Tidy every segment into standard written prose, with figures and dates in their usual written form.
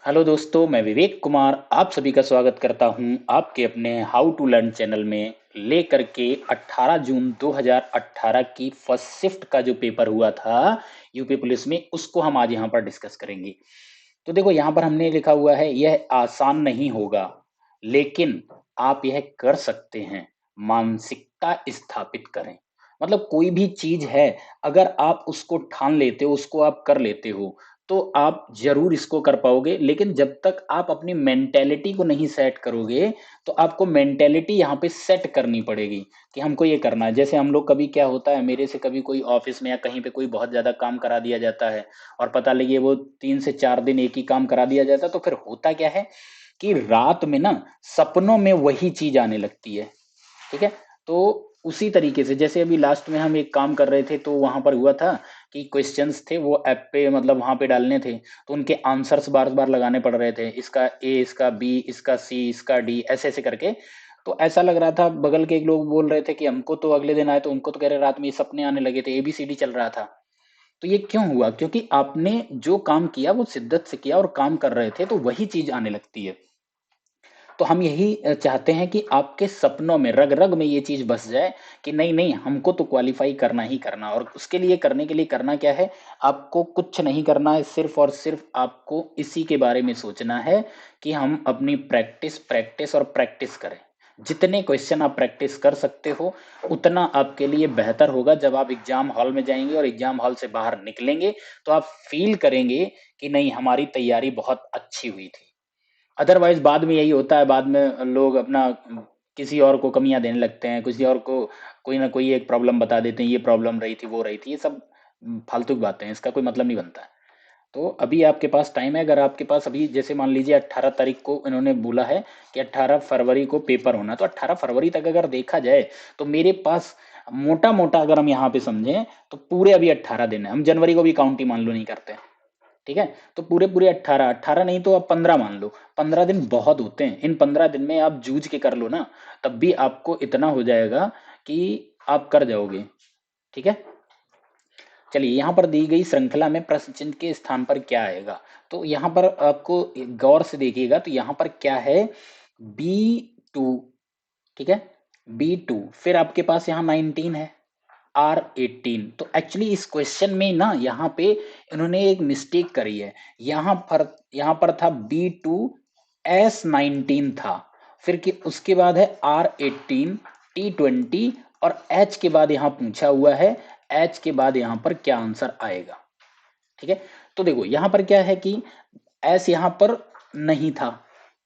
Hello दोस्तों, मैं विवेक कुमार आप सभी का स्वागत करता हूं आपके अपने हाउ टू लर्न चैनल में। लेकर के 18 जून 2018 की फर्स्ट शिफ्ट का जो पेपर हुआ था यूपी पुलिस में, उसको हम आज यहां पर डिस्कस करेंगे। तो देखो, यहां पर हमने लिखा हुआ है, यह आसान नहीं होगा लेकिन आप यह कर सकते हैं। मानसिकता स्थापित करें। मतलब कोई भी चीज है, अगर आप उसको ठान लेते हो, उसको आप कर लेते हो, तो आप ज़रूर इसको कर पाओगे। लेकिन जब तक आप अपनी मेंटालिटी को नहीं सेट करोगे, तो आपको मेंटालिटी यहाँ पे सेट करनी पड़ेगी कि हमको ये करना है। जैसे हम लोग, कभी क्या होता है, मेरे से कभी कोई ऑफिस में या कहीं पे कोई बहुत ज़्यादा काम करा दिया जाता है और पता लगे वो 3 से 4 दिन एक ही काम करा दिया जाता है, तो फिर होता क्या है कि रात में ना सपनों में वही चीज़ आने लगती है। ठीक है? तो उसी तरीके से जैसे अभी लास्ट में हम एक काम कर रहे थे, तो वहां पर हुआ था कि क्वेश्चंस थे, वो ऐप पे मतलब वहां पे डालने थे, तो उनके आंसर्स बार बार लगाने पड़ रहे थे, इसका ए, इसका बी, इसका सी, इसका डी, ऐसे ऐसे करके। तो ऐसा लग रहा था, बगल के एक लोग बोल रहे थे कि हमको तो अगले दिन आए, तो उनको तो कह रहे रात में ये सपने आने लगे थे, एबीसीडी चल रहा था। तो ये क्यों हुआ? क्योंकि आपने जो काम किया वो शिद्दत से किया और काम कर रहे थे, तो वही चीज आने लगती है। तो हम यही चाहते हैं कि आपके सपनों में, रग रग में ये चीज बस जाए कि नहीं नहीं, हमको तो क्वालिफाई करना ही करना। और उसके लिए, करने के लिए करना क्या है? आपको कुछ नहीं करना है, सिर्फ और सिर्फ आपको इसी के बारे में सोचना है कि हम अपनी प्रैक्टिस प्रैक्टिस और प्रैक्टिस करें। जितने क्वेश्चन आप प्रैक्टिस कर सकते हो, उतना आपके लिए बेहतर होगा। जब आप एग्जाम हॉल में जाएंगे और एग्जाम हॉल से बाहर निकलेंगे, तो आप फील करेंगे कि नहीं, हमारी तैयारी बहुत अच्छी हुई थी। अदरवाइज बाद में यही होता है, बाद में लोग अपना किसी और को कमियां देने लगते हैं, किसी और को कोई ना कोई एक प्रॉब्लम बता देते हैं, ये प्रॉब्लम रही थी, वो रही थी। ये सब फालतू की बातें हैं, इसका कोई मतलब नहीं बनता है। तो अभी आपके पास टाइम है। अगर आपके पास अभी, जैसे मान लीजिए 18 तारीख को इन्होंने बोला है कि 18 फरवरी को पेपर होना, तो 18 फरवरी तक अगर देखा जाए, तो मेरे पास मोटा मोटा, अगर हम यहाँ पे समझें, तो पूरे अभी 18 दिन है। हम जनवरी को भी काउंट ही मान लो नहीं करते। ठीक है? तो पूरे पूरे 18, 18 नहीं तो आप 15 मान लो। 15 दिन बहुत होते हैं। इन 15 दिन में आप जूझ के कर लो ना, तब भी आपको इतना हो जाएगा कि आप कर जाओगे। ठीक है? चलिए, यहाँ पर दी गई श्रृंखला में प्रश्न चिन्ह के स्थान पर क्या आएगा? तो यहाँ पर आपको गौर से देखिएगा, तो यहाँ पर क्या है? B2। ठीक है? B2, फिर आपके पास यहाँ 19 है, R18। तो एक्चुअली इस क्वेश्चन में ना, यहाँ पे इन्होंने एक मिस्टेक करी है। यहाँ पर था B2S19 था, फिर कि उसके बाद है R18, T20, और H के बाद यहाँ पूछा हुआ है, H के बाद यहाँ पर क्या आंसर आएगा? ठीक है? तो देखो, यहाँ पर क्या है कि एस यहाँ पर नहीं था,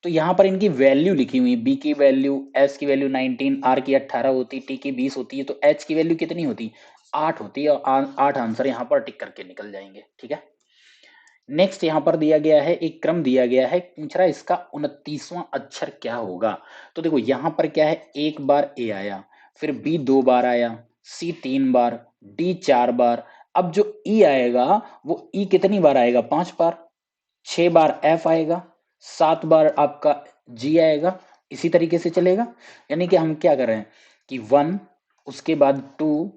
तो यहाँ पर इनकी वैल्यू लिखी हुई, बी की वैल्यू, एस की वैल्यू 19, आर की 18 होती, टी की 20 होती है, तो एच की वैल्यू कितनी होती? 8 होती है, और 8 आंसर यहाँ पर टिक करके निकल जाएंगे। ठीक है? नेक्स्ट यहाँ पर दिया गया है, एक क्रम दिया गया है, पूछ रहा है इसका 29वां अक्षर क्या होगा? तो देखो, यहाँ पर क्या है, एक बार ए आया, फिर बी 2 बार आया, सी 3 बार, डी 4 बार। अब जो ई आएगा, वो ई कितनी बार आएगा? 5 बार। 6 बार एफ आएगा, 7 बार आपका जी आएगा। इसी तरीके से चलेगा। यानी कि हम क्या कर रहे हैं कि 1, उसके बाद 2,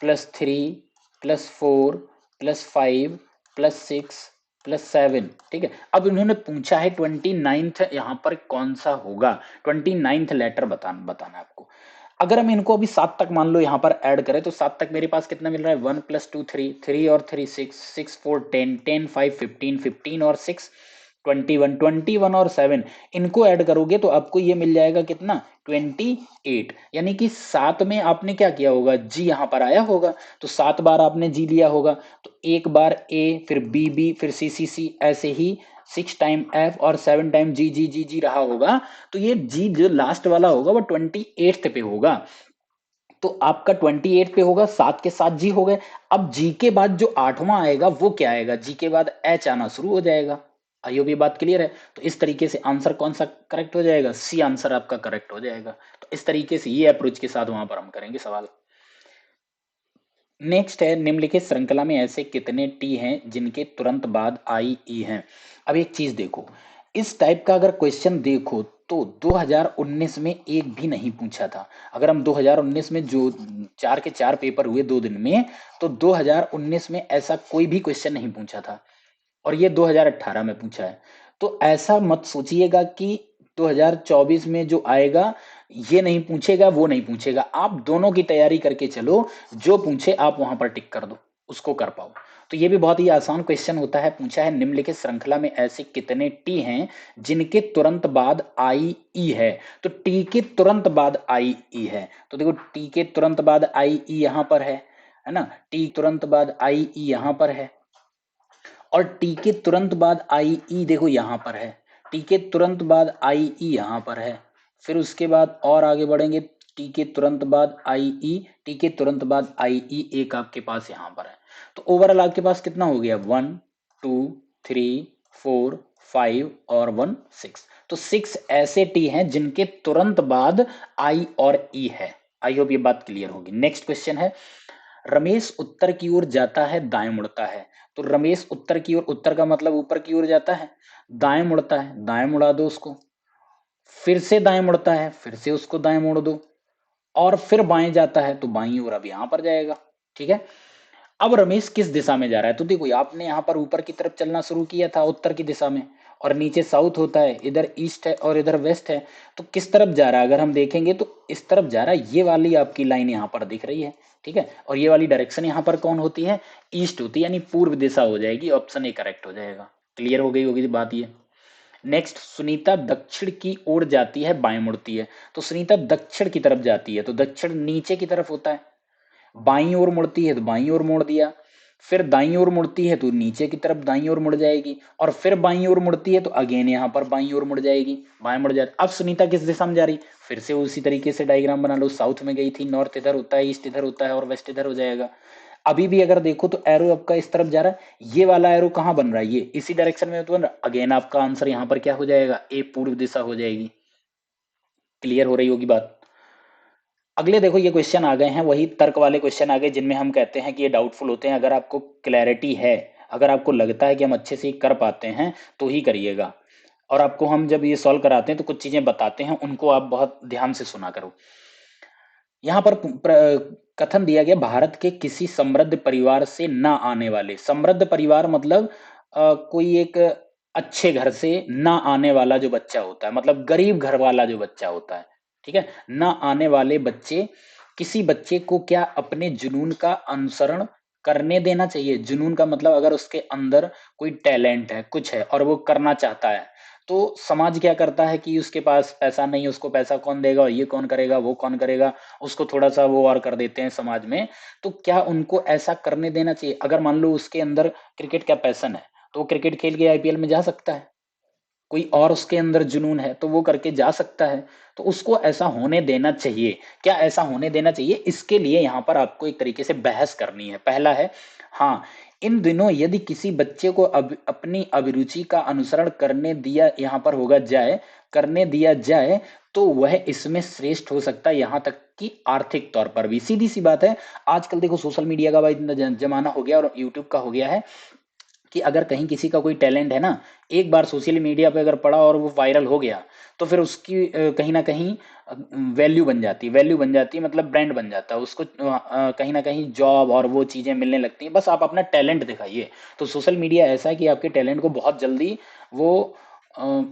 +3, +4, +5, +6, +7। ठीक है? अब इन्होंने पूछा है 29th यहाँ पर कौन सा होगा, 29th लेटर बताना है आपको। अगर हम इनको अभी 7 तक मान लो यहाँ पर ऐड करें, तो 7 तक मेरे पास कितना मिल रहा है? 1 + 2 3, 3 और 3 6, 6 4 10, 10 5 15, 15 और 6 21, 21 और 7, इनको ऐड करोगे तो आपको ये मिल जाएगा कितना? 28। यानी कि 7 में आपने क्या किया होगा? जी यहाँ पर आया होगा, तो 7 बार आपने जी लिया होगा। तो एक बार ए, फिर बी बी, फिर सी सी सी, ऐसे ही 6 टाइम एफ और 7 टाइम जी जी जी जी रहा होगा। तो ये जी जो लास्ट वाला होगा, वो 28th पे होगा। तो आपका 28 पे होगा, 7 के साथ जी हो गए। अब जी के बाद जो 8वां आएगा, वो क्या आएगा? जी के बाद एच आना शुरू हो जाएगा। आई होप ये बात क्लियर है। तो इस तरीके से आंसर कौन सा करेक्ट हो जाएगा? सी आंसर आपका करेक्ट हो जाएगा। तो इस तरीके से, ये अप्रोच के साथ वहां पर हम करेंगे सवाल। नेक्स्ट है, निम्नलिखित श्रृंखला में ऐसे कितने टी हैं जिनके तुरंत बाद आई ई हैं? अब एक चीज देखो, इस टाइप का अगर क्वेश्चन देखो, तो 2019 में एक भी नहीं पूछा था। अगर हम 2019 में जो 4 के 4 पेपर हुए 2 दिन में, तो 2019 में ऐसा कोई भी क्वेश्चन नहीं पूछा था, और ये 2018 में पूछा है। तो ऐसा मत सोचिएगा कि 2024 में जो आएगा ये नहीं पूछेगा, वो नहीं पूछेगा। आप दोनों की तैयारी करके चलो, जो पूछे आप वहां पर टिक कर दो, उसको कर पाओ। तो ये भी बहुत ही आसान क्वेश्चन होता है। पूछा है निम्नलिखित श्रृंखला में ऐसे कितने टी हैं जिनके तुरंत बाद आई ई है। तो टी के तुरंत बाद आई ई है, तो देखो टी के तुरंत बाद आई ई यहां पर है ना। टी तुरंत बाद आई ई यहां पर है, और टी के तुरंत बाद आई ई देखो यहां पर है। टी के तुरंत बाद आई ई यहां पर है। फिर उसके बाद और आगे बढ़ेंगे, टी के तुरंत बाद आई ई, टी के तुरंत बाद आई ई एक आपके पास यहां पर है। तो ओवरऑल आपके पास कितना हो गया, 1 2 3 4 5 और 1 6। तो 6 ऐसे टी हैं जिनके तुरंत बाद आई और ई है। आई होप ये बात क्लियर होगी। नेक्स्ट क्वेश्चन है, रमेश उत्तर की ओर जाता है, दाएं मुड़ता है। तो रमेश उत्तर की ओर, उत्तर का मतलब ऊपर की ओर जाता है, दाएं मुड़ता है, दाएं मुड़ा दो उसको। फिर से दाएं मुड़ता है, फिर से उसको दाएं मोड़ दो। और फिर बाएं जाता है तो बाईं ओर अब यहां पर जाएगा। ठीक है। अब रमेश किस दिशा में जा रहा है, तो देखो आपने यहाँ पर ऊपर की तरफ चलना शुरू किया था उत्तर की दिशा में, और नीचे साउथ होता है, इधर ईस्ट है और इधर वेस्ट है। तो किस तरफ जा रहा है अगर हम देखेंगे तो इस तरफ जा रहा है। ये वाली आपकी लाइन यहाँ पर दिख रही है। ठीक है। और ये वाली डायरेक्शन यहाँ पर कौन होती है, ईस्ट होती है, यानी पूर्व दिशा हो जाएगी। ऑप्शन ए करेक्ट हो जाएगा। क्लियर हो गई होगी बात ये। नेक्स्ट, सुनीता दक्षिण की ओर जाती है, बाएं मुड़ती है। तो सुनीता दक्षिण की तरफ जाती है, तो दक्षिण नीचे की तरफ होता है। बाईं ओर मुड़ती है तो बाईं ओर मोड़ दिया। फिर दाईं ओर मुड़ती है तो नीचे की तरफ दाईं ओर मुड़ जाएगी। और फिर बाईं ओर मुड़ती है तो अगेन यहाँ पर बाईं ओर मुड़ जाएगी, बाएं मुड़ जाती। अब सुनीता किस दिशा में जा रही, फिर से उसी तरीके से डायग्राम बना लो। साउथ में गई थी, नॉर्थ इधर होता है, ईस्ट इधर होता है और वेस्ट इधर हो जाएगा। अभी भी अगर देखो तो एरो आपका इस तरफ जा रहा है। ये वाला एरो कहाँ बन रहा है, ये इसी डायरेक्शन में तो बन रहा है। अगेन आपका आंसर यहाँ पर क्या हो जाएगा, ए पूर्व दिशा हो जाएगी। क्लियर हो रही होगी बात। अगले देखो ये क्वेश्चन आ गए हैं, वही तर्क वाले क्वेश्चन आ गए जिनमें हम कहते हैं कि ये डाउटफुल होते हैं। अगर आपको क्लैरिटी है, अगर आपको लगता है कि हम अच्छे से कर पाते हैं तो ही करिएगा। और आपको हम जब ये सॉल्व कराते हैं तो कुछ चीजें बताते हैं, उनको आप बहुत ध्यान से सुना करो। यहाँ पर कथन दिया गया, भारत के किसी समृद्ध परिवार से ना आने वाले। समृद्ध परिवार मतलब कोई एक अच्छे घर से ना आने वाला जो बच्चा होता है, मतलब गरीब घर वाला जो बच्चा होता है। ठीक है। ना आने वाले बच्चे, किसी बच्चे को क्या अपने जुनून का अनुसरण करने देना चाहिए। जुनून का मतलब अगर उसके अंदर कोई टैलेंट है, कुछ है और वो करना चाहता है, तो समाज क्या करता है कि उसके पास पैसा नहीं है, उसको पैसा कौन देगा, ये कौन करेगा, वो कौन करेगा, उसको थोड़ा सा वो और कर देते हैं समाज में। तो क्या उनको ऐसा करने देना चाहिए। अगर मान लो उसके अंदर क्रिकेट का पैशन है, तो वो क्रिकेट खेल के आईपीएल में जा सकता है। कोई और उसके अंदर जुनून है तो वो करके जा सकता है। तो उसको ऐसा होने देना चाहिए, क्या ऐसा होने देना चाहिए, इसके लिए यहाँ पर आपको एक तरीके से बहस करनी है। पहला है, हाँ, इन दिनों यदि किसी बच्चे को अपनी अभिरुचि का अनुसरण करने दिया यहाँ पर होगा जाए, करने दिया जाए, तो वह इसमें श्रेष्ठ हो सकता है, यहाँ तक कि आर्थिक तौर पर भी। सीधी सी बात है। आजकल देखो सोशल मीडिया का भाई इतना जमाना हो गया और यूट्यूब का हो गया है कि अगर कहीं किसी का कोई टैलेंट है ना, एक बार सोशल मीडिया पे अगर पड़ा और वो वायरल हो गया, तो फिर उसकी कहीं ना कहीं वैल्यू बन जाती है। वैल्यू बन जाती है मतलब ब्रांड बन जाता है। उसको कहीं ना कहीं जॉब और वो चीजें मिलने लगती हैं। बस आप अपना टैलेंट दिखाइए। तो सोशल मीडिया ऐसा है कि आपके टैलेंट को बहुत जल्दी वो अ,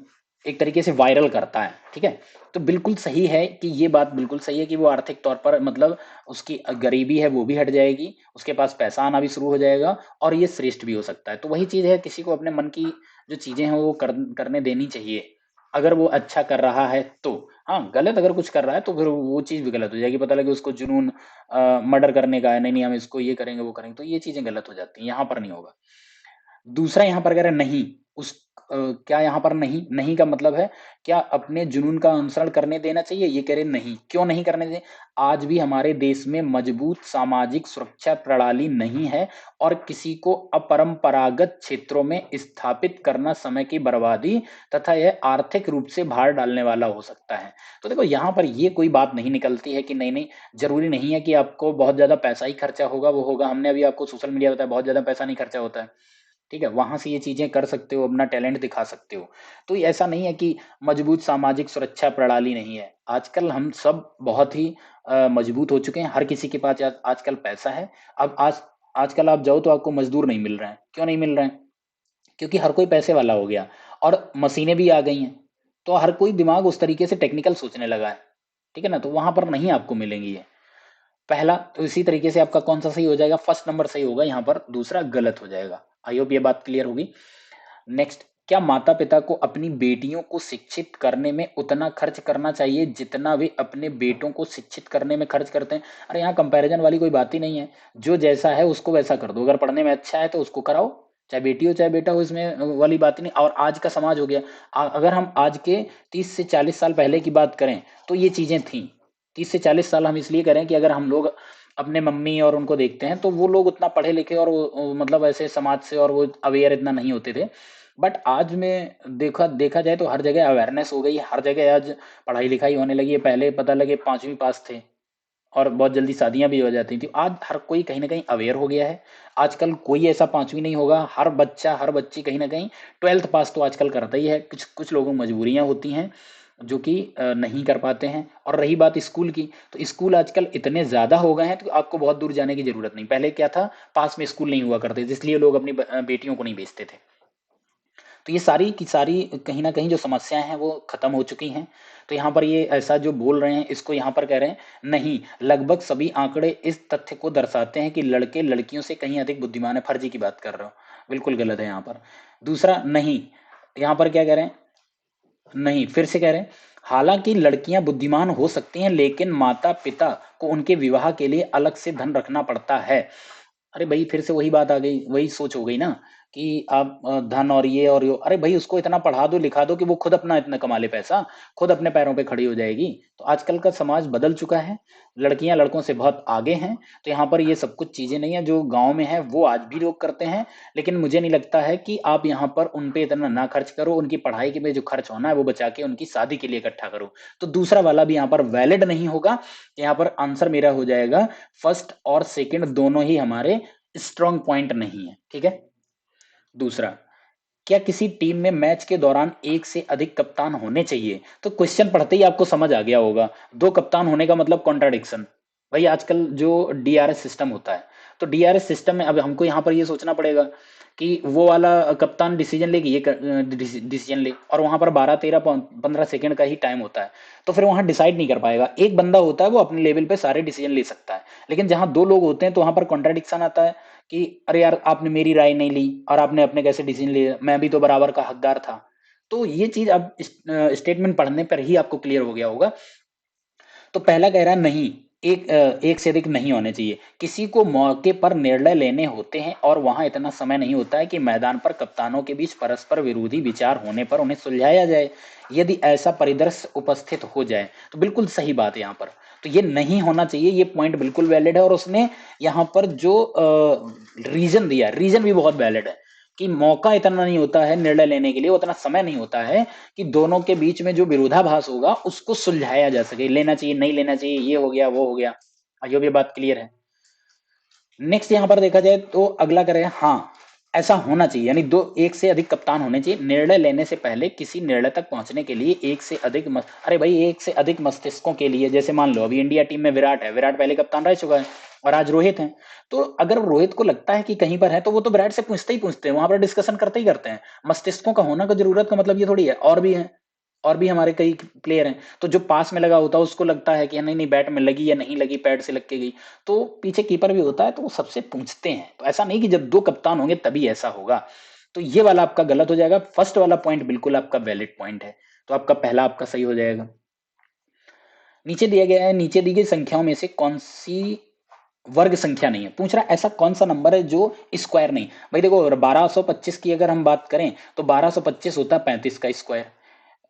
एक तरीके से वायरल करता है। ठीक है। तो बिल्कुल सही है कि ये बात बिल्कुल सही है कि वो आर्थिक तौर पर मतलब उसकी गरीबी है वो भी हट जाएगी, उसके पास पैसा आना भी शुरू हो जाएगा, और ये श्रेष्ठ भी हो सकता है। तो वही चीज है, किसी को अपने मन की जो चीजें हैं वो करने देनी चाहिए। अगर वो अच्छा कर रहा है तो। हाँ, गलत अगर कुछ कर रहा है तो फिर वो चीज भी गलत हो जाएगी। पता लगे उसको जुनून मर्डर करने का है, नहीं नहीं हम इसको ये करेंगे वो करेंगे, तो ये चीजें गलत हो जाती हैं। यहाँ पर नहीं होगा। दूसरा यहाँ पर अगर नहीं, उस क्या यहाँ पर नहीं, नहीं का मतलब है क्या अपने जुनून का अनुसरण करने देना चाहिए, ये कह रहे नहीं। क्यों नहीं करने दें, आज भी हमारे देश में मजबूत सामाजिक सुरक्षा प्रणाली नहीं है, और किसी को अपरंपरागत क्षेत्रों में स्थापित करना समय की बर्बादी तथा यह आर्थिक रूप से भार डालने वाला हो सकता है। तो देखो यहाँ पर ये कोई बात नहीं निकलती है कि नहीं नहीं, जरूरी नहीं है कि आपको बहुत ज्यादा पैसा ही खर्चा होगा वो होगा। हमने अभी आपको सोशल मीडिया बताया बहुत ज्यादा पैसा नहीं खर्चा होता है। ठीक है। वहां से ये चीजें कर सकते हो, अपना टैलेंट दिखा सकते हो। तो ये ऐसा नहीं है कि मजबूत सामाजिक सुरक्षा प्रणाली नहीं है। आजकल हम सब बहुत ही मजबूत हो चुके हैं। हर किसी के पास आजकल पैसा है। अब आजकल आप जाओ तो आपको मजदूर नहीं मिल रहे हैं। क्यों नहीं मिल रहे हैं, क्योंकि हर कोई पैसे वाला हो गया। और मशीनें भी आ गई हैं, तो हर कोई दिमाग उस तरीके से टेक्निकल सोचने लगा है, ठीक है ना, तो वहां पर नहीं आपको मिलेंगी ये। पहला तो इसी तरीके से आपका कौन सा सही हो जाएगा, फर्स्ट नंबर सही होगा यहाँ पर, दूसरा गलत हो जाएगा। आई होप ये बात क्लियर होगी। नेक्स्ट, क्या माता पिता को अपनी बेटियों को शिक्षित करने में उतना खर्च करना चाहिए जितना वे अपने बेटों को शिक्षित करने में खर्च करते हैं? अरे यहाँ कंपैरिजन वाली कोई बात ही नहीं है, जो जैसा है उसको वैसा कर दो, अगर पढ़ने में अच्छा है तो उसको कराओ, चाहे बेटी हो चाहे बेटा हो, इसमें वाली बात ही नहीं। और आज का समाज हो गया, अगर हम आज के 30 से 40 साल पहले की बात करें तो ये चीजें थी। 30 से 40 साल हम इसलिए करें कि अगर हम लोग अपने मम्मी और उनको देखते हैं तो वो लोग उतना पढ़े लिखे और मतलब ऐसे समाज से और वो अवेयर इतना नहीं होते थे। बट आज में देखा देखा जाए तो हर जगह अवेयरनेस हो गई है, हर जगह आज पढ़ाई लिखाई होने लगी है। पहले पता लगे 5वीं पास थे और बहुत जल्दी शादियां भी हो जाती थी, आज हर कोई कहीं ना कहीं अवेयर हो गया है। आजकल कोई ऐसा 5वीं नहीं होगा, हर बच्चा हर बच्ची कहीं ना कहीं 12th पास तो आजकल करता ही है। कुछ कुछ लोगों की मजबूरियां होती हैं जो कि नहीं कर पाते हैं। और रही बात स्कूल की, तो स्कूल आजकल इतने ज़्यादा हो गए हैं तो आपको बहुत दूर जाने की ज़रूरत नहीं। पहले क्या था, पास में स्कूल नहीं हुआ करते थे, इसलिए लोग अपनी बेटियों को नहीं भेजते थे। तो ये सारी की सारी कहीं ना कहीं जो समस्याएं हैं वो खत्म हो चुकी हैं। तो यहाँ पर ये ऐसा जो बोल रहे हैं इसको यहाँ पर कह रहे हैं नहीं, लगभग सभी आंकड़े इस तथ्य को दर्शाते हैं कि लड़के लड़कियों से कहीं अधिक बुद्धिमान है। फर्जी की बात कर रहे हो, बिल्कुल गलत है यहाँ पर। दूसरा नहीं, यहाँ पर क्या कह रहे हैं, नहीं फिर से कह रहे हैं, हालांकि लड़कियां बुद्धिमान हो सकती हैं लेकिन माता पिता को उनके विवाह के लिए अलग से धन रखना पड़ता है। अरे भाई फिर से वही बात आ गई, वही सोच हो गई ना कि आप धन और ये और यो, अरे भाई उसको इतना पढ़ा दो लिखा दो कि वो खुद अपना इतना कमा ले पैसा, खुद अपने पैरों पे खड़ी हो जाएगी। तो आजकल का समाज बदल चुका है, लड़कियां लड़कों से बहुत आगे हैं। तो यहाँ पर ये सब कुछ चीजें नहीं है जो गांव में है वो आज भी लोग करते हैं। लेकिन मुझे नहीं लगता है कि आप यहाँ पर उन पे इतना ना खर्च करो, उनकी पढ़ाई के में जो खर्च होना है वो बचा के उनकी शादी के लिए इकट्ठा करो। तो दूसरा वाला भी यहाँ पर वैलिड नहीं होगा। यहाँ पर आंसर मेरा हो जाएगा फर्स्ट और सेकंड दोनों ही हमारे स्ट्रॉन्ग पॉइंट नहीं है, ठीक है। दूसरा, क्या किसी टीम में मैच के दौरान एक से अधिक कप्तान होने चाहिए? तो क्वेश्चन पढ़ते ही आपको समझ आ गया होगा, दो कप्तान होने का मतलब कॉन्ट्राडिक्शन। भाई आजकल जो डीआरएस सिस्टम होता है, तो डीआरएस सिस्टम में अब हमको यहाँ पर ये सोचना पड़ेगा कि वो वाला कप्तान डिसीजन ले कि ये डिसीजन ले, और वहां पर 12 13 15 सेकंड का ही टाइम होता है। तो फिर वहां डिसाइड नहीं कर पाएगा, एक बंदा होता है वो अपने लेवल पे सारे डिसीजन ले सकता है। लेकिन जहां दो लोग होते हैं तो वहां पर कॉन्ट्राडिक्शन आता है कि अरे यार आपने मेरी राय नहीं ली और आपने अपने कैसे डिसीजन लिया, मैं भी तो बराबर का हकदार था। तो ये चीज अब स्टेटमेंट पढ़ने पर ही आपको क्लियर हो गया होगा। तो पहला कह रहा है नहीं, एक से अधिक नहीं होने चाहिए। किसी को मौके पर निर्णय लेने होते हैं और वहां इतना समय नहीं होता है कि मैदान पर कप्तानों के बीच परस्पर विरोधी विचार होने पर उन्हें सुलझाया जाए। यदि ऐसा परिदृश्य उपस्थित हो जाए तो बिल्कुल सही बात है यहाँ पर। तो ये नहीं होना चाहिए, ये पॉइंट बिल्कुल वैलिड है। और उसने यहाँ पर जो रीजन दिया, रीजन भी बहुत वैलिड है कि मौका इतना नहीं होता है निर्णय लेने के लिए, उतना समय नहीं होता है कि दोनों के बीच में जो विरोधाभास होगा उसको सुलझाया जा सके, लेना चाहिए नहीं लेना चाहिए, ये हो गया वो हो गया। अयो ये बात क्लियर है। नेक्स्ट यहाँ पर देखा जाए तो अगला करें, हाँ ऐसा होना चाहिए, यानी दो एक से अधिक कप्तान होने चाहिए। निर्णय लेने से पहले किसी निर्णय तक पहुंचने के लिए एक से अधिक अरे भाई एक से अधिक मस्तिष्कों के लिए, जैसे मान लो अभी इंडिया टीम में विराट है, विराट पहले कप्तान रह चुका है और आज रोहित है। तो अगर रोहित को लगता है कि कहीं पर है तो वो तो विराट से पूछते ही पूछते हैं, वहां पर डिस्कशन करते ही करते हैं। मस्तिष्कों का होना का जरूरत का मतलब ये थोड़ी है, और भी है, और भी हमारे कई प्लेयर हैं। तो जो पास में लगा होता है उसको लगता है कि नहीं नहीं बैट में लगी या नहीं लगी, पैड से लग के गई, तो पीछे कीपर भी होता है तो वो सबसे पूछते हैं। तो ऐसा नहीं कि जब दो कप्तान होंगे तभी ऐसा होगा। तो ये वाला आपका गलत हो जाएगा, फर्स्ट वाला पॉइंट बिल्कुल आपका वैलिड पॉइंट है। तो आपका पहला आपका सही हो जाएगा। नीचे दिया गया है, नीचे दी गई संख्याओं में से कौन सी वर्ग संख्या नहीं है, पूछ रहा है ऐसा कौन सा नंबर है जो स्क्वायर नहीं। भाई देखो 1225 की अगर हम बात करें तो 1225 होता है 35 का स्क्वायर।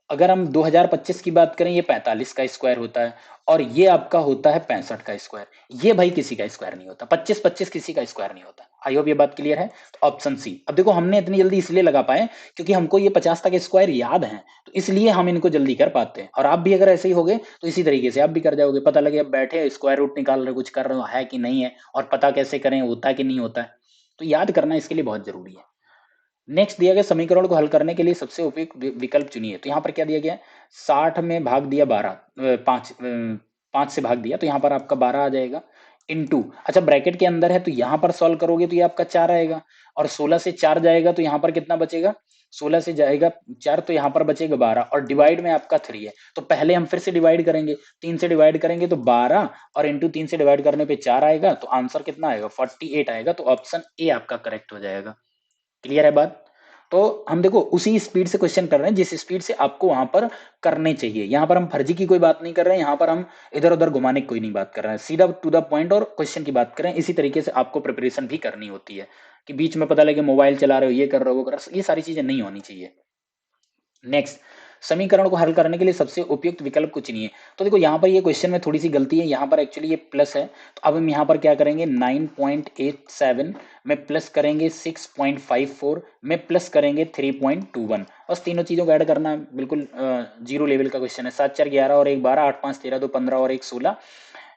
अगर हम 2025 की बात करें ये 45 का स्क्वायर होता है, और ये आपका होता है 65 का स्क्वायर। ये भाई किसी का स्क्वायर नहीं होता, 25 25 किसी का स्क्वायर नहीं होता। आई होप ये बात क्लियर है। तो ऑप्शन सी, अब देखो हमने इतनी जल्दी इसलिए लगा पाए क्योंकि हमको ये 50 तक स्क्वायर याद है, तो इसलिए हम इनको जल्दी कर पाते हैं। और आप भी अगर ऐसे ही होगे तो इसी तरीके से आप भी कर जाओगे, पता लगे अब बैठे स्क्वायर रूट निकाल रहे कुछ कर रहे हो है कि नहीं है, और पता कैसे करें होता है कि नहीं होता है। तो याद करना इसके लिए बहुत जरूरी है। नेक्स्ट दिया गया समीकरण को हल करने के लिए सबसे उपयुक्त विकल्प चुनिए। तो यहाँ पर क्या दिया गया है, 60 में भाग दिया 12, 5 से भाग दिया तो यहाँ पर आपका 12 आ जाएगा। इनटू, अच्छा ब्रैकेट के अंदर है तो यहाँ पर सॉल्व करोगे तो ये आपका 4 आएगा, और 16 से 4 जाएगा तो यहाँ पर कितना बचेगा, 16 से जाएगा 4 तो यहाँ पर बचेगा 12 और डिवाइड में आपका 3 है। तो पहले हम फिर से डिवाइड करेंगे, 3 से डिवाइड करेंगे तो 12 और इंटू 3 से डिवाइड करने पे 4 आएगा, तो आंसर कितना आएगा 48 आएगा। तो ऑप्शन ए आपका करेक्ट हो जाएगा। क्लियर है बात? तो हम देखो उसी स्पीड से क्वेश्चन कर रहे हैं जिस स्पीड से आपको वहां पर करने चाहिए। यहां पर हम फर्जी की कोई बात नहीं कर रहे हैं, यहां पर हम इधर उधर घुमाने की कोई नहीं बात कर रहे हैं, सीधा टू द पॉइंट और क्वेश्चन की बात करें। इसी तरीके से आपको प्रिपरेशन भी करनी होती है कि बीच में पता लगे मोबाइल चला रहे हो, ये कर रहे हो, वो कर रहे हो, ये सारी चीजें नहीं होनी चाहिए। नेक्स्ट, समीकरण को हल करने के लिए सबसे उपयुक्त विकल्प को चुनिए। तो देखो यहाँ पर ये क्वेश्चन में थोड़ी सी गलती है, यहाँ पर एक्चुअली ये प्लस है, तो अब हम यहाँ पर क्या करेंगे 9.87 में प्लस करेंगे 6.54 में प्लस करेंगे 3.21, बस तीनों चीजों को ऐड करना है, बिल्कुल जीरो लेवल का क्वेश्चन है। 7 4 11 और 1 12, 8 5 13 2 15 और 1 16,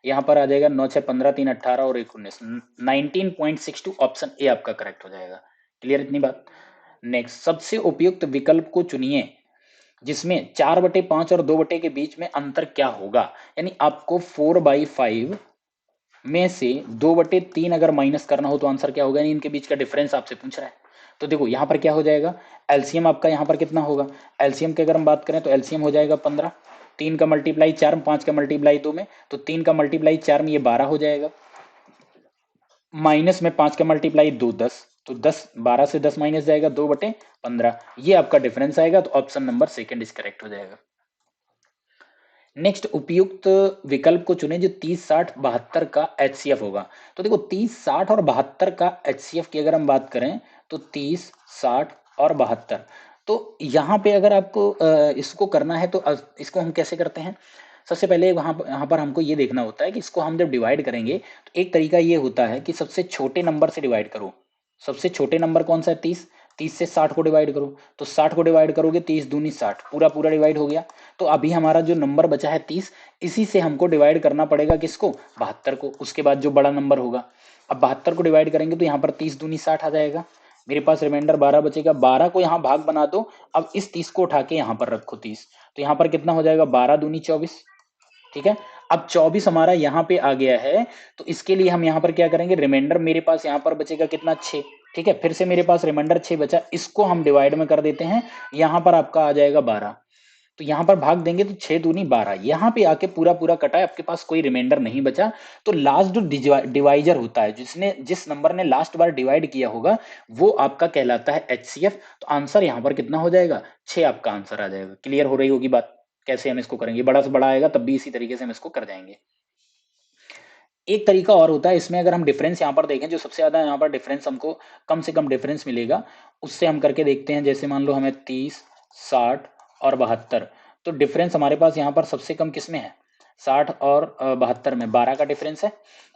यहाँ पर आ जाएगा 9 6 15 3 18 और 1 19, 19.62 ऑप्शन ए आपका करेक्ट हो जाएगा। क्लियर इतनी बात? नेक्स्ट, सबसे उपयुक्त विकल्प को चुनिए जिसमें 4/5 और 2 के बीच में अंतर क्या होगा। यानी आपको 4/5 में से 2/3 अगर माइनस करना हो तो आंसर क्या होगा, यानी इनके बीच का डिफरेंस आपसे पूछ रहा है। तो देखो यहां पर क्या हो जाएगा, एलसीएम आपका यहां पर कितना होगा, एलसीएम की अगर हम बात करें तो एलसीएम हो जाएगा 15, 3 का मल्टीप्लाई 4, 5 का मल्टीप्लाई 2 में, तो 3 का मल्टीप्लाई 4 में ये 12 हो जाएगा, माइनस में 5 का मल्टीप्लाई 2 10, तो 10 12 से 10 माइनस जाएगा 2/15, ये आपका डिफरेंस आएगा। तो option number second is correct हो जाएगा। नेक्स्ट, उपयुक्त विकल्प को चुने जो 30 60 72 का एचसीएफ होगा। तो देखो 30 60 और 72 का एचसीएफ की अगर हम बात करें तो 30 60 और 72, तो यहाँ पे अगर आपको इसको करना है तो इसको हम कैसे करते हैं। सबसे पहले यहाँ पर हमको ये देखना होता है कि इसको हम जब डिवाइड करेंगे तो एक तरीका ये होता है कि सबसे छोटे नंबर से डिवाइड करो। सबसे छोटे नंबर कौन सा है 30, 30 से 60 को डिवाइड करो, तो 60 को डिवाइड करोगे 30 दूनी 60, पूरा पूरा डिवाइड हो गया। तो अभी हमारा जो नंबर बचा है 30, इसी से हमको डिवाइड करना पड़ेगा किसको, 72 को, उसके बाद जो बड़ा नंबर होगा। अब 72 को डिवाइड करेंगे तो यहाँ पर 30 दूनी 60 आ जाएगा, मेरे पास रिमाइंडर 12 बचेगा, 12 को यहाँ भाग बना दो। अब इस 30 को उठा के यहाँ पर रखो 30, तो यहाँ पर कितना हो जाएगा 12 दूनी 24, ठीक है। अब 24 हमारा यहाँ पे आ गया है, तो इसके लिए हम यहाँ पर क्या करेंगे, रिमाइंडर मेरे पास यहाँ पर बचेगा कितना 6, ठीक है। फिर से मेरे पास रिमाइंडर 6 बचा, इसको हम डिवाइड में कर देते हैं, यहाँ पर आपका आ जाएगा 12, तो यहाँ पर भाग देंगे तो 6 दूनी 12, यहाँ पे आके पूरा पूरा कटा है, आपके पास कोई रिमाइंडर नहीं बचा। तो लास्ट जो डिवाइजर होता है, जिस नंबर ने लास्ट बार डिवाइड किया होगा, वो आपका कहलाता है एचसीएफ। तो आंसर यहाँ पर कितना हो जाएगा 6 आपका आंसर आ जाएगा। क्लियर हो रही होगी बात कैसे हम इसको करेंगे, बड़ा से बड़ा आएगा तब भी इसी तरीके से हम इसको कर जाएंगे। एक तरीका और होता है इसमें, अगर हम डिफरेंस यहाँ पर देखें, जो सबसे ज्यादा यहाँ पर डिफरेंस हमको कम से कम डिफरेंस मिलेगा, उससे हम करके देखते हैं। जैसे मान लो हमें 30 60 और 72, तो डिफरेंस हमारे पास यहाँ पर सबसे कम किस में है, 60 और 72 में 12 का डिफरेंस है।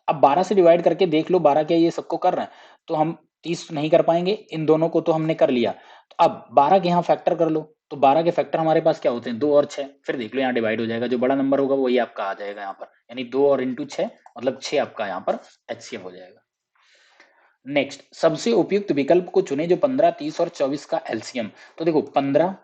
अब 12 से डिवाइड करके देख लो, 12 क्या ये सबको कर रहे हैं, तो हम 30 नहीं कर पाएंगे, इन दोनों को तो हमने कर लिया। तो अब 12 के यहाँ फैक्टर कर लो, तो 12 के फैक्टर हमारे पास क्या होते हैं 2 और 6, फिर देख लो यहाँ डिवाइड हो जाएगा, जो बड़ा नंबर होगा वही आपका आ जाएगा यहाँ पर, यानी 2 और इंटू 6 मतलब 6 आपका यहाँ पर एचसीएफ हो जाएगा। नेक्स्ट, सबसे उपयुक्त विकल्प को चुने जो 15 30 और 24 का एलसीएम। तो देखो 15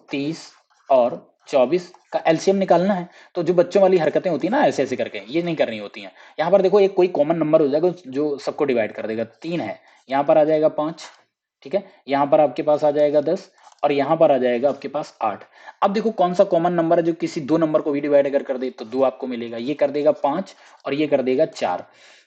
30 और 24 का एलसीएम निकालना है, तो जो बच्चों वाली हरकतें होती है ना ऐसे ऐसे करके, ये नहीं करनी होती हैं। यहाँ पर देखो एक कोई कॉमन नंबर हो जाएगा जो सबको डिवाइड कर देगा, 3 है, यहाँ पर आ जाएगा 5, ठीक है, यहाँ पर आपके पास आ जाएगा 10 और यहाँ पर आ जाएगा आपके पास 8। अब देखो कौन सा कॉमन नंबर है जो किसी दो नंबर को भी डिवाइड अगर कर दे तो 2 आपको मिलेगा, ये कर देगा 5 और ये कर देगा 4।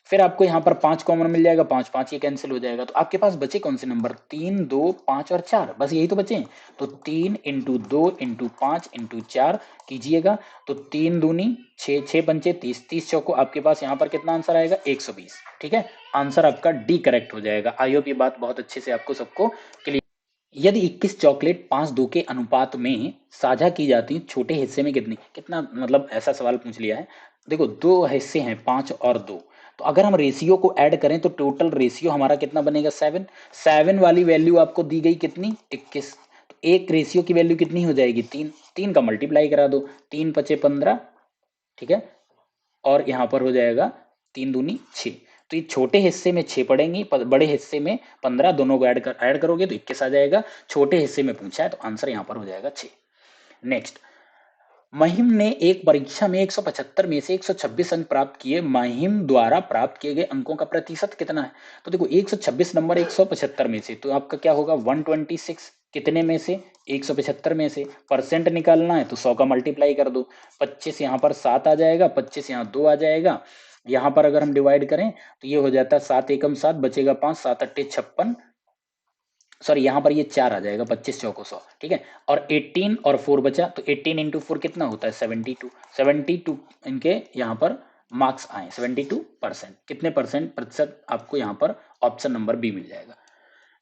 फिर आपको यहाँ पर 5 कॉमन मिल जाएगा, 5 5 ये कैंसिल हो जाएगा, तो आपके पास बचे कौन से नंबर 3 2 5 और 4, बस यही तो बचे। तो 3 इंटू 2 इंटू 5 इंटू 4 कीजिएगा, तो 3 दूनी 6 6 पंचे 30, 30 चौको आपके पास यहाँ पर कितना आंसर आएगा 120, ठीक है। आंसर आपका डी करेक्ट हो जाएगा। आई होप ये बात बहुत अच्छे से आपको सबको क्लियर। यदि 21 चॉकलेट 5 2 के अनुपात में साझा की जाती छोटे हिस्से में कितनी, कितना मतलब ऐसा सवाल पूछ लिया है। देखो दो हिस्से हैं 5 और 2, तो अगर हम रेशियो को ऐड करें तो टोटल रेशियो हमारा कितना बनेगा 7, 7 वाली वैल्यू आपको दी गई कितनी 21, तो एक रेशियो की वैल्यू कितनी हो जाएगी 3, 3 का मल्टीप्लाई करा दो, 3 पचे 15, ठीक है, और यहाँ पर हो जाएगा 3 दूनी 6, तो ये छोटे हिस्से में 6 पड़ेंगी, बड़े हिस्से में 15, दोनों को ऐड करोगे तो 21 आ जाएगा। छोटे हिस्से में पूछा है तो आंसर यहाँ पर हो जाएगा 6। नेक्स्ट, महिम ने एक परीक्षा में 175 में से 126 अंक प्राप्त किए। महिम द्वारा प्राप्त किए गए अंकों का प्रतिशत कितना है? तो देखो 126 नंबर 175 में से, तो आपका क्या होगा 126। कितने में से? 175 में से। परसेंट निकालना है तो 100 का मल्टीप्लाई कर दो। 25 यहाँ पर 7 आ जाएगा, 25 यहाँ 2 आ जाएगा। यहाँ पर अगर हम डिवाइड करें तो ये हो जाता है 7 एकम 7, बचेगा 5, 7 अट्ठे 56। सॉरी यहाँ पर ये 4 आ जाएगा, 25 चौको 100, ठीक है। और 18 और 4 बचा, तो 18 इंटू 4 कितना होता है 72। 72 इनके यहाँ पर मार्क्स आए 72%। कितने परसेंट प्रतिशत आपको यहाँ पर ऑप्शन नंबर बी मिल जाएगा।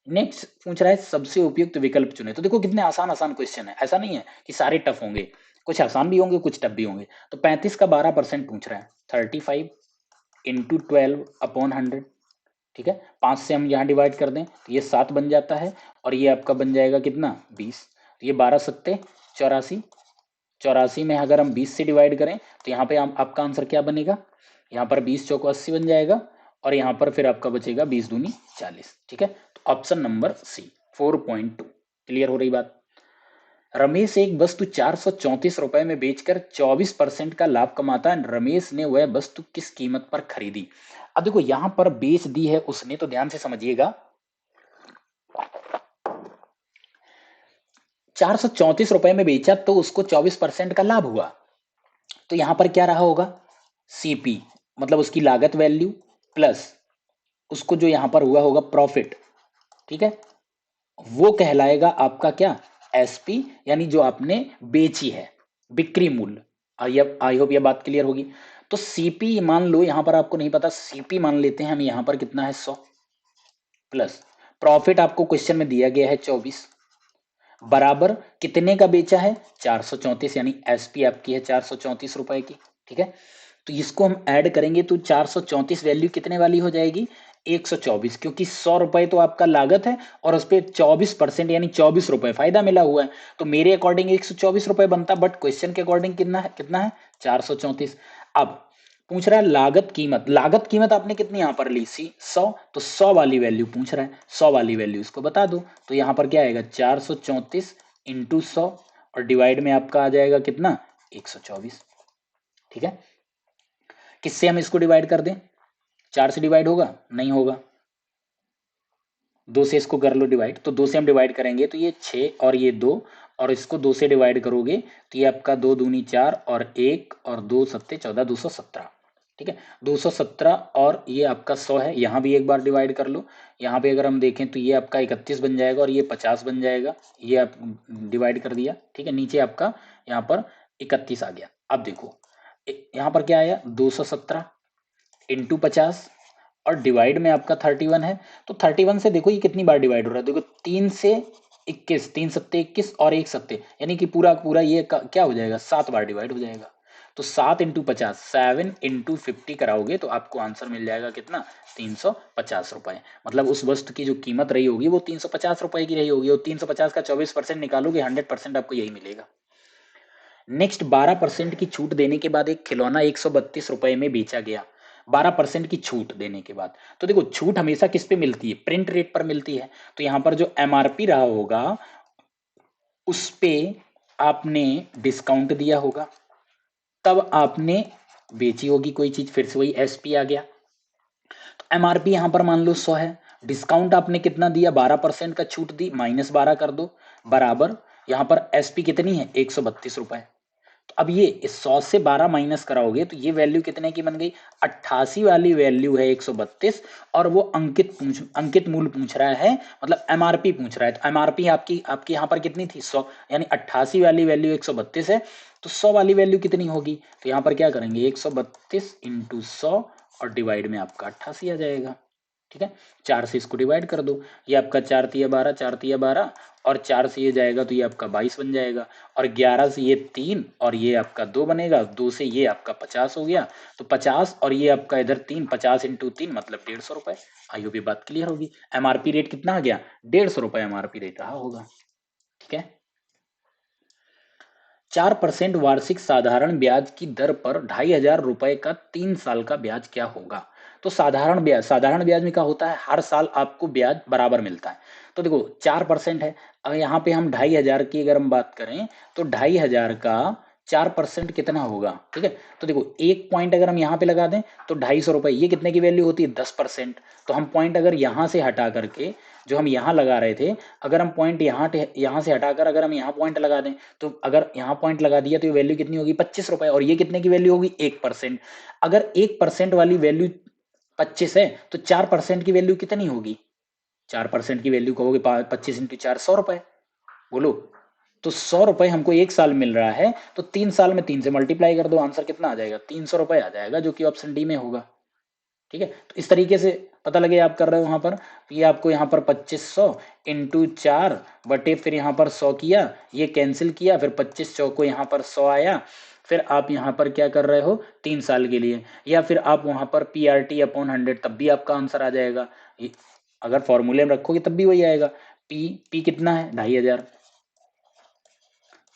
नेक्स्ट पूछ रहा है सबसे उपयुक्त विकल्प चुने। तो देखो कितने आसान आसान क्वेश्चन है, ऐसा नहीं है कि सारे टफ होंगे, कुछ आसान भी होंगे कुछ टफ भी होंगे। तो 35 का 12% पूछ रहा है, 35 इंटू 12 अपॉन 100, ठीक है। 5 से हम यहाँ डिवाइड कर दें तो ये 7 बन जाता है, और ये आपका बन जाएगा कितना 20। तो ये 12 सत्ते 84। 84 में अगर हम 20 से डिवाइड करें तो यहाँ पे आपका आंसर क्या बनेगा, यहाँ पर 20 चौको 80 बन जाएगा, और यहाँ पर फिर आपका बचेगा 20 दूनी 40, ठीक है। तो ऑप्शन नंबर सी 4.2। क्लियर हो रही बात। रमेश एक वस्तु 434 रुपए में बेचकर 24% का लाभ कमाता है। रमेश ने वह वस्तु किस कीमत पर खरीदी? अब देखो यहां पर बेच दी है उसने, तो ध्यान से समझिएगा। 434 रुपए में बेचा तो उसको 24% का लाभ हुआ, तो यहां पर क्या रहा होगा सीपी, मतलब उसकी लागत वैल्यू प्लस उसको जो यहां पर हुआ होगा प्रॉफिट, ठीक है। वो कहलाएगा आपका क्या एसपी, यानी जो आपने बेची है, बिक्री मूल्य। आई होप ये बात क्लियर होगी। तो सीपी मान लो, यहां पर आपको नहीं पता, सीपी मान लेते हैं हम, यहां पर कितना है 100, प्लस प्रॉफिट आपको क्वेश्चन में दिया गया है 24, बराबर कितने का बेचा है 434, यानी एसपी आपकी है 434 रुपए की, ठीक है। तो इसको हम ऐड करेंगे तो 434 वैल्यू कितने वाली हो जाएगी 124, क्योंकि 100 रुपए तो आपका लागत है और उस पर 24% यानी 24 रुपए फायदा मिला हुआ है, तो मेरे अकॉर्डिंग 124 रुपए बनता, बट क्वेश्चन के अकॉर्डिंग कितना है 434। अब पूछ रहा है लागत कीमत। लागत कीमत आपने कितनी यहां पर ली सी 100, तो 100 वाली वैल्यू पूछ रहा है, 100 वाली वैल्यू इसको बता दो। तो यहां पर क्या आएगा 434 इंटू 100, और डिवाइड में आपका आ जाएगा कितना 124, ठीक है। किससे हम इसको डिवाइड कर दें, 4 से डिवाइड होगा नहीं होगा, 2 से इसको कर लो डिवाइड, तो 2 से हम डिवाइड करेंगे तो ये 6 और ये 2, और इसको 2 से डिवाइड करोगे तो ये आपका 2 दूनी 4 और 1 और 2 सत्ते 14, 217, ठीक है। 217 और ये आपका 100 है, यहाँ भी एक बार डिवाइड कर लो। यहाँ पे अगर हम देखें तो ये आपका 31 बन जाएगा और ये 50 बन जाएगा, ये आप डिवाइड कर दिया, ठीक है। नीचे आपका यहाँ पर 31 आ गया। अब देखो यहाँ पर क्या आया 217 इंटू 50, और डिवाइड में आपका 31 है, तो 31 से देखो ये कितनी बार डिवाइड हो रहा है, देखो 3 से 21, 3 सत्ते 21 और 1 सत्ते, यानी कि पूरा पूरा ये क्या हो जाएगा 7 बार डिवाइड हो जाएगा। तो 7 इंटू 50, 7 इंटू 50 कराओगे तो आपको आंसर मिल जाएगा कितना 350 रुपए। मतलब उस वस्तु की जो कीमत रही होगी वो 350 रुपए की रही होगी, और 350 का 24% निकालोगे 100% आपको यही मिलेगा। नेक्स्ट 12% की छूट देने के बाद एक खिलौना 132 रुपए में बेचा गया। 12% की छूट देने के बाद, तो देखो छूट हमेशा किस पे मिलती है प्रिंट रेट पर मिलती है, तो यहां पर जो एमआरपी रहा होगा उस पे आपने डिस्काउंट दिया होगा, तब आपने बेची होगी कोई चीज, फिर से वही एसपी आ गया। तो एमआरपी यहां पर मान लो 100 है, डिस्काउंट आपने कितना दिया 12% का छूट दी, -12 कर दो, बराबर यहां पर एसपी कितनी है 132 रुपए। तो अब ये इस 100 से 12 माइनस कराओगे तो ये वैल्यू कितने की बन गई 88 वाली वैल्यू है 132, और वो अंकित मूल्य पूछ रहा है, मतलब एमआरपी पूछ रहा है। तो एमआरपी आपकी आपकी यहाँ पर कितनी थी 100, यानी 88 वाली वैल्यू 132 है, तो 100 वाली वैल्यू कितनी होगी, तो यहाँ पर क्या करेंगे 132 इंटू 100 और डिवाइड में आपका 88 आ जाएगा, ठीक है। 4 से इसको डिवाइड कर दो, ये आपका 4 तिया 12, 4 तिया 12, और 4 से ये जाएगा तो ये आपका 22 बन जाएगा, और 11 से ये 3 और ये आपका 2 बनेगा, 2 से ये आपका 50 हो गया, तो 50 और ये आपका इधर 3, 50 इंटू 3 मतलब 150 रुपए। आई होप ये बात क्लियर होगी। एमआरपी रेट कितना आ गया 150 रुपए एमआरपी रेट रहा होगा, ठीक है। 4% वार्षिक साधारण ब्याज की दर पर 2500 रुपए का 3 साल का ब्याज क्या होगा? तो साधारण ब्याज में क्या होता है हर साल आपको ब्याज बराबर मिलता है। तो देखो 4% है, अब यहाँ पे हम 2500 की अगर हम बात करें तो 2500 का 4% कितना होगा, ठीक है। तो देखो एक पॉइंट अगर हम यहाँ पे लगा दें तो 250 रुपये, ये कितने की वैल्यू होती है 10%। तो हम पॉइंट अगर यहाँ से हटा करके जो हम यहाँ लगा रहे थे, अगर हम पॉइंट यहाँ से हटाकर अगर हम यहाँ पॉइंट लगा दें, तो अगर यहाँ पॉइंट लगा दिया तो ये वैल्यू कितनी होगी 25 रुपये, और ये कितने की वैल्यू होगी 1%। अगर 1% वाली वैल्यू 25 है तो 4% की वैल्यू कितनी होगी, 4% की वैल्यू कहोगे 25 × 4 100 रुपए, बोलो। तो 100 रुपए हमको एक साल मिल रहा है, तो 3 साल में 3 से मल्टीप्लाई कर दो, आंसर कितना आ जाएगा 300 रुपए आ जाएगा, जो कि ऑप्शन डी में होगा, ठीक है। तो इस तरीके से पता लगे आप कर रहे हो वहां पर, ये आपको यहाँ पर 2500 इंटू 4 बटे फिर यहाँ पर 100 किया, ये कैंसिल किया, फिर 25 को यहाँ पर 100 आया, फिर आप यहाँ पर क्या कर रहे हो 3 साल के लिए, या फिर आप वहां पर PRT/100 तब भी आपका आंसर आ जाएगा। अगर फॉर्मूले में रखोगे तब भी वही आएगा। पी कितना है 2500,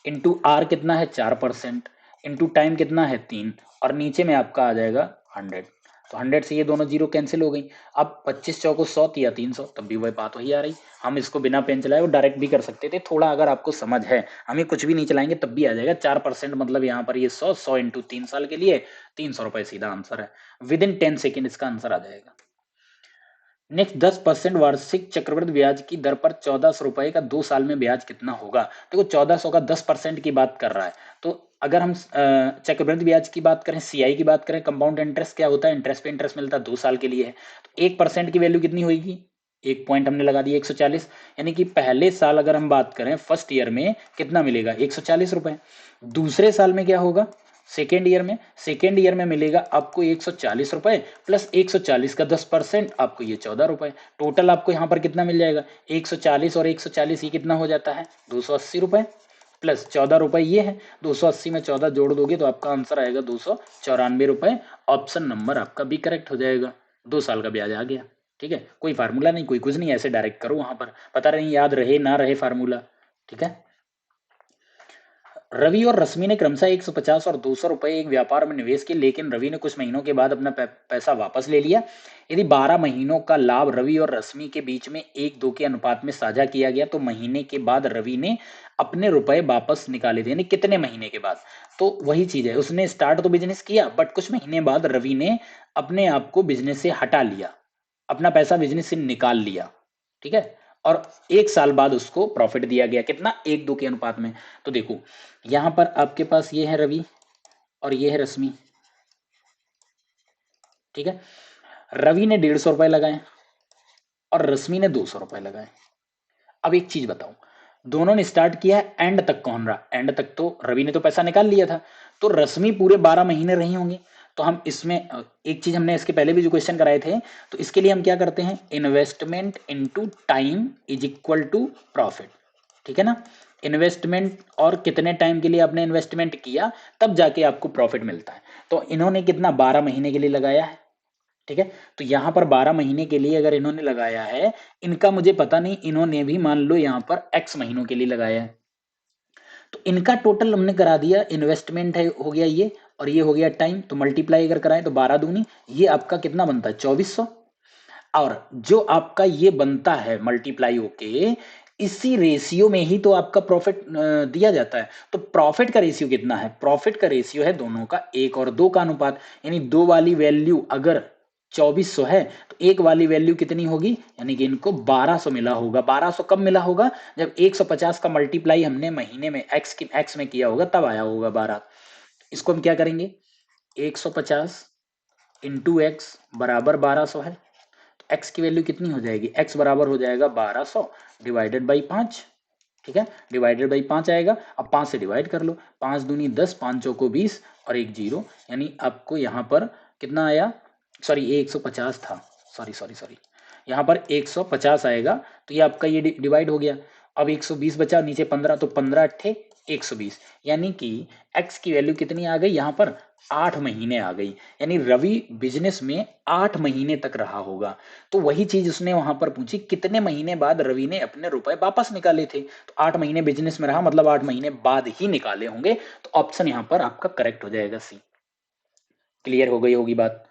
इंटू आर कितना है 4%, इंटू टाइम कितना है 3, और नीचे में आपका आ जाएगा 100। तो 100 से ये दोनों जीरो कैंसिल हो गई। अब 25 चौको 100 या 300, तब भी वही बात वही आ रही। हम इसको बिना पेन चलाए वो डायरेक्ट भी कर सकते थे, थोड़ा अगर आपको समझ है, हमें कुछ भी नहीं चलाएंगे तब भी आ जाएगा 4%, मतलब यहाँ पर ये 100 इंटू 3 साल के लिए 300 रुपए सीधा आंसर है। विद इन 10 सेकेंड इसका आंसर आ जाएगा। नेक्स्ट 10% वार्षिक चक्रवृद्धि ब्याज की दर पर 1400 रुपए का 2 साल में ब्याज कितना होगा। देखो 1400 का 10% की बात कर रहा है, तो अगर हम चक्रवृद्धि ब्याज की बात करें, CI की बात करें, कंपाउंड इंटरेस्ट क्या होता है, इंटरेस्ट पे इंटरेस्ट मिलता है 2 साल के लिए है, तो 1% की वैल्यू कितनी होगी, एक पॉइंट हमने लगा दिया 140, यानी कि पहले साल अगर हम बात करें फर्स्ट ईयर में कितना मिलेगा 140 रुपए। दूसरे साल में क्या होगा सेकेंड ईयर में मिलेगा आपको 140 रुपए, प्लस 140 का 10% आपको ये 14 रुपए। टोटल आपको यहाँ पर कितना मिल जाएगा 140 और 140, ये कितना हो जाता है 280 रुपए, प्लस 14 रुपए ये है, 280 में 14 जोड़ दोगे तो आपका आंसर आएगा 294 रुपए। ऑप्शन नंबर आपका भी करेक्ट हो जाएगा। 2 साल का ब्याज आ गया, ठीक है। कोई फार्मूला नहीं, कोई कुछ नहीं, ऐसे डायरेक्ट करो, वहां पर पता नहीं याद रहे ना रहे फार्मूला, ठीक है। रवि और रश्मि ने क्रमशः 150 और 200 रुपए एक व्यापार में निवेश किए, लेकिन रवि ने कुछ महीनों के बाद अपना पैसा वापस ले लिया। यदि 12 महीनों का लाभ रवि और रश्मि के बीच में 1:2 के अनुपात में साझा किया गया, तो महीने के बाद रवि ने अपने रुपए वापस निकाले थे, यानी कितने महीने के बाद। तो वही चीज है, उसने स्टार्ट तो बिजनेस किया, बट कुछ महीने बाद रवि ने अपने आप को बिजनेस से हटा लिया, अपना पैसा बिजनेस से निकाल लिया, ठीक है। और 1 साल बाद उसको प्रॉफिट दिया गया, कितना 1:2 के अनुपात में। तो देखो यहां पर आपके पास ये है रवि और ये है रश्मि, ठीक है। रवि ने 150 रुपए लगाए और रश्मि ने 200 रुपए लगाए। अब एक चीज बताओ, दोनों ने स्टार्ट किया है, एंड तक कौन रहा, एंड तक तो रवि ने तो पैसा निकाल लिया था, तो रश्मि पूरे 12 महीने रही होंगी। तो हम इसमें एक चीज हमने इसके पहले भी जो क्वेश्चन कराए थे, तो इसके लिए हम क्या करते हैं, investment into time is equal to profit, ठीक है ना। इन्वेस्टमेंट और कितने टाइम के लिए आपने इन्वेस्टमेंट किया, तब जाके आपको प्रॉफिट मिलता है। तो इन्होंने कितना 12 महीने के लिए लगाया है, ठीक है। तो यहां पर 12 महीने के लिए अगर इन्होंने लगाया है, इनका मुझे पता नहीं, इन्होंने भी मान लो यहां पर x महीनों के लिए लगाया है, तो इनका टोटल हमने करा दिया, इन्वेस्टमेंट है हो गया ये, और ये हो गया टाइम, तो मल्टीप्लाई अगर कराएं तो 12 दूनी, ये आपका कितना बनता है 2400, और जो आपका ये बनता है मल्टीप्लाई होके, इसी रेशियो में ही तो आपका प्रॉफिट दिया जाता है। तो प्रॉफिट का रेशियो कितना है, प्रॉफिट का रेशियो है दोनों का 1 और 2 का अनुपात, यानी 2 वाली वैल्यू अगर 2400 है तो 1 वाली वैल्यू कितनी होगी, यानी कि इनको 1200 मिला होगा। 1200 कब मिला होगा, जब 150 का मल्टीप्लाई हमने महीने में एक्स में किया होगा, तब आया होगा 12। इसको हम क्या करेंगे, 150 इंटू एक्स बराबर 1200 है, तो x की वैल्यू कितनी हो जाएगी, x बराबर हो जाएगा 1200 डिवाइडेड बाई 5, ठीक है। डिवाइडेड बाई 5 आएगा, अब 5 से डिवाइड कर लो, 5 दूनी 10, 5 चौको 20 और एक जीरो, यानी आपको यहाँ पर कितना आया, सॉरी ये 150 था, सॉरी यहाँ पर 150 आएगा, तो ये आपका ये डिवाइड हो गया। अब 120 बचा, नीचे 15, तो 15 अट्ठे 120, यानी कि x की वैल्यू कितनी आ गई यहाँ पर 8 महीने आ गई, यानी रवि बिजनेस में 8 महीने तक रहा होगा। तो वही चीज उसने वहां पर पूछी, कितने महीने बाद रवि ने अपने रुपए वापस निकाले थे, तो 8 महीने बिजनेस में रहा, मतलब 8 महीने बाद ही निकाले होंगे, तो ऑप्शन यहाँ पर आपका करेक्ट हो जाएगा सी। क्लियर हो गई होगी बात।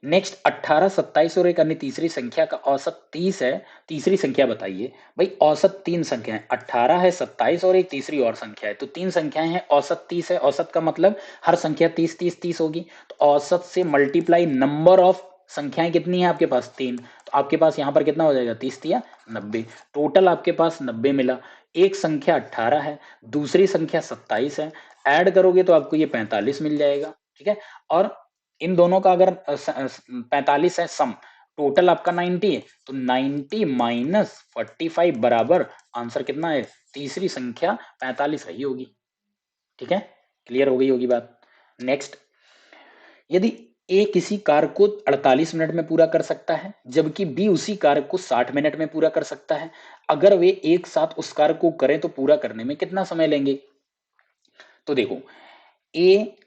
नेक्स्ट 18, 27 और एक अन्य तीसरी संख्या का औसत 30 है। तीसरी संख्या बताइए। भाई औसत तीन संख्या है, 18 है, 27 और एक तीसरी और संख्या है, तो तीन संख्याएं हैं, औसत 30 है। औसत का मतलब हर संख्या 30 30 30 होगी, तो औसत से मल्टीप्लाई नंबर ऑफ संख्याएं कितनी है आपके पास, तीन, तो आपके पास यहां पर कितना हो जाएगा, 30 या 90, टोटल आपके पास 90 मिला। एक संख्या 18 है, दूसरी संख्या 27 है, ऐड करोगे तो आपको ये 45 मिल जाएगा। ठीक है, और इन दोनों का अगर 45 है सम, टोटल आपका 90 है, तो 90 माइनस 45 बराबर आंसर कितना है, तीसरी संख्या 45 रही होगी। ठीक है, क्लियर हो गई होगी बात। नेक्स्ट, यदि ए किसी कार्य को 48 मिनट में पूरा कर सकता है जबकि बी उसी कार्य को 60 मिनट में पूरा कर सकता है, अगर वे एक साथ उस कार्य को करें तो पूरा करने में कितना समय लेंगे। तो देखो, ए,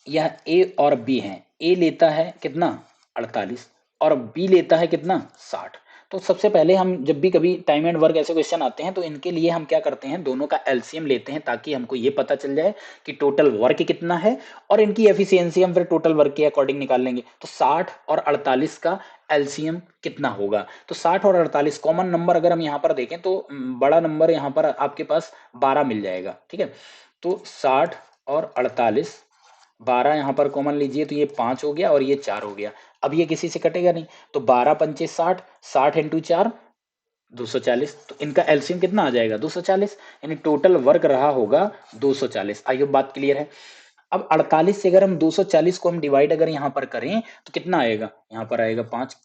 यह ए और बी है, ए लेता है कितना 48 और बी लेता है कितना 60। तो सबसे पहले हम जब भी कभी टाइम एंड वर्क ऐसे क्वेश्चन आते हैं तो इनके लिए हम क्या करते हैं, दोनों का एलसीएम लेते हैं ताकि हमको ये पता चल जाए कि टोटल वर्क कितना है और इनकी एफिशिएंसी हम फिर टोटल वर्क के अकॉर्डिंग निकाल लेंगे। तो 60 और 48 का एलसीएम कितना होगा, तो 60 और 48 कॉमन नंबर अगर हम यहाँ पर देखें तो बड़ा नंबर यहाँ पर आपके पास 12 मिल जाएगा। ठीक है, तो 60 और 48, 12 यहाँ पर कॉमन लीजिए तो ये 5 हो गया और ये 4 हो गया। अब ये किसी से कटेगा नहीं, तो 12 पंचे 60, 60 इंटू 4 240, तो इनका एलसीएम कितना आ जाएगा 240, यानी टोटल वर्क रहा होगा 240। आई होप बात क्लियर है। अब 48 से अगर हम 240 को हम डिवाइड अगर यहाँ पर करें तो कितना आएगा, यहाँ पर आएगा 5,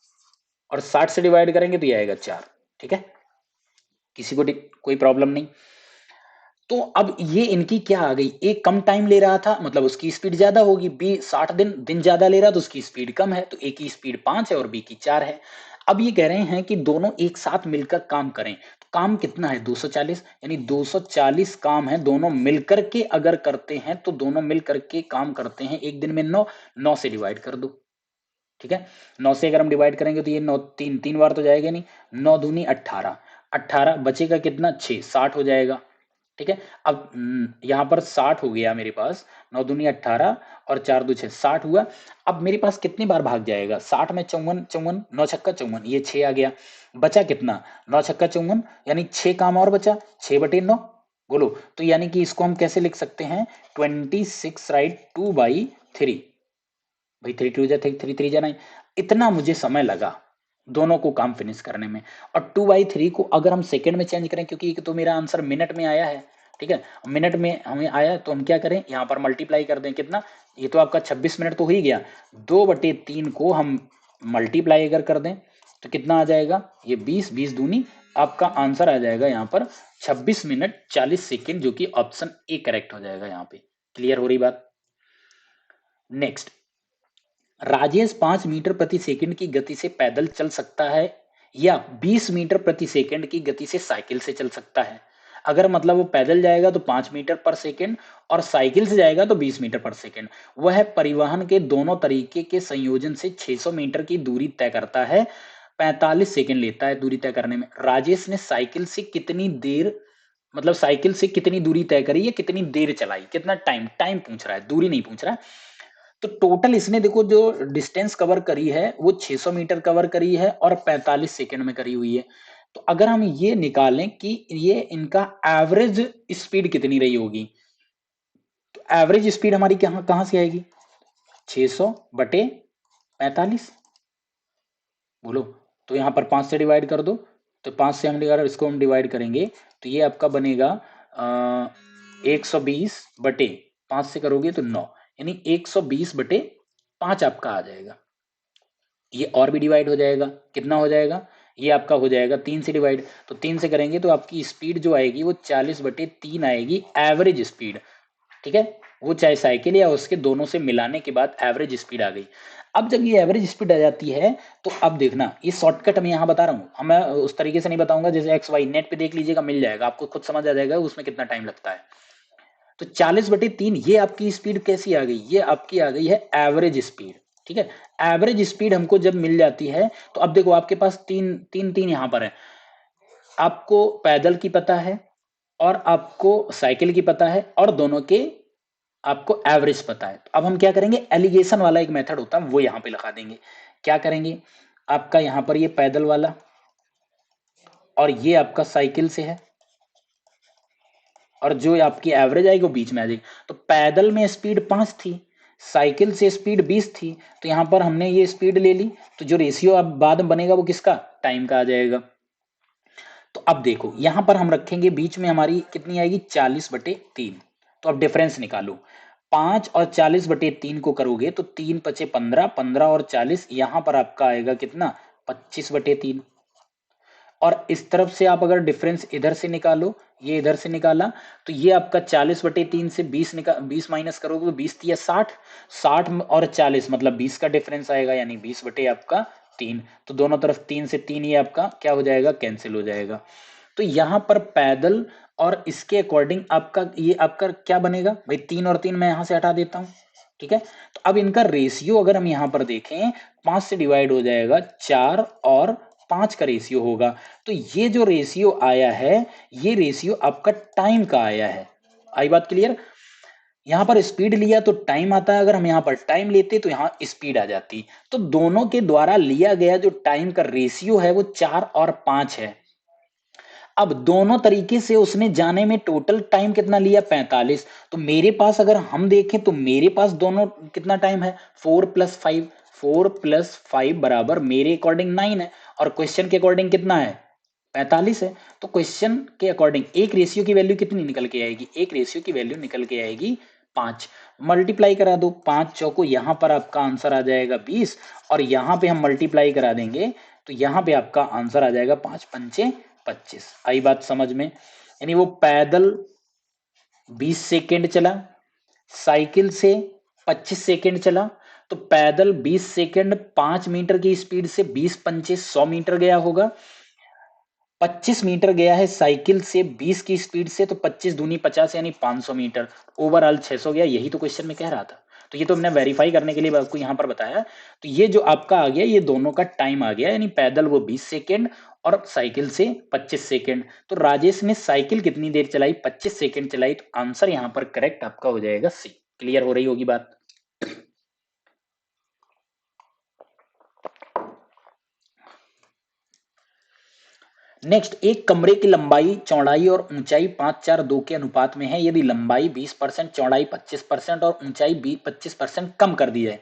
और 60 से डिवाइड करेंगे तो ये आएगा 4। ठीक है, किसी को कोई प्रॉब्लम नहीं। तो अब ये इनकी क्या आ गई, ए कम टाइम ले रहा था मतलब उसकी स्पीड ज्यादा होगी, बी 60 दिन ज्यादा ले रहा तो उसकी स्पीड कम है, तो ए की स्पीड 5 है और बी की 4 है। अब ये कह रहे हैं कि दोनों एक साथ मिलकर काम करें, तो काम कितना है 240, यानी 240 काम है, दोनों मिलकर के अगर करते हैं तो दोनों मिलकर के काम करते हैं एक दिन में 9, 9 से डिवाइड कर दो। ठीक है, 9 से अगर हम डिवाइड करेंगे तो ये 9 तीन तीन बार तो जाएगा नहीं, 9 दूनी 18, 18 बचेगा कितना 6, 60 हो जाएगा। ठीक है, अब यहाँ पर 60 हो गया मेरे पास, 9 दूनी 18 और 4 दो 6, 60 हुआ। अब मेरे पास कितनी बार भाग जाएगा, 60 में 54, 54 9 छक्का 54, ये 6 आ गया, बचा कितना 9 छक्का 54, यानी 6 काम और बचा, 6/9। बोलो, तो यानी कि इसको हम कैसे लिख सकते हैं, 26 राइट 2/3, भाई 3 2 जा 3 3 जा 9, इतना मुझे समय लगा दोनों को काम फिनिश करने में। और 2/3 को अगर हम सेकंड में चेंज करें, क्योंकि तो मेरा आंसर मिनट में आया है, ठीक है, मिनट में हमें आया तो हम क्या करें, यहाँ पर मल्टीप्लाई कर दें कितना, ये तो आपका 26 मिनट तो हो ही गया, 2/3 को हम मल्टीप्लाई अगर कर दें तो कितना आ जाएगा, ये 20, 20 दूनी, आपका आंसर आ जाएगा यहाँ पर 26 मिनट 40 सेकेंड, जो कि ऑप्शन ए करेक्ट हो जाएगा यहाँ पे। क्लियर हो रही बात। नेक्स्ट, राजेश 5 मीटर प्रति सेकंड की गति से पैदल चल सकता है या 20 मीटर प्रति सेकंड की गति से साइकिल से चल सकता है। अगर मतलब वो पैदल जाएगा तो 5 मीटर पर सेकंड और साइकिल से जाएगा तो 20 मीटर पर सेकंड। वह परिवहन के दोनों तरीके के संयोजन से 600 मीटर की दूरी तय करता है, 45 सेकंड लेता है दूरी तय करने में। राजेश ने साइकिल से कितनी देर, मतलब साइकिल से कितनी दूरी तय करी या कितनी देर चलाई, कितना टाइम, टाइम पूछ रहा है, दूरी नहीं पूछ रहा है। तो टोटल इसने देखो जो डिस्टेंस कवर करी है वो 600 मीटर कवर करी है और 45 सेकंड में करी हुई है। तो अगर हम ये निकालें कि ये इनका एवरेज स्पीड कितनी रही होगी, तो एवरेज स्पीड हमारी कहां कहां से आएगी, 600/45। बोलो, तो यहां पर 5 से डिवाइड कर दो, तो 5 से हम अगर इसको हम डिवाइड करेंगे तो ये आपका बनेगा 120/5 से करोगे तो 9, यानी 120/5 आपका आ जाएगा। ये और भी डिवाइड हो जाएगा, कितना हो जाएगा, ये आपका हो जाएगा 3 से डिवाइड, तो 3 से करेंगे तो आपकी स्पीड जो आएगी वो 40/3 आएगी, एवरेज स्पीड। ठीक है, वो चाहे साइकिल या उसके दोनों से मिलाने के बाद एवरेज स्पीड आ गई। अब जब ये एवरेज स्पीड आ जाती है तो अब देखना, ये शॉर्टकट मैं यहाँ बता रहा हूँ, मैं उस तरीके से नहीं बताऊंगा जैसे एक्स वाई, नेट पे देख लीजिएगा मिल जाएगा आपको, खुद समझ आ जाएगा उसमें कितना टाइम लगता है। तो 40/3 ये आपकी स्पीड कैसी आ गई, ये आपकी आ गई है एवरेज स्पीड। ठीक है, एवरेज स्पीड हमको जब मिल जाती है तो अब देखो आपके पास तीन तीन तीन यहां पर है, आपको पैदल की पता है और आपको साइकिल की पता है और दोनों के आपको एवरेज पता है। तो अब हम क्या करेंगे, एलिगेशन वाला एक मेथड होता है वो यहां पे लगा देंगे। क्या करेंगे, आपका यहां पर ये पैदल वाला और ये आपका साइकिल से है, और जो आपकी एवरेज आएगी वो बीच में आ जाएगी। तो पैदल में स्पीड 5 थी, साइकिल से स्पीड 20 थी, तो यहां पर हमने ये स्पीड ले ली, तो जो रेशियो अब बाद में बनेगा वो किसका, टाइम का आ जाएगा। तो अब देखो यहां पर हम रखेंगे बीच में हमारी कितनी आएगी, 40/3। तो अब डिफरेंस निकालो, 5 और 40/3 को करोगे तो 3×5 = 15, 15 और 40 यहां पर आपका आएगा कितना, 25/3। और इस तरफ से आप अगर डिफरेंस इधर से निकालो, ये इधर से निकाला, तो ये आपका 40/3 से 20 माइनस करोगे तो 20×3 = 60, 60 और 40 मतलब 20 का डिफरेंस आएगा, यानी 20/3। तो दोनों तरफ 3 से 3 ये आपका क्या हो जाएगा, कैंसिल हो जाएगा। तो यहां पर पैदल और इसके अकॉर्डिंग आपका ये आपका क्या बनेगा भाई, 3 और 3 मैं यहां से हटा देता हूं, ठीक है। तो अब इनका रेशियो अगर हम यहां पर देखें, 5 से डिवाइड हो जाएगा, 4 और 5 का रेशियो होगा। तो ये जो रेशियो आया है, ये रेशियो आपका टाइम का आया है। आई बात क्लियर। यहां पर स्पीड लिया तो टाइम आता है, अगर हम यहां पर टाइम लेते तो यहां स्पीड आ जाती। तो दोनों के द्वारा लिया गया जो टाइम का रेशियो है वो 4 और 5 है। अब दोनों तरीके से उसने जाने में टोटल टाइम कितना लिया, 45। तो मेरे पास अगर हम देखें तो मेरे पास दोनों कितना टाइम है, 4+5, 4+5 बराबर मेरे अकॉर्डिंग 9 है, और क्वेश्चन के अकॉर्डिंग कितना है, 45 है। तो क्वेश्चन के अकॉर्डिंग एक रेशियो की वैल्यू कितनी निकल के आएगी, एक रेशियो की वैल्यू निकल के आएगी 5। मल्टीप्लाई करा दो, 5 चौको यहां पर आपका आंसर आ जाएगा 20, और यहां पे हम मल्टीप्लाई करा देंगे तो यहां पे आपका आंसर आ जाएगा 5×5 = 25। आई बात समझ में। यानी वो पैदल 20 सेकेंड चला, साइकिल से 25 सेकेंड चला, तो पैदल 20 सेकेंड 5 मीटर की स्पीड से 20×5 = 100 मीटर गया होगा। 25 मीटर गया है साइकिल से 20 की स्पीड से, तो 25×2 = 50 यानी 500 मीटर। ओवरऑल 600 गया, यही तो क्वेश्चन में कह रहा था। तो ये तो हमने वेरीफाई करने के लिए आपको यहां पर बताया। तो ये जो आपका आ गया, ये दोनों का टाइम आ गया, यानी पैदल वो 20 सेकेंड और साइकिल से 25 सेकेंड। तो राजेश ने साइकिल कितनी देर चलाई, 25 सेकेंड चलाई। तो आंसर यहां पर करेक्ट आपका हो जाएगा सी। क्लियर हो रही होगी बात। नेक्स्ट, एक कमरे की लंबाई, चौड़ाई और ऊंचाई 5:4:2 के अनुपात में है। यदि लंबाई 20%, चौड़ाई 25% और ऊंचाई 25% कम कर दी जाए,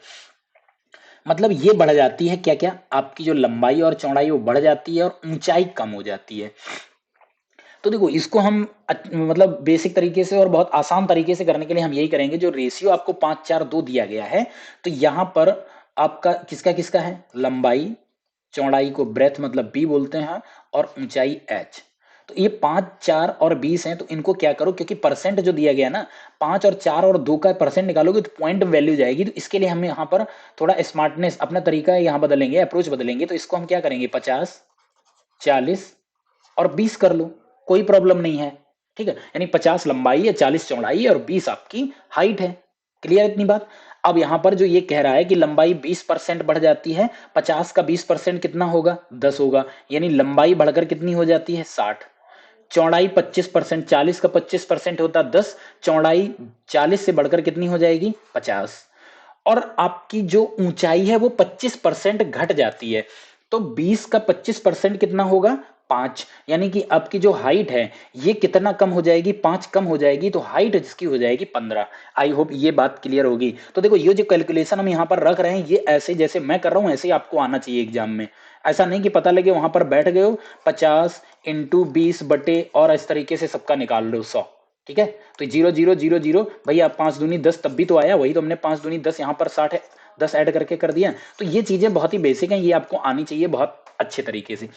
मतलब ये बढ़ जाती है क्या क्या, आपकी जो लंबाई और चौड़ाई वो बढ़ जाती है और ऊंचाई कम हो जाती है। तो देखो इसको हम मतलब बेसिक तरीके से और बहुत आसान तरीके से करने के लिए हम यही करेंगे, जो रेशियो आपको 5:4:2 दिया गया है, तो यहां पर आपका किसका किसका है, लंबाई, चौड़ाई को ब्रेथ मतलब बी बोलते हैं, और ऊंचाई एच। तो ये 5, 4 और 20 हैं, तो इनको क्या करो, क्योंकि परसेंट जो दिया गया ना, 5 और 4 और 2 का परसेंट निकालोगे तो पॉइंट वैल्यू जाएगी। तो इसके लिए हम यहाँ पर थोड़ा स्मार्टनेस, अपना तरीका यहाँ बदलेंगे, अप्रोच बदलेंगे। तो इसको हम क्या करेंगे, 50, 40 और 20 कर लो, कोई प्रॉब्लम नहीं है, ठीक है। यानी 50 लंबाई है, 40 चौड़ाई है और 20 आपकी हाइट है। क्लियर इतनी बात। अब यहां पर जो ये कह रहा है कि लंबाई 20% बढ़ जाती है, 50 का 20% कितना होगा, 10 होगा, यानी लंबाई बढ़कर कितनी हो जाती है, 60। चौड़ाई 25%, 40 का 25% होता है 10, चौड़ाई 40 से बढ़कर कितनी हो जाएगी, 50। और आपकी जो ऊंचाई है वो 25% घट जाती है, तो 20 का 25% कितना होगा, 5। यानी कि आपकी जो हाइट है ये कितना कम हो जाएगी, 5 कम हो जाएगी, तो हाइट इसकी हो जाएगी 15। आई होप ये बात क्लियर होगी। तो देखो ये जो कैलकुलेशन हम यहाँ पर रख रहे हैं, ये ऐसे जैसे मैं कर रहा हूँ ऐसे ही आपको आना चाहिए एग्जाम में। ऐसा नहीं कि पता लगे वहां पर बैठ गए हो 50 × 20 बटे और इस तरीके से सबका निकाल लो 100, ठीक है। तो 0 0 0 0 भाई, आप 5×2 = 10 तब भी तो आया, वही तो हमने 5×2 = 10 यहाँ पर 60 है, 10 ऐड करके कर दिया। तो ये चीजें बहुत ही बेसिक हैं, ये आपको आनी चाहिए बहुत अच्छे तरीके से।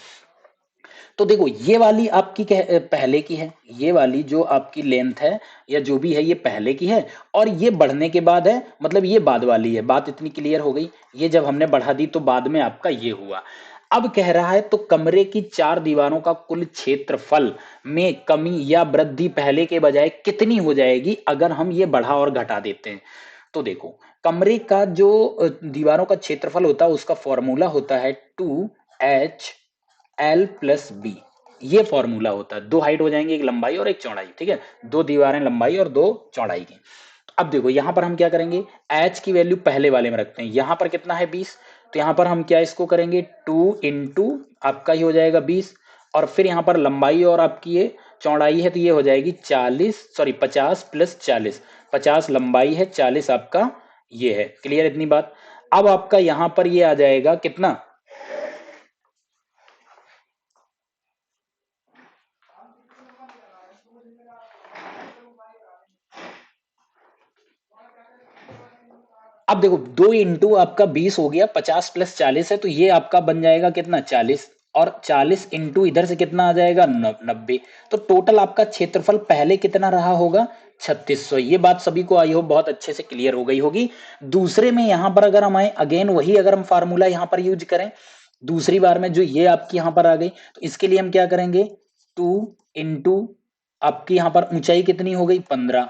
तो देखो ये वाली आपकी पहले की है, ये वाली जो आपकी लेंथ है या जो भी है ये पहले की है, और ये बढ़ने के बाद है, मतलब ये बाद वाली है। बात इतनी क्लियर हो गई। ये जब हमने बढ़ा दी तो बाद में आपका ये हुआ। अब कह रहा है तो कमरे की 4 दीवारों का कुल क्षेत्रफल में कमी या वृद्धि पहले के बजाय कितनी हो जाएगी अगर हम ये बढ़ा और घटा देते हैं। तो देखो कमरे का जो दीवारों का क्षेत्रफल होता है उसका फॉर्मूला होता है 2H L+B। ये फॉर्मूला होता है, दो हाइट हो जाएंगी, एक लंबाई और एक चौड़ाई, ठीक है, दो दीवारें लंबाई और दो चौड़ाई की। अब देखो यहां पर हम क्या करेंगे, h की वैल्यू पहले वाले में रखते हैं, यहां पर कितना है 20, तो यहां पर हम क्या इसको करेंगे 2 इंटू आपका ये हो जाएगा 20, और फिर यहां पर लंबाई और आपकी ये चौड़ाई है तो ये हो जाएगी 40, सॉरी 50 प्लस 40, 50 लंबाई है 40 आपका ये है। क्लियर इतनी बात। अब आपका यहां पर ये आ जाएगा कितना, अब देखो 2 इंटू आपका 20 हो गया, 50 प्लस 40 है तो ये आपका बन जाएगा कितना 40, और 40 इंटू इधर से कितना आ जाएगा 90। तो टोटल आपका क्षेत्रफल पहले कितना रहा होगा 3600। ये बात सभी को आई हो बहुत अच्छे से क्लियर हो गई होगी। दूसरे में यहां पर अगर हम आए अगेन वही अगर हम फार्मूला यहां पर यूज करें, दूसरी बार में जो ये आपकी यहां पर आ गई तो इसके लिए हम क्या करेंगे 2 इंटू आपकी यहां पर ऊंचाई कितनी हो गई 15,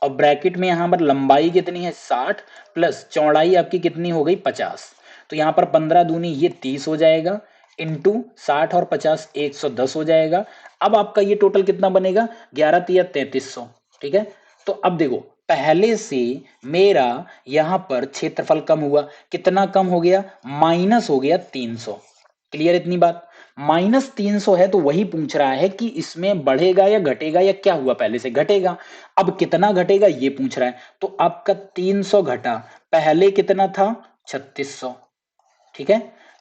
और ब्रैकेट में यहां पर लंबाई कितनी है 60 प्लस चौड़ाई आपकी कितनी हो गई 50, तो यहां पर 15 दूनी ये 30 हो जाएगा, इंटू 60 और 50 110 हो जाएगा। अब आपका ये टोटल कितना बनेगा 11 तिया 3300। ठीक है, तो अब देखो पहले से मेरा यहां पर क्षेत्रफल कम हुआ, कितना कम हो गया माइनस हो गया 300। क्लियर इतनी बात। -300 है तो वही पूछ रहा है कि इसमें बढ़ेगा या घटेगा, या क्या हुआ पहले से घटेगा। अब कितना घटेगा ये पूछ रहा है, तो आपका 300 घटा, पहले कितना था 3600। ठीक है,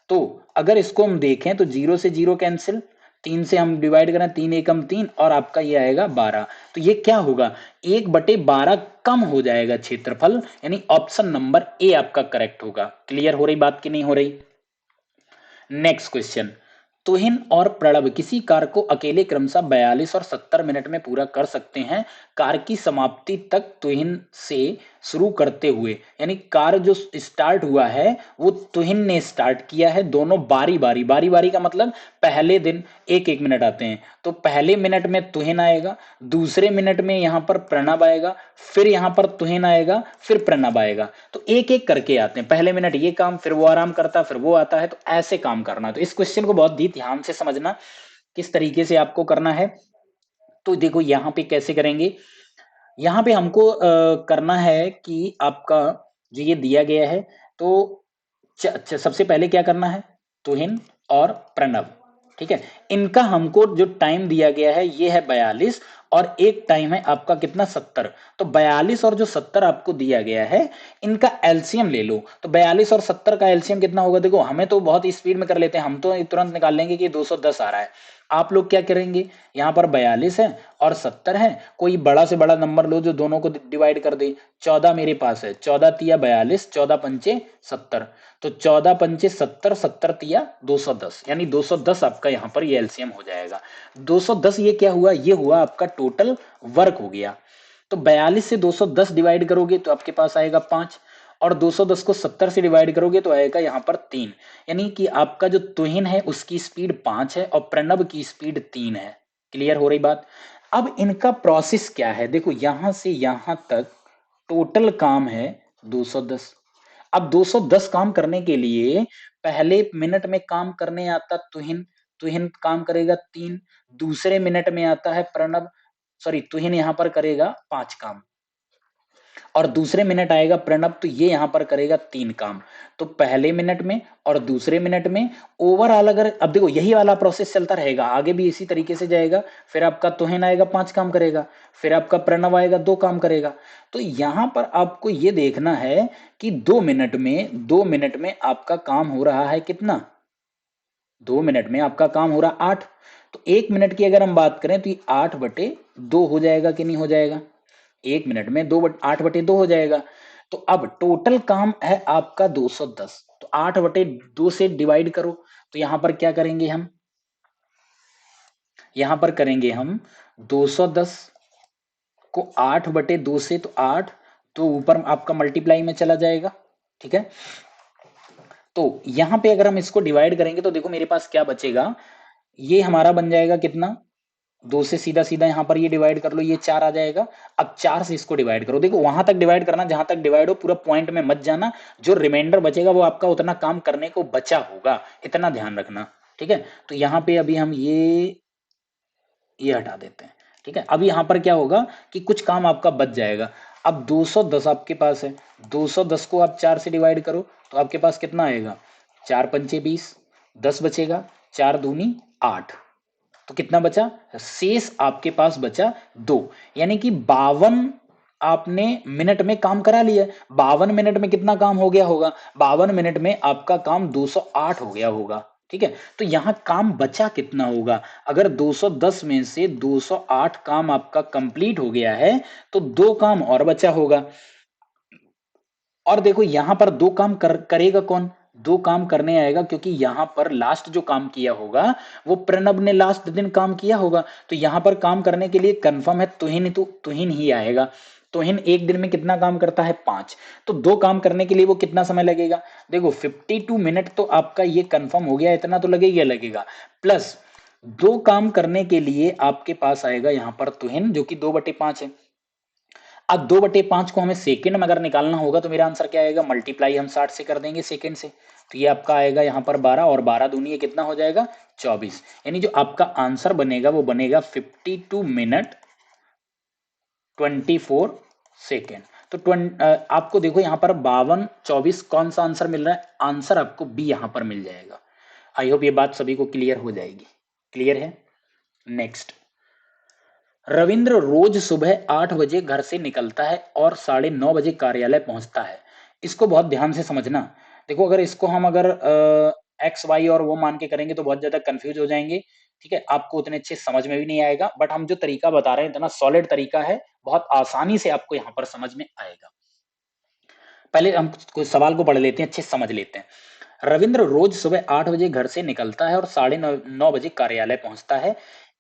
तो अगर इसको हम देखें तो जीरो से जीरो कैंसिल, 3 से हम डिवाइड करें 3 एकम 3 और आपका ये आएगा 12, तो ये क्या होगा 1/12 कम हो जाएगा क्षेत्रफल, यानी ऑप्शन नंबर ए आपका करेक्ट होगा। क्लियर हो रही बात कि नहीं हो रही। नेक्स्ट क्वेश्चन, तुहिन और प्रणव किसी कार्य को अकेले क्रमशः 42 और 70 मिनट में पूरा कर सकते हैं। कार्य की समाप्ति तक तुहिन से शुरू करते हुए, यानी कार्य जो स्टार्ट हुआ है वो तुहिन ने स्टार्ट किया है, दोनों बारी बारी, बारी बारी का मतलब पहले दिन एक एक मिनट आते हैं, तो पहले मिनट में तुहिन आएगा, दूसरे मिनट में यहां पर प्रणव आएगा, फिर यहां पर तुहिन आएगा, फिर प्रणव आएगा, तो एक एक करके आते हैं, पहले मिनट ये काम, फिर वो आराम करता, फिर वो आता है, तो ऐसे काम करना। तो इस क्वेश्चन को बहुत ही ध्यान से समझना किस तरीके से आपको करना है। तो देखो यहां पे कैसे करेंगे, यहां पे हमको करना है कि आपका जो ये दिया गया है, तो सबसे पहले क्या करना है तुहिन और प्रणव, ठीक है, इनका हमको जो टाइम दिया गया है ये है 42, और एक टाइम है आपका कितना 70, तो 42 और जो 70 आपको दिया गया है इनका एलसीएम ले लो, तो 42 और 70 का एलसीएम कितना होगा, देखो हमें तो बहुत स्पीड में कर लेते हैं, हम तो तुरंत निकाल लेंगे कि 210 आ रहा है। आप लोग क्या करेंगे, यहाँ पर 42 है और 70 है, कोई बड़ा से बड़ा नंबर लो जो दोनों को डिवाइड कर दे। 14 मेरे पास है, 14 तिया 42, 14 पंचे 70, तो 14 पंचे 70, 70 तिया 210, यानी 210 आपका यहाँ पर ये एलसीएम हो जाएगा। 210 ये क्या हुआ, ये हुआ आपका टोटल वर्क हो गया। तो 42 से 210 डिवाइड करोगे तो आपके पास आएगा 5, और 210 को 70 से डिवाइड करोगे तो आएगा यहाँ पर 3, यानी कि आपका जो तुहिन है उसकी स्पीड 5 है और प्रणव की स्पीड 3 है। क्लियर हो रही बात। अब इनका प्रोसेस क्या है, देखो यहां से यहां तक टोटल काम है 210। अब 210 काम करने के लिए पहले मिनट में काम करने आता तुहिन, तुहिन काम करेगा 3, दूसरे मिनट में आता है प्रणव, सॉरी तुहिन यहां पर करेगा 5 काम, और दूसरे मिनट आएगा प्रणब, तो ये यहां पर करेगा 3 काम। तो पहले मिनट में और दूसरे मिनट में ओवरऑल अगर, अब देखो यही वाला प्रोसेस चलता रहेगा आगे भी इसी तरीके से जाएगा, फिर आपका तुहिन आएगा 5 काम करेगा, फिर आपका प्रणव आएगा 2 काम करेगा। तो यहां पर आपको ये देखना है कि 2 मिनट में आपका काम हो रहा है कितना, 2 मिनट में आपका काम हो रहा 8, तो 1 मिनट की अगर हम बात करें तो ये 8/2 हो जाएगा कि नहीं हो जाएगा, 1 मिनट में 8/2 हो जाएगा। तो अब टोटल काम है आपका 210, तो 8/2 से डिवाइड करो, तो यहां पर क्या करेंगे हम, यहां पर करेंगे हम 210 को 8/2 से, तो 8, तो ऊपर आपका मल्टीप्लाई में चला जाएगा। ठीक है, तो यहां पे अगर हम इसको डिवाइड करेंगे तो देखो मेरे पास क्या बचेगा, ये हमारा बन जाएगा कितना, 2 से सीधा सीधा यहां पर ये डिवाइड कर लो, ये 4 आ जाएगा। अब 4 से इसको डिवाइड करो, देखो वहां तक डिवाइड करना जहां तक डिवाइड हो, पूरा पॉइंट में मत जाना, जो रिमाइंडर बचेगा वो आपका उतना काम करने को बचा होगा, इतना ध्यान रखना। ठीक है, तो यहां पे अभी हम ये हटा देते हैं। ठीक है, अब यहां पर क्या होगा कि कुछ काम आपका बच जाएगा। अब 210 आपके पास है, 210 को आप 4 से डिवाइड करो तो आपके पास कितना आएगा, 4 पंचे 20, 10 बचेगा, 4 दूनी 8, तो कितना बचा, शेष आपके पास बचा 2, यानी कि 52 आपने मिनट में काम करा लिया। 52 मिनट में कितना काम हो गया होगा, 52 मिनट में आपका काम 208 हो गया होगा। ठीक है, तो यहां काम बचा कितना होगा, अगर 210 में से 208 काम आपका कंप्लीट हो गया है तो 2 काम और बचा होगा। और देखो यहां पर 2 काम करेगा कौन, 2 काम करने आएगा, क्योंकि यहां पर लास्ट जो काम किया होगा वो प्रणब ने लास्ट दिन काम किया होगा, तो यहां पर काम करने के लिए कंफर्म है तुहिन ही आएगा। तुहिन एक दिन में कितना काम करता है, 5, तो 2 काम करने के लिए वो कितना समय लगेगा, देखो 52 मिनट तो आपका ये कंफर्म हो गया, इतना तो लगेगा, प्लस 2 काम करने के लिए आपके पास आएगा यहां पर तुहिन, जो कि 2/5 है। अब 2/5 को हमें सेकंड में अगर निकालना होगा तो मेरा आंसर क्या आएगा, मल्टीप्लाई हम 60 से कर देंगे सेकंड से, तो ये आपका आएगा यहाँ पर 12, और 12 दूनी ये कितना हो जाएगा, 24, यानी जो आपका आंसर बनेगा वो बनेगा 52 मिनट 24 सेकेंड। तो आपको देखो यहाँ पर 52 24 कौन सा आंसर मिल रहा है, आंसर आपको बी यहाँ पर मिल जाएगा। आई होप ये बात सभी को क्लियर हो जाएगी, क्लियर है। नेक्स्ट, रविंद्र रोज सुबह 8 बजे घर से निकलता है और 9:30 बजे कार्यालय पहुंचता है। इसको बहुत ध्यान से समझना। देखो अगर इसको हम अगर एक्स वाई और वो मान के करेंगे तो बहुत ज्यादा कंफ्यूज हो जाएंगे। ठीक है, आपको उतने अच्छे समझ में भी नहीं आएगा, बट हम जो तरीका बता रहे हैं इतना सॉलिड तरीका है, बहुत आसानी से आपको यहाँ पर समझ में आएगा। पहले हम कुछ सवाल को पढ़ लेते हैं, अच्छे समझ लेते हैं। रविंद्र रोज सुबह 8 बजे घर से निकलता है और 9:30 बजे कार्यालय पहुंचता है।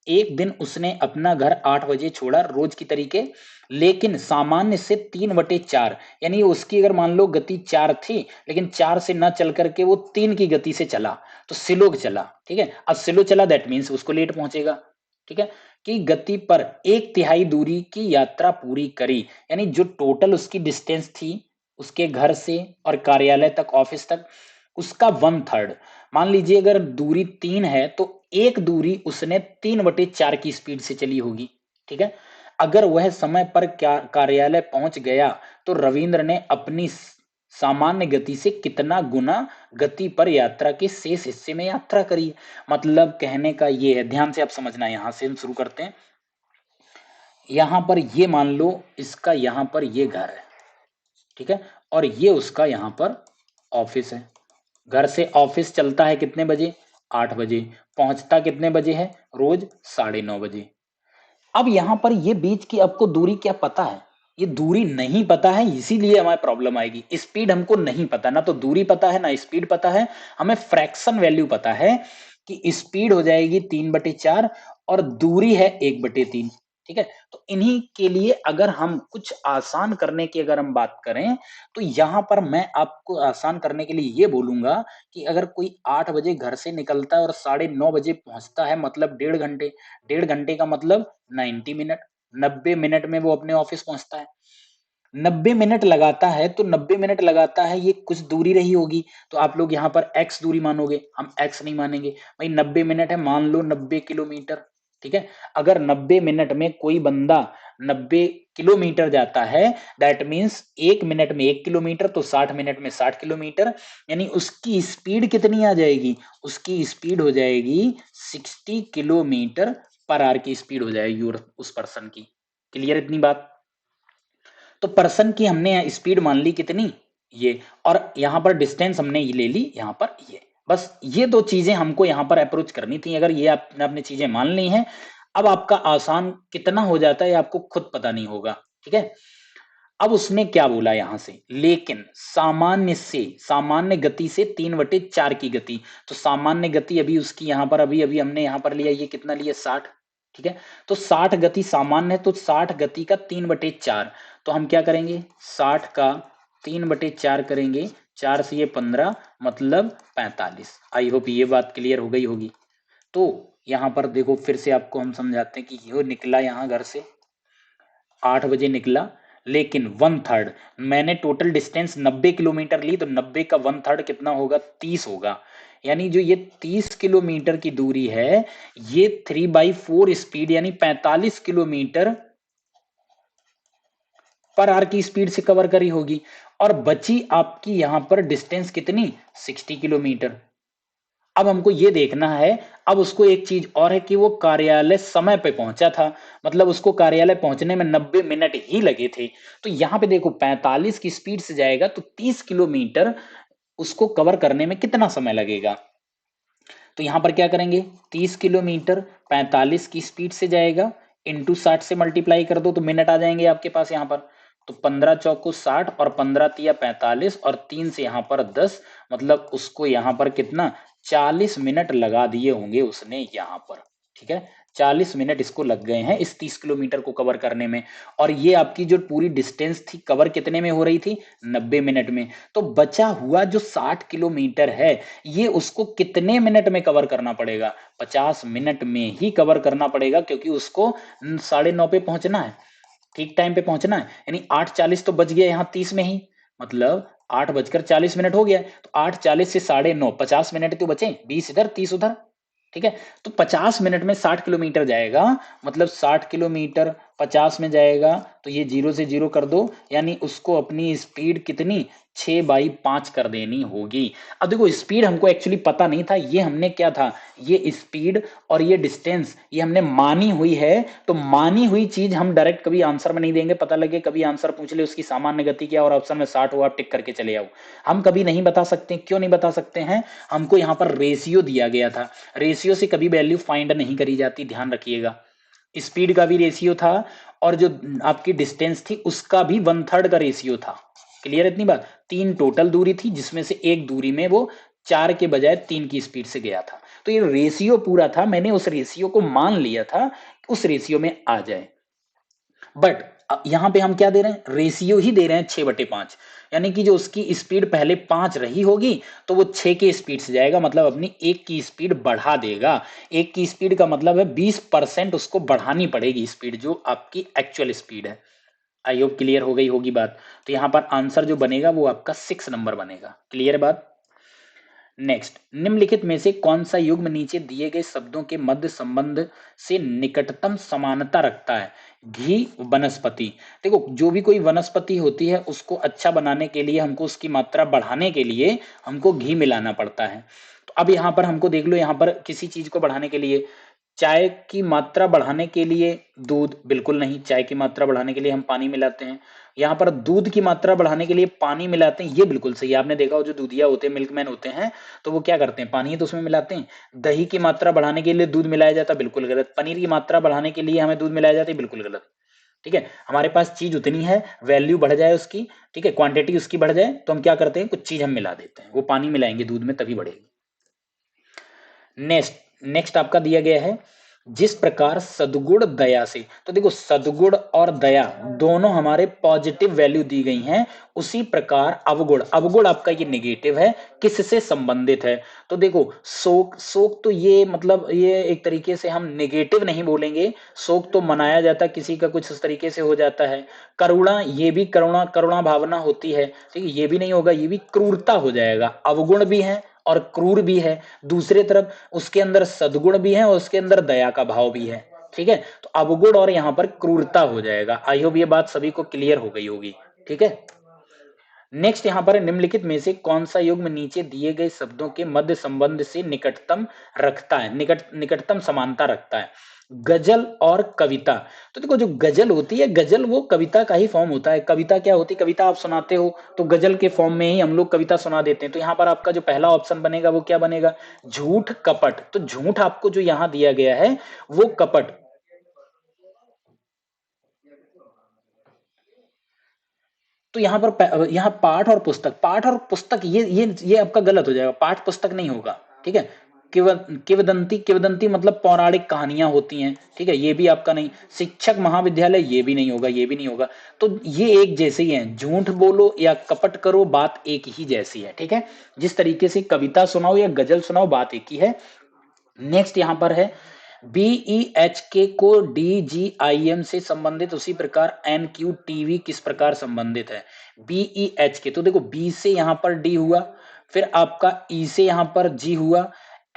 एक दिन उसने अपना घर 8 बजे छोड़ा रोज की तरीके, लेकिन सामान्य से 3/4, यानी उसकी अगर मान लो गति 4 थी, लेकिन 4 से ना चल करके वो 3 की गति से चला, तो स्लो चला। ठीक है, अब स्लो चला दैट मीन्स उसको लेट पहुंचेगा। ठीक है, कि गति पर 1/3 दूरी की यात्रा पूरी करी, यानी जो टोटल उसकी डिस्टेंस थी उसके घर से और कार्यालय तक, ऑफिस तक, उसका 1/3। मान लीजिए अगर दूरी 3 है तो एक दूरी उसने 3/4 की स्पीड से चली होगी। ठीक है, अगर वह समय पर कार्यालय पहुंच गया तो रविंद्र ने अपनी सामान्य गति से कितना गुना गति पर यात्रा के शेष हिस्से में यात्रा करी। मतलब कहने का ये है, ध्यान से आप समझना, यहां से हम शुरू करते हैं। यहां पर ये मान लो इसका यहां पर ये घर है, ठीक है, और ये उसका यहां पर ऑफिस है। घर से ऑफिस चलता है कितने बजे, 8 बजे, पहुंचता कितने बजे है, रोज 9:30 बजे। अब यहां पर ये बीच की आपको दूरी क्या पता है, ये दूरी नहीं पता है, इसीलिए हमारी प्रॉब्लम आएगी। स्पीड हमको नहीं पता, ना तो दूरी पता है ना स्पीड पता है, हमें फ्रैक्शन वैल्यू पता है कि स्पीड हो जाएगी 3/4 और दूरी है 1/3। ठीक है, तो इन्हीं के लिए अगर हम कुछ आसान करने की अगर हम बात करें तो यहां पर मैं आपको आसान करने के लिए ये बोलूंगा कि अगर कोई 8 बजे घर से निकलता है और 9:30 बजे पहुंचता है, मतलब 1.5 घंटे, 1.5 घंटे का मतलब 90 मिनट, 90 मिनट में वो अपने ऑफिस पहुंचता है। 90 मिनट लगाता है तो 90 मिनट लगाता है, ये कुछ दूरी रही होगी, तो आप लोग यहाँ पर x दूरी मानोगे, हम x नहीं मानेंगे भाई। 90 मिनट है, मान लो 90 किलोमीटर। ठीक है, अगर 90 मिनट में कोई बंदा 90 किलोमीटर जाता है, दैट मीन्स 1 मिनट में 1 किलोमीटर, तो 60 मिनट में 60 किलोमीटर, यानी उसकी स्पीड कितनी आ जाएगी, उसकी स्पीड हो जाएगी 60 किलोमीटर पर आवर की स्पीड हो जाएगी उस पर्सन की। क्लियर इतनी बात। तो पर्सन की हमने स्पीड मान ली कितनी, ये, और यहां पर डिस्टेंस हमने ये ले ली यहां पर ये। बस ये दो चीजें हमको यहां पर अप्रोच करनी थी, अगर ये आपने अपनी चीजें मान ली हैं, अब आपका आसान कितना हो जाता है आपको खुद पता नहीं होगा। ठीक है, अब उसने क्या बोला यहां से, लेकिन सामान्य गति से 3/4 की गति, तो सामान्य गति अभी उसकी यहां पर अभी अभी हमने यहां पर लिया, ये कितना लिया, 60। ठीक है, तो 60 गति सामान्य है, तो 60 गति का 3/4, तो हम क्या करेंगे, 60 का 3/4 करेंगे, 4 से ये 15, मतलब 45। आई होप ये बात क्लियर हो गई होगी। तो यहां पर देखो फिर से आपको हम समझाते हैं कि ये निकला यहां घर से 8 बजे निकला, लेकिन 1/3, मैंने टोटल डिस्टेंस 90 किलोमीटर ली, तो 90 का 1/3 कितना होगा, 30 होगा, यानी जो ये 30 किलोमीटर की दूरी है, ये 3/4 स्पीड यानी 45 किलोमीटर पर आवर की स्पीड से कवर करी होगी, और बची आपकी यहां पर डिस्टेंस कितनी, 60 किलोमीटर। अब हमको ये देखना है, अब उसको एक चीज और है कि वो कार्यालय समय पे पहुंचा था, मतलब उसको कार्यालय पहुंचने में 90 मिनट ही लगे थे। तो यहां पे देखो 45 की स्पीड से जाएगा तो 30 किलोमीटर उसको कवर करने में कितना समय लगेगा। तो यहां पर क्या करेंगे, 30 किलोमीटर 45 की स्पीड से जाएगा, इंटू 60 से मल्टीप्लाई कर दो तो मिनट आ जाएंगे आपके पास यहां पर। तो 15 चौको 60 और 15 तिया 45 और 3 से यहां पर 10, मतलब उसको यहां पर कितना, 40 मिनट लगा दिए होंगे उसने यहां पर। ठीक है, 40 मिनट इसको लग गए हैं इस 30 किलोमीटर को कवर करने में। और ये आपकी जो पूरी डिस्टेंस थी कवर कितने में हो रही थी, 90 मिनट में। तो बचा हुआ जो 60 किलोमीटर है, ये उसको कितने मिनट में कवर करना पड़ेगा, 50 मिनट में ही कवर करना पड़ेगा, क्योंकि उसको 9:30 पे पहुंचना है, ठीक टाइम पे पहुंचना है। यानी 8:40 तो बज गया यहाँ 30 में ही, मतलब 8:40 हो गया। तो 8:40 से 9:30, 50 मिनट तो बचे, 20 इधर 30 उधर। ठीक है, तो 50 मिनट में 60 किलोमीटर जाएगा, मतलब 60 किलोमीटर 50 में जाएगा, तो ये जीरो से जीरो कर दो, यानी उसको अपनी स्पीड कितनी, 6/5 कर देनी होगी। अब देखो स्पीड हमको एक्चुअली पता नहीं था, ये हमने क्या था, ये स्पीड और ये डिस्टेंस ये हमने मानी हुई है। तो मानी हुई चीज हम डायरेक्ट कभी आंसर में नहीं देंगे, पता लगे कभी आंसर पूछ ले उसकी सामान्य गति क्या और ऑप्शन में 60 हो, आप टिक करके चले आओ। हम कभी नहीं बता सकते, क्यों नहीं बता सकते हैं, हमको यहाँ पर रेशियो दिया गया था, रेशियो से कभी वैल्यू फाइंड नहीं करी जाती, ध्यान रखिएगा। स्पीड का भी रेशियो था, और जो आपकी डिस्टेंस थी उसका भी 1/3 का रेशियो था। क्लियर इतनी बात, 3 टोटल दूरी थी जिसमें से एक दूरी में वो 4 के बजाय 3 की स्पीड से गया था। तो ये रेशियो पूरा था, मैंने उस रेशियो को मान लिया था, उस रेशियो में आ जाए। बट यहां पे हम क्या दे रहे हैं, रेशियो ही दे रहे हैं 6/5, यानी कि जो उसकी स्पीड पहले 5 रही होगी तो वो 6 की स्पीड से जाएगा, मतलब अपनी एक की स्पीड बढ़ा देगा। एक की स्पीड का मतलब है 20% उसको बढ़ानी पड़ेगी स्पीड, जो आपकी एक्चुअल स्पीड है। आई होप क्लियर हो गई होगी बात। तो यहां पर आंसर जो बनेगा वो आपका 6 नंबर बनेगा। क्लियर बात। नेक्स्ट, निम्नलिखित में से कौन सा युग्म नीचे दिए गए शब्दों के मध्य संबंध से निकटतम समानता रखता है। घी वनस्पति, देखो जो भी कोई वनस्पति होती है उसको अच्छा बनाने के लिए, हमको उसकी मात्रा बढ़ाने के लिए हमको घी मिलाना पड़ता है। तो अब यहाँ पर हमको देख लो, यहाँ पर किसी चीज को बढ़ाने के लिए, चाय की मात्रा बढ़ाने के लिए दूध, बिल्कुल नहीं, चाय की मात्रा बढ़ाने के लिए हम पानी मिलाते हैं। यहाँ पर दूध की मात्रा बढ़ाने के लिए पानी मिलाते हैं, ये बिल्कुल सही है। आपने देखा हो जो दूधिया होते हैं, मिल्कमैन होते हैं, तो वो क्या करते हैं, पानी ही तो उसमें मिलाते हैं। दही की मात्रा बढ़ाने के लिए दूध मिलाया जाता है, बिल्कुल गलत। पनीर की मात्रा बढ़ाने के लिए हमें दूध मिलाया जाता है, बिल्कुल गलत। ठीक है, हमारे पास चीज उतनी है, वैल्यू बढ़ जाए उसकी, ठीक है, क्वांटिटी उसकी बढ़ जाए, तो हम क्या करते हैं, कुछ चीज हम मिला देते हैं, वो पानी मिलाएंगे दूध में तभी बढ़ेगी। नेक्स्ट, नेक्स्ट आपका दिया गया है, जिस प्रकार सद्गुण दया से, तो देखो सद्गुण और दया दोनों हमारे पॉजिटिव वैल्यू दी गई हैं, उसी प्रकार अवगुण, अवगुण आपका ये नेगेटिव है, किससे संबंधित है। तो देखो शोक, शोक तो ये मतलब ये एक तरीके से हम नेगेटिव नहीं बोलेंगे, शोक तो मनाया जाता है, किसी का कुछ इस तरीके से हो जाता है। करुणा, ये भी करुणा, करुणा भावना होती है, ठीक है, ये भी नहीं होगा, ये भी क्रूरता हो जाएगा। अवगुण भी है और क्रूर भी है, दूसरी तरफ उसके अंदर सद्गुण भी है और उसके अंदर दया का भाव भी है। ठीक है, तो अवगुण और यहां पर क्रूरता हो जाएगा। आई होप ये बात सभी को क्लियर हो गई होगी। ठीक है, नेक्स्ट यहां पर निम्नलिखित में से कौन सा युग्म नीचे दिए गए शब्दों के मध्य संबंध से निकटतम रखता है, निकटतम समानता रखता है। गजल और कविता, तो देखो जो गजल होती है, गजल वो कविता का ही फॉर्म होता है। कविता क्या होती है, कविता आप सुनाते हो तो गजल के फॉर्म में ही हम लोग कविता सुना देते हैं। तो यहाँ पर आपका जो पहला ऑप्शन बनेगा वो क्या बनेगा, झूठ कपट। तो झूठ आपको जो यहाँ दिया गया है वो कपट। तो यहाँ पर यहाँ पाठ और पुस्तक, पाठ और पुस्तक ये आपका गलत हो जाएगा, पाठ पुस्तक नहीं होगा। ठीक है, किवदंती, किवदंती मतलब पौराणिक कहानियां होती हैं, ठीक है, ये भी आपका नहीं। शिक्षक महाविद्यालय, ये भी नहीं होगा, ये भी नहीं होगा। तो ये एक जैसे ही है, झूठ बोलो या कपट करो बात एक ही जैसी है। ठीक है, जिस तरीके से कविता सुनाओ या गजल सुनाओ बात एक ही है। नेक्स्ट यहां पर है, बीईएचके को डीजीआईएम से संबंधित उसी प्रकार एनक्यूटीवी किस प्रकार संबंधित है। बीईएचके, तो देखो बी से यहां पर डी हुआ, फिर आपका ई से यहां पर जी हुआ,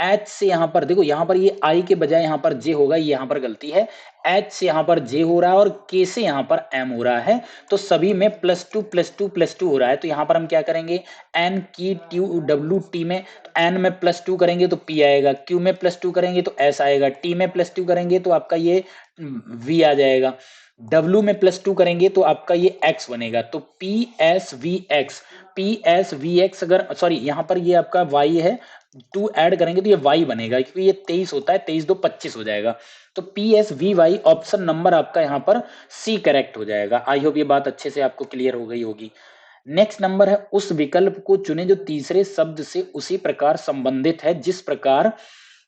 एच से यहाँ पर देखो, यहाँ पर ये आई के बजाय यहाँ पर जे होगा, ये यहाँ पर गलती है। एच से यहाँ पर जे हो रहा है और के से यहाँ पर एम हो रहा है, तो सभी में +2 हो रहा है। तो यहाँ पर हम क्या करेंगे, एन की ट्यू डब्ल्यू टी में, तो एन में +2 करेंगे तो पी आएगा, क्यू में +2 करेंगे तो एस आएगा, टी में +2 करेंगे तो आपका ये वी आ जाएगा, डब्ल्यू में +2 करेंगे तो आपका ये एक्स बनेगा। तो P S V x, P S V x, अगर सॉरी यहाँ पर ये आपका वाई है, 2 ऐड करेंगे तो ये वाई बनेगा, क्योंकि ये 23 होता है, 23 2 25 हो जाएगा। तो P S V why option number आपका यहाँ पर सी करेक्ट हो जाएगा। आई होप ये बात अच्छे से आपको क्लियर हो गई होगी। नेक्स्ट नंबर है, उस विकल्प को चुने जो तीसरे शब्द से उसी प्रकार संबंधित है जिस प्रकार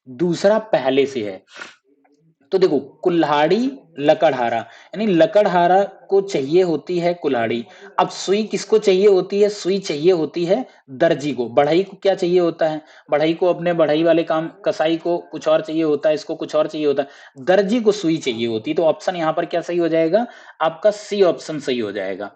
दूसरा पहले से है। तो देखो, कुल्हाड़ी लकड़हारा, यानी लकड़हारा को चाहिए होती है कुल्हाड़ी। अब सुई किसको चाहिए होती है, सुई चाहिए होती है दर्जी को। बढ़ई को क्या चाहिए होता है, बढ़ई को अपने बढ़ई वाले काम, कसाई को कुछ और चाहिए होता है, इसको कुछ और चाहिए होता है, दर्जी को सुई चाहिए होती है। तो ऑप्शन यहाँ पर क्या सही हो जाएगा, आपका सी ऑप्शन सही हो जाएगा।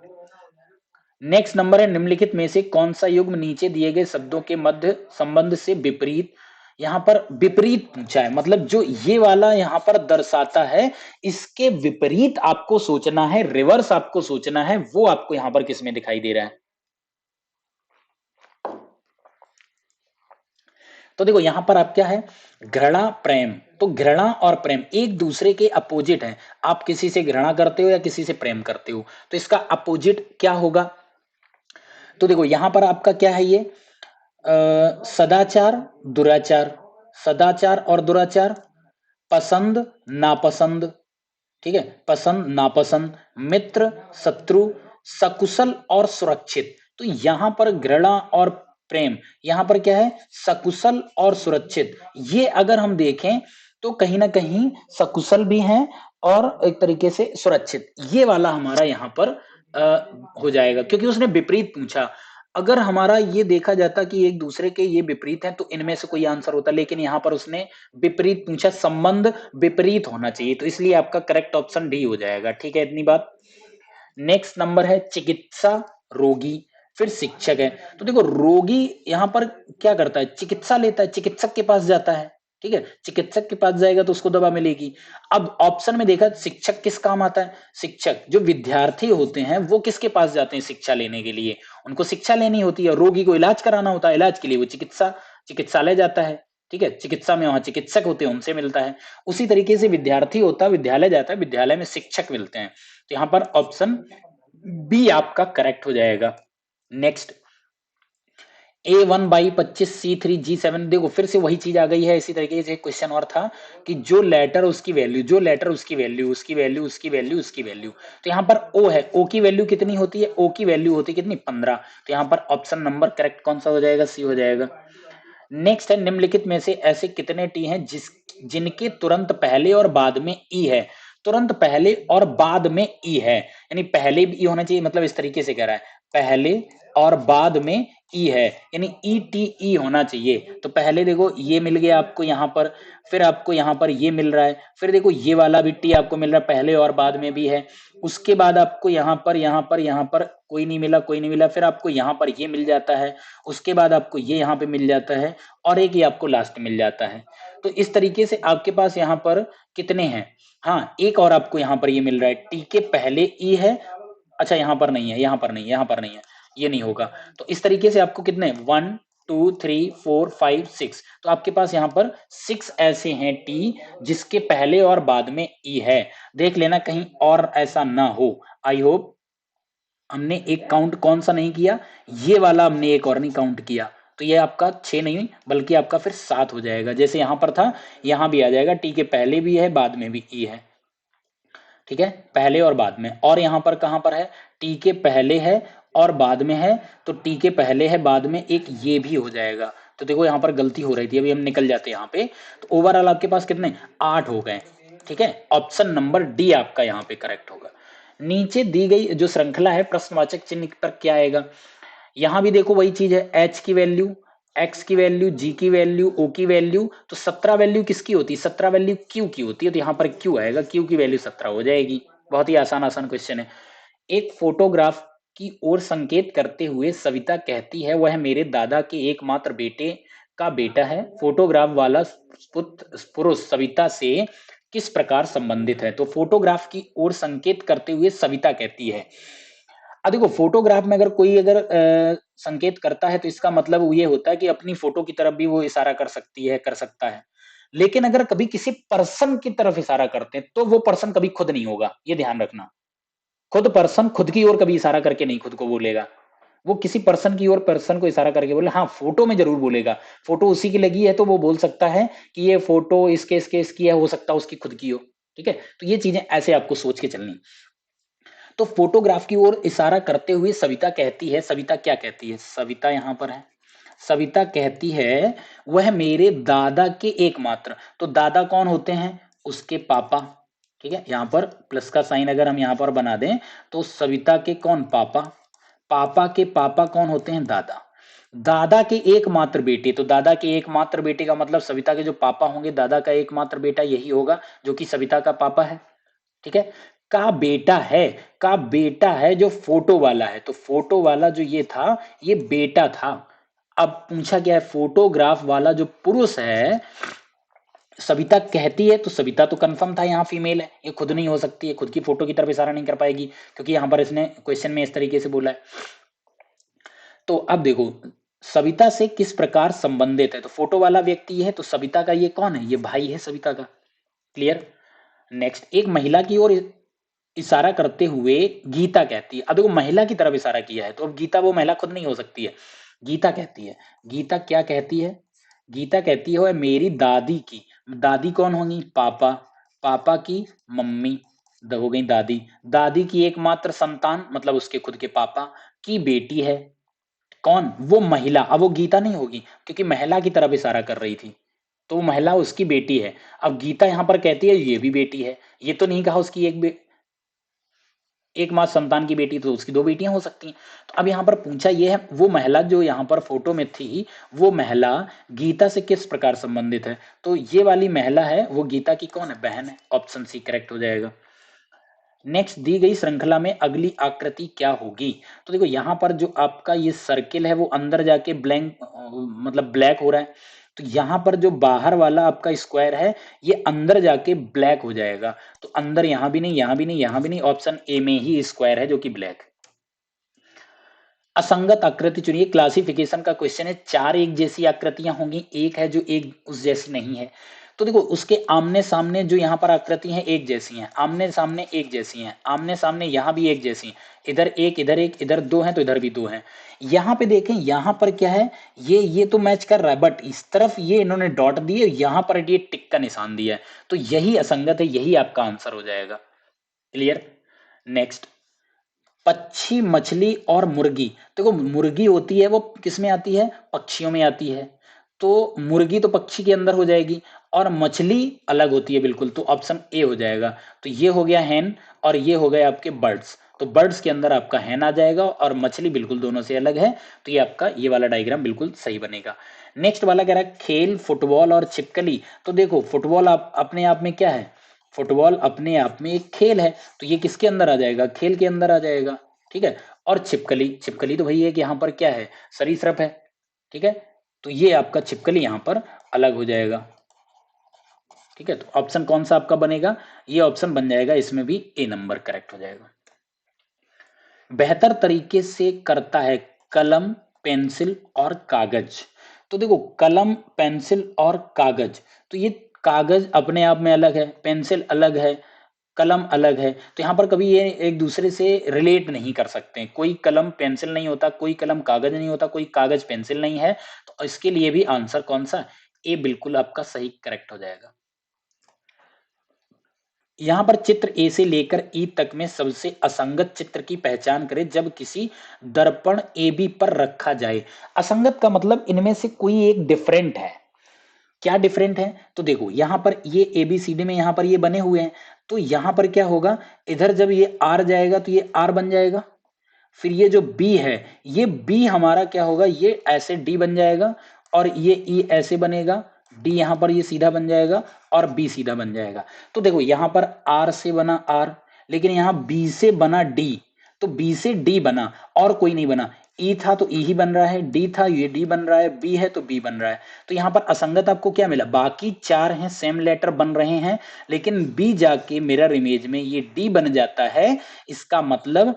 नेक्स्ट नंबर है, निम्नलिखित में से कौन सा युग्म नीचे दिए गए शब्दों के मध्य संबंध से विपरीत, यहां पर विपरीत पूछा है, मतलब जो ये वाला यहां पर दर्शाता है, इसके विपरीत आपको सोचना है, रिवर्स आपको सोचना है, वो आपको यहां पर किसमें दिखाई दे रहा है। तो देखो यहां पर आप क्या है, घृणा प्रेम, तो घृणा और प्रेम एक दूसरे के अपोजिट हैं। आप किसी से घृणा करते हो या किसी से प्रेम करते हो, तो इसका अपोजिट क्या होगा। तो देखो यहां पर आपका क्या है, ये सदाचार दुराचार, सदाचार और दुराचार, पसंद नापसंद, ठीक है, पसंद नापसंद, मित्र शत्रु, सकुशल और सुरक्षित। तो यहां पर घृणा और प्रेम, यहां पर क्या है, सकुशल और सुरक्षित। ये अगर हम देखें तो कहीं ना कहीं सकुशल भी हैं और एक तरीके से सुरक्षित, ये वाला हमारा यहां पर हो जाएगा, क्योंकि उसने विपरीत पूछा। अगर हमारा ये देखा जाता कि एक दूसरे के ये विपरीत हैं तो इनमें से कोई आंसर होता, लेकिन यहां पर उसने विपरीत पूछा, संबंध विपरीत होना चाहिए, तो इसलिए आपका करेक्ट ऑप्शन डी हो जाएगा। ठीक है, इतनी बात। नेक्स्ट नंबर है, चिकित्सा रोगी फिर शिक्षक है। तो देखो रोगी यहां पर क्या करता है, चिकित्सा लेता है, चिकित्सक के पास जाता है, ठीक है, चिकित्सक के पास जाएगा तो उसको दवा मिलेगी। अब ऑप्शन में देखा शिक्षक किस काम आता है, शिक्षक जो विद्यार्थी होते हैं वो किसके पास जाते हैं शिक्षा लेने के लिए, उनको शिक्षा लेनी होती है। रोगी को इलाज कराना होता है, इलाज के लिए वो चिकित्सालय जाता है, ठीक है, चिकित्सा में वहां चिकित्सक होते हैं, उनसे मिलता है। उसी तरीके से विद्यार्थी होता है, विद्यालय जाता है, विद्यालय में शिक्षक मिलते हैं। तो यहाँ पर ऑप्शन बी आपका करेक्ट हो जाएगा। नेक्स्ट, A1/25 C3G7, देखो फिर से वही चीज आ गई है। इसी तरीके से क्वेश्चन और था कि जो लेटर उसकी वैल्यू, जो लेटर उसकी वैल्यू, उसकी वैल्यू, उसकी वैल्यू, उसकी वैल्यू। तो यहाँ पर O है, O की वैल्यू कितनी होती है, O की वैल्यू होती है कितनी, 15। तो यहाँ पर ऑप्शन नंबर करेक्ट कौन सा हो जाएगा, सी हो जाएगा। नेक्स्ट है, निम्नलिखित में से ऐसे कितने टी हैं जिनके तुरंत पहले और बाद में ई है। तुरंत पहले और बाद में ई है, यानी पहले भी ई होना चाहिए, मतलब इस तरीके से कह रहा है, पहले और बाद में ई है, यानी ई टी ई होना चाहिए। तो पहले देखो ये मिल गया आपको यहाँ पर, फिर आपको यहाँ पर ये मिल रहा है, फिर देखो ये वाला भी टी आपको मिल रहा है, पहले और बाद में भी है। उसके बाद आपको यहाँ पर कोई नहीं मिला, कोई नहीं मिला, फिर आपको यहाँ पर ये मिल जाता है, उसके बाद आपको ये यहाँ पे मिल जाता है, और एक ये आपको लास्ट मिल जाता है। तो इस तरीके से आपके पास यहाँ पर कितने हैं, हाँ एक और आपको यहाँ पर ये मिल रहा है, टी के पहले ई है, अच्छा यहाँ पर नहीं है, यहाँ पर नहीं है, यहाँ पर नहीं है, ये नहीं होगा। तो इस तरीके से आपको कितने, 1 2 3 4 5 6, तो आपके पास यहाँ पर 6 ऐसे हैं टी जिसके पहले और बाद में ई है। देख लेना कहीं और ऐसा ना हो। आई होप हमने एक काउंट कौन सा नहीं किया, ये वाला हमने एक और नहीं काउंट किया, तो ये आपका 6 नहीं बल्कि आपका फिर 7 हो जाएगा। जैसे यहां पर था, यहां भी आ जाएगा, टी के पहले भी है बाद में भी ई है, ठीक है, पहले और बाद में। और यहां पर कहां पर है, टी के पहले है और बाद में है, तो टी के पहले है बाद में एक ये भी हो जाएगा। तो देखो यहां पर गलती हो रही थी, अभी हम निकल जाते हैं यहाँ पे। तो ओवरऑल आपके पास कितने, 8 हो गए, ठीक है, ऑप्शन नंबर डी आपका यहाँ पे करेक्ट होगा। नीचे दी गई जो श्रृंखला है प्रश्नवाचक चिन्ह पर क्या आएगा, यहां भी देखो वही चीज है, एच की वैल्यू, एक्स की वैल्यू, जी की वैल्यू, ओ की वैल्यू। तो 17 वैल्यू किसकी होती है, 17 वैल्यू क्यू की होती है, तो यहाँ पर क्यू आएगा, क्यू की वैल्यू 17 हो जाएगी। बहुत ही आसान आसान क्वेश्चन है। एक फोटोग्राफ की ओर संकेत करते हुए सविता कहती है, वह मेरे दादा के एकमात्र बेटे का बेटा है। फोटोग्राफ वाला पुरुष सविता से किस प्रकार संबंधित है? तो फोटोग्राफ की ओर संकेत करते हुए सविता कहती है। अब देखो फोटोग्राफ में अगर कोई अगर संकेत करता है तो इसका मतलब ये होता है कि अपनी फोटो की तरफ भी वो इशारा कर सकती है, कर सकता है। लेकिन अगर कभी किसी पर्सन की तरफ इशारा करते हैं तो वो पर्सन कभी खुद नहीं होगा, ये ध्यान रखना। खुद पर्सन खुद की ओर कभी इशारा करके नहीं खुद को बोलेगा। वो किसी पर्सन की ओर पर्सन को इशारा करके बोले, हाँ फोटो में जरूर बोलेगा। फोटो उसी की लगी है तो वो बोल सकता है कि ये फोटो इसके इसकी है, हो सकता है उसकी खुद की हो। ठीक है, तो ये चीजें ऐसे आपको सोच के चलनी। तो फोटोग्राफ की ओर इशारा करते हुए सविता कहती है, सविता क्या कहती है? सविता यहां पर है, सविता कहती है वह मेरे दादा के एकमात्र। तो दादा कौन होते हैं? उसके पापा। ठीक है, यहां पर प्लस का साइन अगर हम यहां पर बना दें तो सविता के कौन? पापा। पापा के पापा कौन होते हैं? दादा। दादा के एकमात्र बेटे, तो दादा के एकमात्र बेटे का मतलब सविता के जो पापा होंगे दादा का एकमात्र बेटा यही होगा जो कि सविता का पापा है। ठीक है, का बेटा है, का बेटा है जो फोटो वाला है। तो फोटो वाला जो ये था ये बेटा था। अब पूछा गया है फोटोग्राफ वाला जो पुरुष है सविता कहती है, तो सविता तो कंफर्म था यहाँ फीमेल है, ये खुद नहीं हो सकती है, खुद की फोटो की तरफ इशारा नहीं कर पाएगी क्योंकि यहां पर इसने क्वेश्चन में इस तरीके से बोला है। तो अब देखो सविता से किस प्रकार संबंधित है? तो फोटो वाला व्यक्ति है तो सविता का ये कौन है? ये भाई है सविता का। क्लियर। नेक्स्ट, एक महिला की ओर इशारा करते हुए गीता कहती है। अब देखो महिला की तरफ इशारा किया है तो अब गीता वो महिला खुद नहीं हो सकती है। गीता कहती है, गीता क्या कहती है? गीता कहती है वह मेरी दादी की, दादी कौन होंगी? पापा। पापा की मम्मी हो गई दादी। दादी की एकमात्र संतान मतलब उसके खुद के पापा की बेटी है। कौन? वो महिला। अब वो गीता नहीं होगी क्योंकि महिला की तरफ इशारा कर रही थी तो वो महिला उसकी बेटी है। अब गीता यहां पर कहती है ये भी बेटी है, ये तो नहीं कहा उसकी एक माँ संतान की बेटी, तो उसकी दो बेटियां हो सकती हैं। तो अब यहाँ पर पूछा ये है वो महिला जो यहाँ पर फोटो में थी वो महिला गीता से किस प्रकार संबंधित है? तो ये वाली महिला है वो गीता की कौन है? बहन है। ऑप्शन सी करेक्ट हो जाएगा। नेक्स्ट, दी गई श्रृंखला में अगली आकृति क्या होगी? तो देखो यहाँ पर जो आपका ये सर्किल है वो अंदर जाके ब्लैंक मतलब ब्लैक हो रहा है। तो यहाँ पर जो बाहर वाला आपका स्क्वायर है ये अंदर जाके ब्लैक हो जाएगा। तो अंदर यहाँ भी नहीं, यहाँ भी नहीं, यहाँ भी नहीं, ऑप्शन ए में ही स्क्वायर है जो कि ब्लैक। असंगत आकृति चुनिए। क्लासिफिकेशन का क्वेश्चन है। चार एक जैसी आकृतियां होंगी, एक है जो एक उस जैसी नहीं है। तो देखो उसके आमने सामने जो यहाँ पर आकृति हैं एक जैसी हैं, आमने सामने एक जैसी हैं, आमने सामने यहाँ भी एक जैसी हैं। इधर एक, इधर एक, इधर दो हैं तो इधर भी दो हैं। यहाँ पे देखें यहाँ पर क्या है, ये तो मैच कर रहा है बट इस तरफ ये इन्होंने डॉट दिए, यहाँ पर ये टिक का निशान दिया है तो यही असंगत है, यही आपका आंसर हो जाएगा। क्लियर। नेक्स्ट, पक्षी, मछली और मुर्गी। देखो मुर्गी होती है वो किस में आती है? पक्षियों में आती है। तो मुर्गी तो पक्षी के अंदर हो जाएगी और मछली अलग होती है बिल्कुल, तो ऑप्शन ए हो जाएगा। तो ये हो गया हैन और ये हो गए आपके बर्ड्स। तो बर्ड्स के अंदर आपका हैन आ जाएगा और मछली बिल्कुल दोनों से अलग है। तो ये आपका ये वाला डायग्राम बिल्कुल सही बनेगा। नेक्स्ट वाला कह रहा है खेल, फुटबॉल और छिपकली। तो देखो फुटबॉल आप अपने आप में क्या है? फुटबॉल अपने आप में एक खेल है तो ये किसके अंदर आ जाएगा? खेल के अंदर आ जाएगा। ठीक है, और छिपकली, छिपकली तो भैया कि यहाँ पर क्या है? सरीसृप है। ठीक है, तो ये आपका छिपकली यहाँ पर अलग हो जाएगा। ठीक है, तो ऑप्शन कौन सा आपका बनेगा? ये ऑप्शन बन जाएगा, इसमें भी ए नंबर करेक्ट हो जाएगा। बेहतर तरीके से करता है कलम, पेंसिल और कागज। तो देखो कलम, पेंसिल और कागज, तो ये कागज अपने आप में अलग है, पेंसिल अलग है, कलम अलग है। तो यहाँ पर कभी ये एक दूसरे से रिलेट नहीं कर सकते। कोई कलम पेंसिल नहीं होता, कोई कलम कागज नहीं होता, कोई कागज पेंसिल नहीं है। तो इसके लिए भी आंसर कौन सा? ए बिल्कुल आपका सही करेक्ट हो जाएगा। यहाँ पर चित्र ए से लेकर ई तक में सबसे असंगत चित्र की पहचान करें जब किसी दर्पण ए बी पर रखा जाए। असंगत का मतलब इनमें से कोई एक डिफरेंट है। क्या डिफरेंट है? तो देखो यहां पर ये ए बी सी डी में यहां पर ये बने हुए हैं तो यहां पर क्या होगा, इधर जब ये आर जाएगा तो ये आर बन जाएगा। फिर ये जो बी है ये बी हमारा क्या होगा, ये ऐसे डी बन जाएगा और ये ई ऐसे बनेगा, डी यहां पर ये सीधा बन जाएगा और बी सीधा बन जाएगा। तो देखो यहां पर आर से बना आर, लेकिन यहां बी से बना डी, तो बी से डी बना और कोई नहीं बना। ई था तो ई ही बन रहा है, डी था ये डी बन रहा है, बी है तो बी बन रहा है। तो यहाँ पर असंगत आपको क्या मिला, बाकी चार हैं सेम लेटर बन रहे हैं, लेकिन बी जाके मिरर इमेज में ये डी बन जाता है। इसका मतलब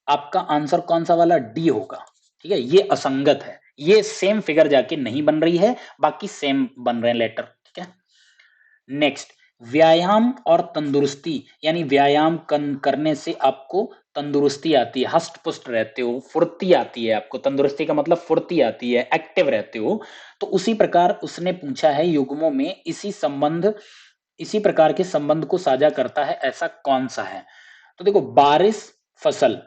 आपका आंसर कौन सा वाला, डी होगा। ठीक है, ये असंगत है, ये सेम फिगर जाके नहीं बन रही है, बाकी सेम बन रहे हैं लेटर। ठीक है, नेक्स्ट, व्यायाम और तंदुरुस्ती, यानी व्यायाम करने से आपको तंदुरुस्ती आती है, हष्ट पुष्ट रहते हो, फुर्ती आती है आपको, तंदुरुस्ती का मतलब फुर्ती आती है, एक्टिव रहते हो। तो उसी प्रकार उसने पूछा है युग्मों में इसी प्रकार के संबंध को साझा करता है, ऐसा कौन सा है। तो देखो, बारिश फसल,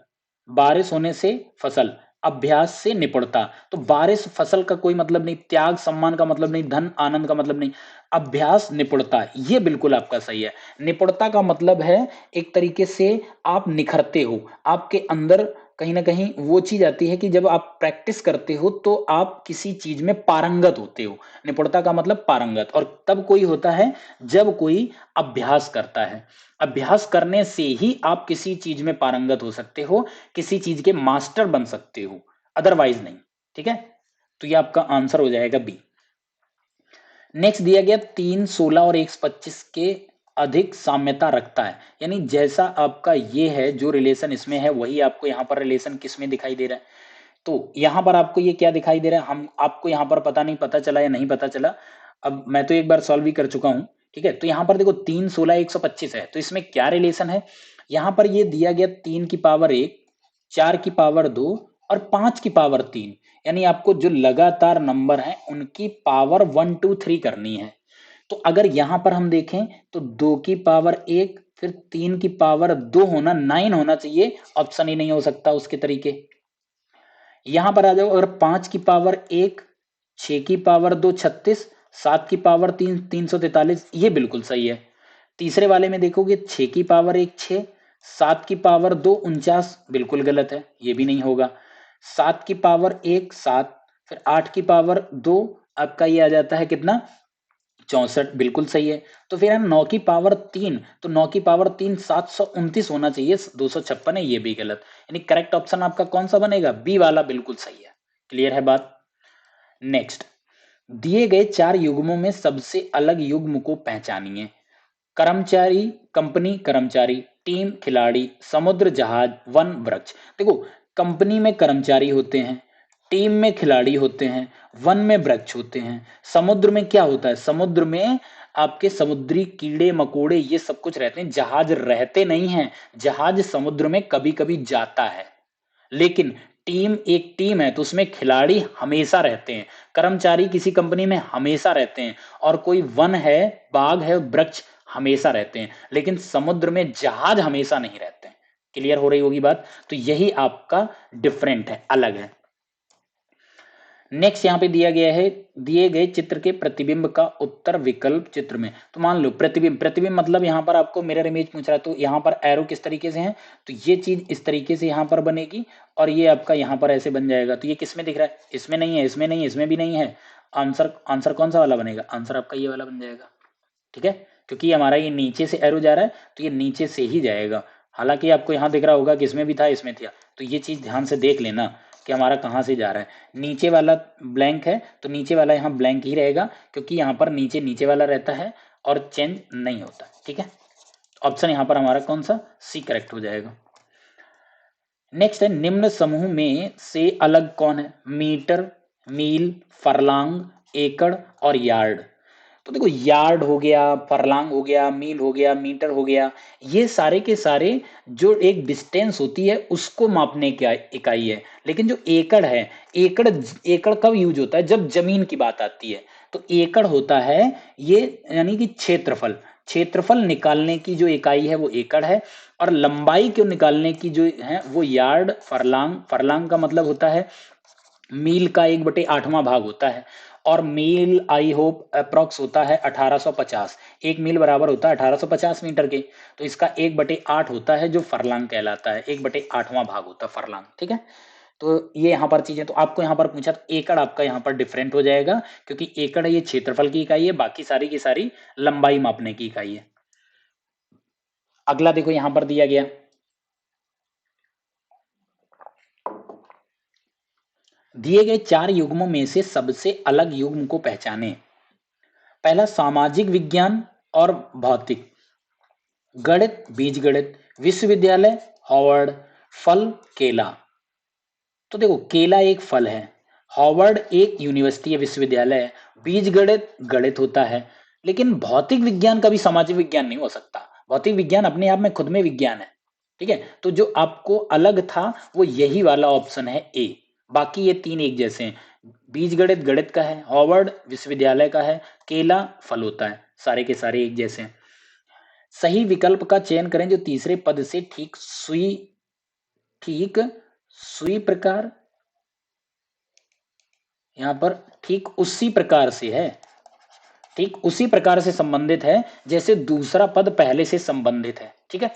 बारिश होने से फसल, अभ्यास से निपुणता। तो बारिश फसल का कोई मतलब नहीं, त्याग सम्मान का मतलब नहीं, धन आनंद का मतलब नहीं, अभ्यास निपुणता, ये बिल्कुल आपका सही है। निपुणता का मतलब है एक तरीके से आप निखरते हो, आपके अंदर कहीं ना कहीं वो चीज आती है कि जब आप प्रैक्टिस करते हो तो आप किसी चीज में पारंगत होते हो। निपुणता का मतलब पारंगत, और तब कोई होता है जब कोई अभ्यास करता है। अभ्यास करने से ही आप किसी चीज में पारंगत हो सकते हो, किसी चीज के मास्टर बन सकते हो, अदरवाइज नहीं। ठीक है, तो ये आपका आंसर हो जाएगा बी। नेक्स्ट दिया गया 3, 16 और 125 के अधिक साम्यता रखता है, यानी जैसा आपका ये है जो रिलेशन इसमें है वही आपको यहाँ पर रिलेशन किस में दिखाई दे रहा है। तो यहाँ पर आपको ये क्या दिखाई दे रहा है, हम आपको यहाँ पर पता नहीं, पता चला या नहीं पता चला, अब मैं तो एक बार सॉल्व भी कर चुका हूँ। ठीक है, तो यहाँ पर देखो 3, 16, 125 है, तो इसमें क्या रिलेशन है। यहाँ पर ये दिया गया 3 की पावर 1, 4 की पावर 2 और 5 की पावर 3, यानी आपको जो लगातार नंबर है उनकी पावर 1, 2, 3 करनी है। तो अगर यहां पर हम देखें तो 2 की पावर 1 फिर 3 की पावर 2 होना 9 होना चाहिए, ऑप्शन ही नहीं हो सकता उसके तरीके। यहां पर आ जाओ, अगर 5 की पावर 1, 6 की पावर 2 36, 7 की पावर 3 343, ये बिल्कुल सही है। तीसरे वाले में देखोगे 6 की पावर 1 6, 7 की पावर 2 49, बिल्कुल गलत है, ये भी नहीं होगा। 7 की पावर 1 7, फिर 8 की पावर 2, आपका ये आ जाता है कितना, 64, बिल्कुल सही है। तो फिर है 9 की पावर 3, तो 9 की पावर 3 729 होना चाहिए, 256 है, ये भी गलत। यानी करेक्ट ऑप्शन आपका कौन सा बनेगा, बी वाला बिल्कुल सही है। क्लियर है बात। नेक्स्ट, दिए गए चार युग्मों में सबसे अलग युग्म को पहचानिए। कर्मचारी कंपनी, कर्मचारी टीम, खिलाड़ी, समुद्र, जहाज, वन, वृक्ष। देखो, कंपनी में कर्मचारी होते हैं, टीम में खिलाड़ी होते हैं, वन में वृक्ष होते हैं, समुद्र में क्या होता है, समुद्र में आपके समुद्री कीड़े मकोड़े ये सब कुछ रहते हैं, जहाज रहते नहीं हैं। जहाज समुद्र में कभी कभी जाता है, लेकिन टीम एक टीम है तो उसमें खिलाड़ी हमेशा रहते हैं, कर्मचारी किसी कंपनी में हमेशा रहते हैं, और कोई वन है, बाग है, वृक्ष हमेशा रहते हैं, लेकिन समुद्र में जहाज हमेशा नहीं रहते हैं। क्लियर हो रही होगी बात, तो यही आपका डिफरेंट है, अलग है। नेक्स्ट यहाँ पे दिया गया है, दिए गए चित्र के प्रतिबिंब का उत्तर विकल्प चित्र में। तो मान लो प्रतिबिंब, प्रतिबिंब मतलब यहाँ पर आपको मिरर इमेज पूछ रहा है, तो यहाँ पर एरो किस तरीके से है, तो ये चीज इस तरीके से यहाँ पर बनेगी, और ये आपका यहाँ पर ऐसे बन जाएगा। तो ये किस में दिख रहा है, इसमें नहीं है, इसमें नहीं है, इसमें भी नहीं है। आंसर आंसर कौन सा वाला बनेगा, आंसर आपका ये वाला बन जाएगा। ठीक है, क्योंकि हमारा ये नीचे से एरो जा रहा है तो ये नीचे से ही जाएगा। हालांकि आपको यहाँ दिख रहा होगा कि इसमें भी था इसमें था, तो ये चीज ध्यान से देख लेना कि हमारा कहाँ से जा रहा है। नीचे वाला ब्लैंक है तो नीचे वाला यहाँ ब्लैंक ही रहेगा, क्योंकि यहाँ पर नीचे नीचे वाला रहता है और चेंज नहीं होता। ठीक है, ऑप्शन यहाँ पर हमारा कौन सा, सी करेक्ट हो जाएगा। नेक्स्ट है, निम्न समूह में से अलग कौन है, मीटर, मील, फरलांग, एकड़ और यार्ड। तो देखो, यार्ड हो गया, फरलांग हो गया, मील हो गया, मीटर हो गया, ये सारे के सारे जो एक डिस्टेंस होती है उसको मापने की इकाई है। लेकिन जो एकड़ है, एकड़ एकड़ कब यूज होता है, जब जमीन की बात आती है। तो एकड़ होता है ये, यानी कि क्षेत्रफल, क्षेत्रफल निकालने की जो इकाई है वो एकड़ है, और लंबाई को निकालने की जो है वो यार्ड, फरलांग, फरलांग का मतलब होता है मील का 1/8वां भाग होता है, और मील आई होप अप्रोक्स होता है 1850। एक मील बराबर होता है 1850 मीटर के, तो इसका 1/8 होता है जो फरलांग कहलाता है, 1/8वां भाग होता है फरलांग। ठीक है, तो ये यहाँ पर चीजें, तो आपको यहाँ पर पूछा तो एकड़ आपका यहाँ पर डिफरेंट हो जाएगा, क्योंकि एकड़ ये क्षेत्रफल की इकाई है, बाकी सारी की सारी लंबाई मापने की इकाई है। अगला देखो यहाँ पर दिया गया, दिए गए 4 युग्मों में से सबसे अलग युग्म को पहचानें। पहला सामाजिक विज्ञान और भौतिक, गणित बीजगणित, विश्वविद्यालय हार्वर्ड, फल केला। तो देखो केला एक फल है, हार्वर्ड एक यूनिवर्सिटी है, विश्वविद्यालय है, बीजगणित गणित होता है। लेकिन भौतिक विज्ञान कभी सामाजिक विज्ञान नहीं हो सकता। भौतिक विज्ञान अपने आप में खुद में विज्ञान है। ठीक है, तो जो आपको अलग था वो यही वाला ऑप्शन है ए। बाकी ये तीन एक जैसे हैं। बीजगणित गणित का है, हार्वर्ड विश्वविद्यालय का है, केला फल होता है, सारे के सारे एक जैसे हैं। सही विकल्प का चयन करें जो तीसरे पद से ठीक सुई प्रकार, यहां पर ठीक उसी प्रकार से है, ठीक उसी प्रकार से संबंधित है जैसे दूसरा पद पहले से संबंधित है। ठीक है,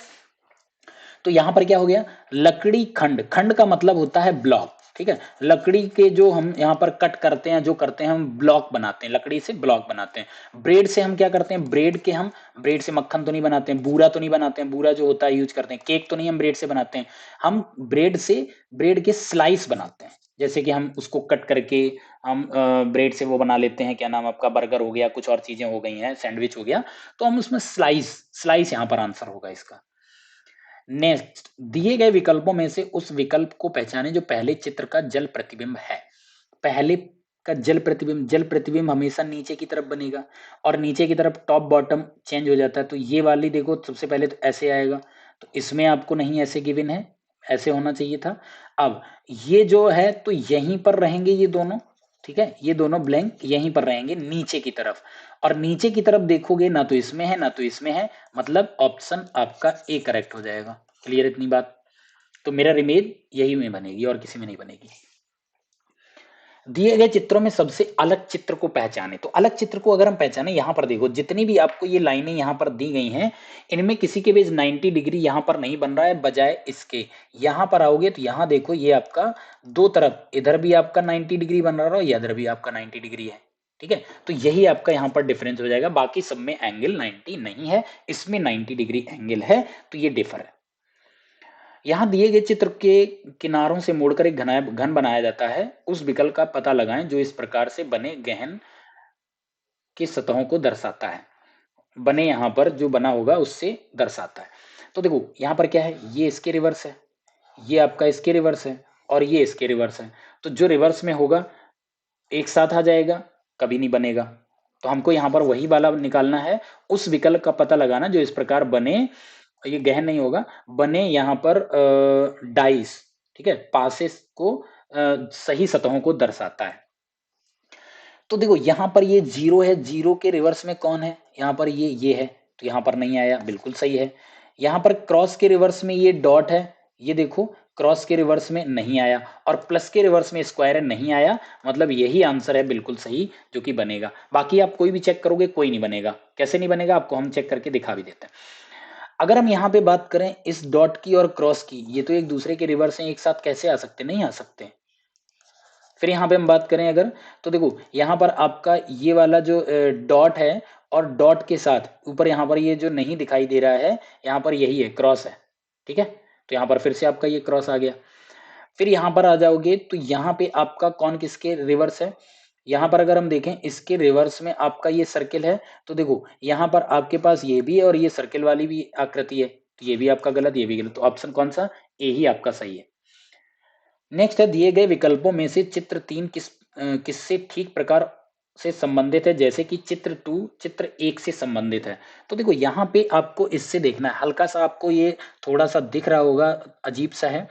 तो यहां पर क्या हो गया, लकड़ी खंड, खंड का मतलब होता है ब्लॉक। ठीक है, लकड़ी के जो हम यहाँ पर कट करते हैं, जो करते हैं हम ब्लॉक बनाते हैं, लकड़ी से ब्लॉक बनाते हैं। ब्रेड से हम क्या करते हैं, ब्रेड से मक्खन तो नहीं बनाते हैं, बूरा तो नहीं बनाते हैं, बूरा जो होता है यूज करते हैं, केक तो नहीं हम ब्रेड से बनाते हैं। हम ब्रेड के स्लाइस बनाते हैं, जैसे कि हम उसको कट करके हम ब्रेड से वो बना लेते हैं, क्या नाम आपका, बर्गर हो गया, कुछ और चीजें हो गई हैं, सैंडविच हो गया, तो हम उसमें स्लाइस, यहाँ पर आंसर होगा इसका। नेक्स्ट, दिए गए विकल्पों में से उस विकल्प को पहचानें जो पहले चित्र का जल प्रतिबिंब है। पहले का जल प्रतिबिंब हमेशा नीचे की तरफ बनेगा, और नीचे की तरफ टॉप बॉटम चेंज हो जाता है। तो ये वाली देखो, सबसे पहले तो ऐसे आएगा, तो इसमें आपको नहीं ऐसे गिवन है, ऐसे होना चाहिए था। अब ये जो है तो यहीं पर रहेंगे ये दोनों। ठीक है, ये दोनों ब्लैंक यहीं पर रहेंगे नीचे की तरफ, और नीचे की तरफ देखोगे ना तो इसमें है ना तो इसमें है, मतलब ऑप्शन आपका ए करेक्ट हो जाएगा। क्लियर इतनी बात? तो मेरा इमेज यही में बनेगी और किसी में नहीं बनेगी। दिए गए चित्रों में सबसे अलग चित्र को पहचाने। तो अलग चित्र को अगर हम पहचाने, यहां पर देखो जितनी भी आपको ये लाइनें यहां पर दी गई हैं, इनमें किसी के बेस 90 डिग्री यहां पर नहीं बन रहा है, बजाय इसके यहां पर आओगे तो यहां देखो ये आपका दो तरफ, इधर भी आपका 90 डिग्री बन रहा है, या इधर भी आपका 90 डिग्री है। ठीक है, तो यही आपका यहां पर डिफरेंस हो जाएगा, बाकी सब में एंगल 90 नहीं है, इसमें 90 डिग्री एंगल है, तो ये डिफर है। यहाँ दिए गए चित्र के किनारों से मोड़कर एक घन बनाया जाता है, उस विकल्प का पता लगाएं जो इस प्रकार से बने गहन की सतहों को दर्शाता है। बने यहाँ पर जो बना होगा उससे दर्शाता है। तो देखो यहाँ पर क्या है, ये इसके रिवर्स है, ये आपका इसके रिवर्स है, और ये इसके रिवर्स है। तो जो रिवर्स में होगा एक साथ आ जाएगा, कभी नहीं बनेगा। तो हमको यहाँ पर वही वाला निकालना है, उस विकल्प का पता लगाना जो इस प्रकार बने, ये गहन नहीं होगा, बने यहाँ पर डाइस, ठीक है, पासेस को सही सतहों को दर्शाता है। तो देखो यहाँ पर ये जीरो है, जीरो के रिवर्स में कौन है, यहाँ पर ये है, तो यहाँ पर नहीं आया, बिल्कुल सही है। यहाँ पर क्रॉस के रिवर्स में ये डॉट है, ये देखो क्रॉस के रिवर्स में नहीं आया, और प्लस के रिवर्स में स्क्वायर है, नहीं आया, मतलब यही आंसर है बिल्कुल सही जो कि बनेगा। बाकी आप कोई भी चेक करोगे कोई नहीं बनेगा। कैसे नहीं बनेगा आपको हम चेक करके दिखा भी देते हैं। अगर हम यहाँ पे बात करें इस डॉट की और क्रॉस की, ये तो एक दूसरे के रिवर्स हैं, एक साथ कैसे आ सकते, नहीं आ सकते। फिर यहाँ पे हम बात करें अगर, तो देखो यहाँ पर आपका ये वाला जो डॉट है, और डॉट के साथ ऊपर यहाँ पर ये जो नहीं दिखाई दे रहा है, यहाँ पर यही है, क्रॉस है। ठीक है, तो यहाँ पर फिर से आपका ये क्रॉस आ गया। फिर यहाँ पर आ जाओगे तो यहाँ पे आपका कौन किसके रिवर्स है, यहाँ पर अगर हम देखें इसके रिवर्स में आपका ये सर्किल है। तो देखो यहाँ पर आपके पास ये भी है और ये सर्किल वाली भी आकृति है, तो ये भी आपका गलत, ये भी गलत, तो ऑप्शन कौन सा, ए ही आपका सही है। नेक्स्ट है, दिए गए विकल्पों में से चित्र 3 किससे ठीक प्रकार से संबंधित है, जैसे कि चित्र 2 चित्र 1 से संबंधित है। तो देखो यहाँ पे आपको इससे देखना है, हल्का सा आपको ये थोड़ा सा दिख रहा होगा, अजीब सा है।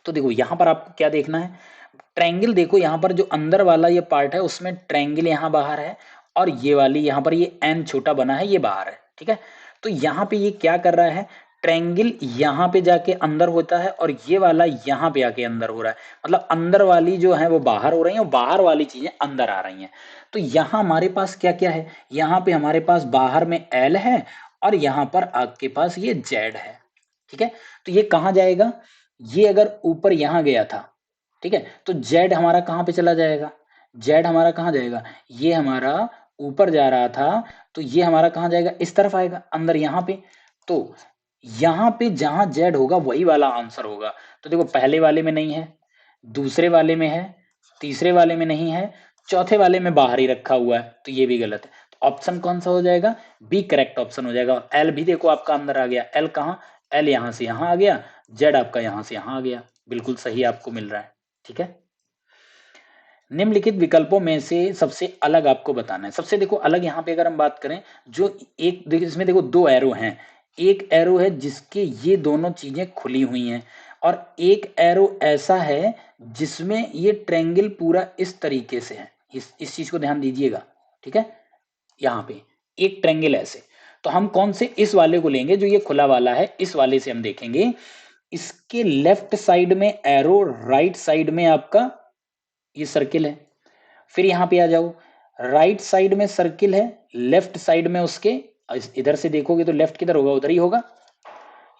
तो देखो यहाँ पर आपको क्या देखना है, ट्रायंगल देखो, यहाँ पर जो अंदर वाला ये पार्ट है उसमें ट्रायंगल यहाँ बाहर है, और ये वाली यहाँ पर ये एन छोटा बना है ये बाहर है। ठीक है, तो यहाँ पे ये क्या कर रहा है, ट्रायंगल यहाँ पे जाके अंदर होता है, और ये वाला यहाँ पे आके अंदर हो रहा है, मतलब अंदर वाली जो है वो बाहर हो रही है और बाहर वाली चीजें अंदर आ रही हैं। तो यहाँ हमारे पास क्या क्या है, यहाँ पे हमारे पास बाहर में एल है, और यहाँ पर आपके पास ये जेड है। ठीक है, तो ये कहाँ जाएगा, ये अगर ऊपर यहाँ गया था, ठीक है, तो जेड हमारा कहाँ पे चला जाएगा, जेड हमारा कहाँ जाएगा, ये हमारा ऊपर जा रहा था, तो ये हमारा कहाँ जाएगा, इस तरफ आएगा अंदर यहाँ पे। तो यहाँ पे जहां जेड होगा वही वाला आंसर होगा। तो देखो पहले वाले में नहीं है, दूसरे वाले में है, तीसरे वाले में नहीं है, चौथे वाले में बाहर ही रखा हुआ है, तो ये भी गलत है। तो ऑप्शन कौन सा हो जाएगा? बी करेक्ट ऑप्शन हो जाएगा। एल भी देखो आपका अंदर आ गया, एल कहाँ? एल यहां से यहां आ गया, जेड आपका यहां से यहां आ गया, बिल्कुल सही आपको मिल रहा है। ठीक है, निम्नलिखित विकल्पों में से सबसे अलग आपको बताना है। सबसे देखो अलग यहाँ पे अगर हम बात करें, जो एक देखो इसमें देखो दो एरो हैं, एक एरो है जिसके ये दोनों चीजें खुली हुई हैं, और एक एरो ऐसा है जिसमें ये ट्रायंगल पूरा इस तरीके से है। इस चीज को ध्यान दीजिएगा। ठीक है, यहाँ पे एक ट्रायंगल ऐसे, तो हम कौन से इस वाले को लेंगे जो ये खुला वाला है, इस वाले से हम देखेंगे। इसके लेफ्ट साइड में एरो, राइट साइड में आपका ये सर्किल है। फिर यहां पे आ जाओ, राइट साइड में सर्किल है, लेफ्ट साइड में उसके इधर से देखोगे तो लेफ्ट किधर होगा? उधर ही होगा।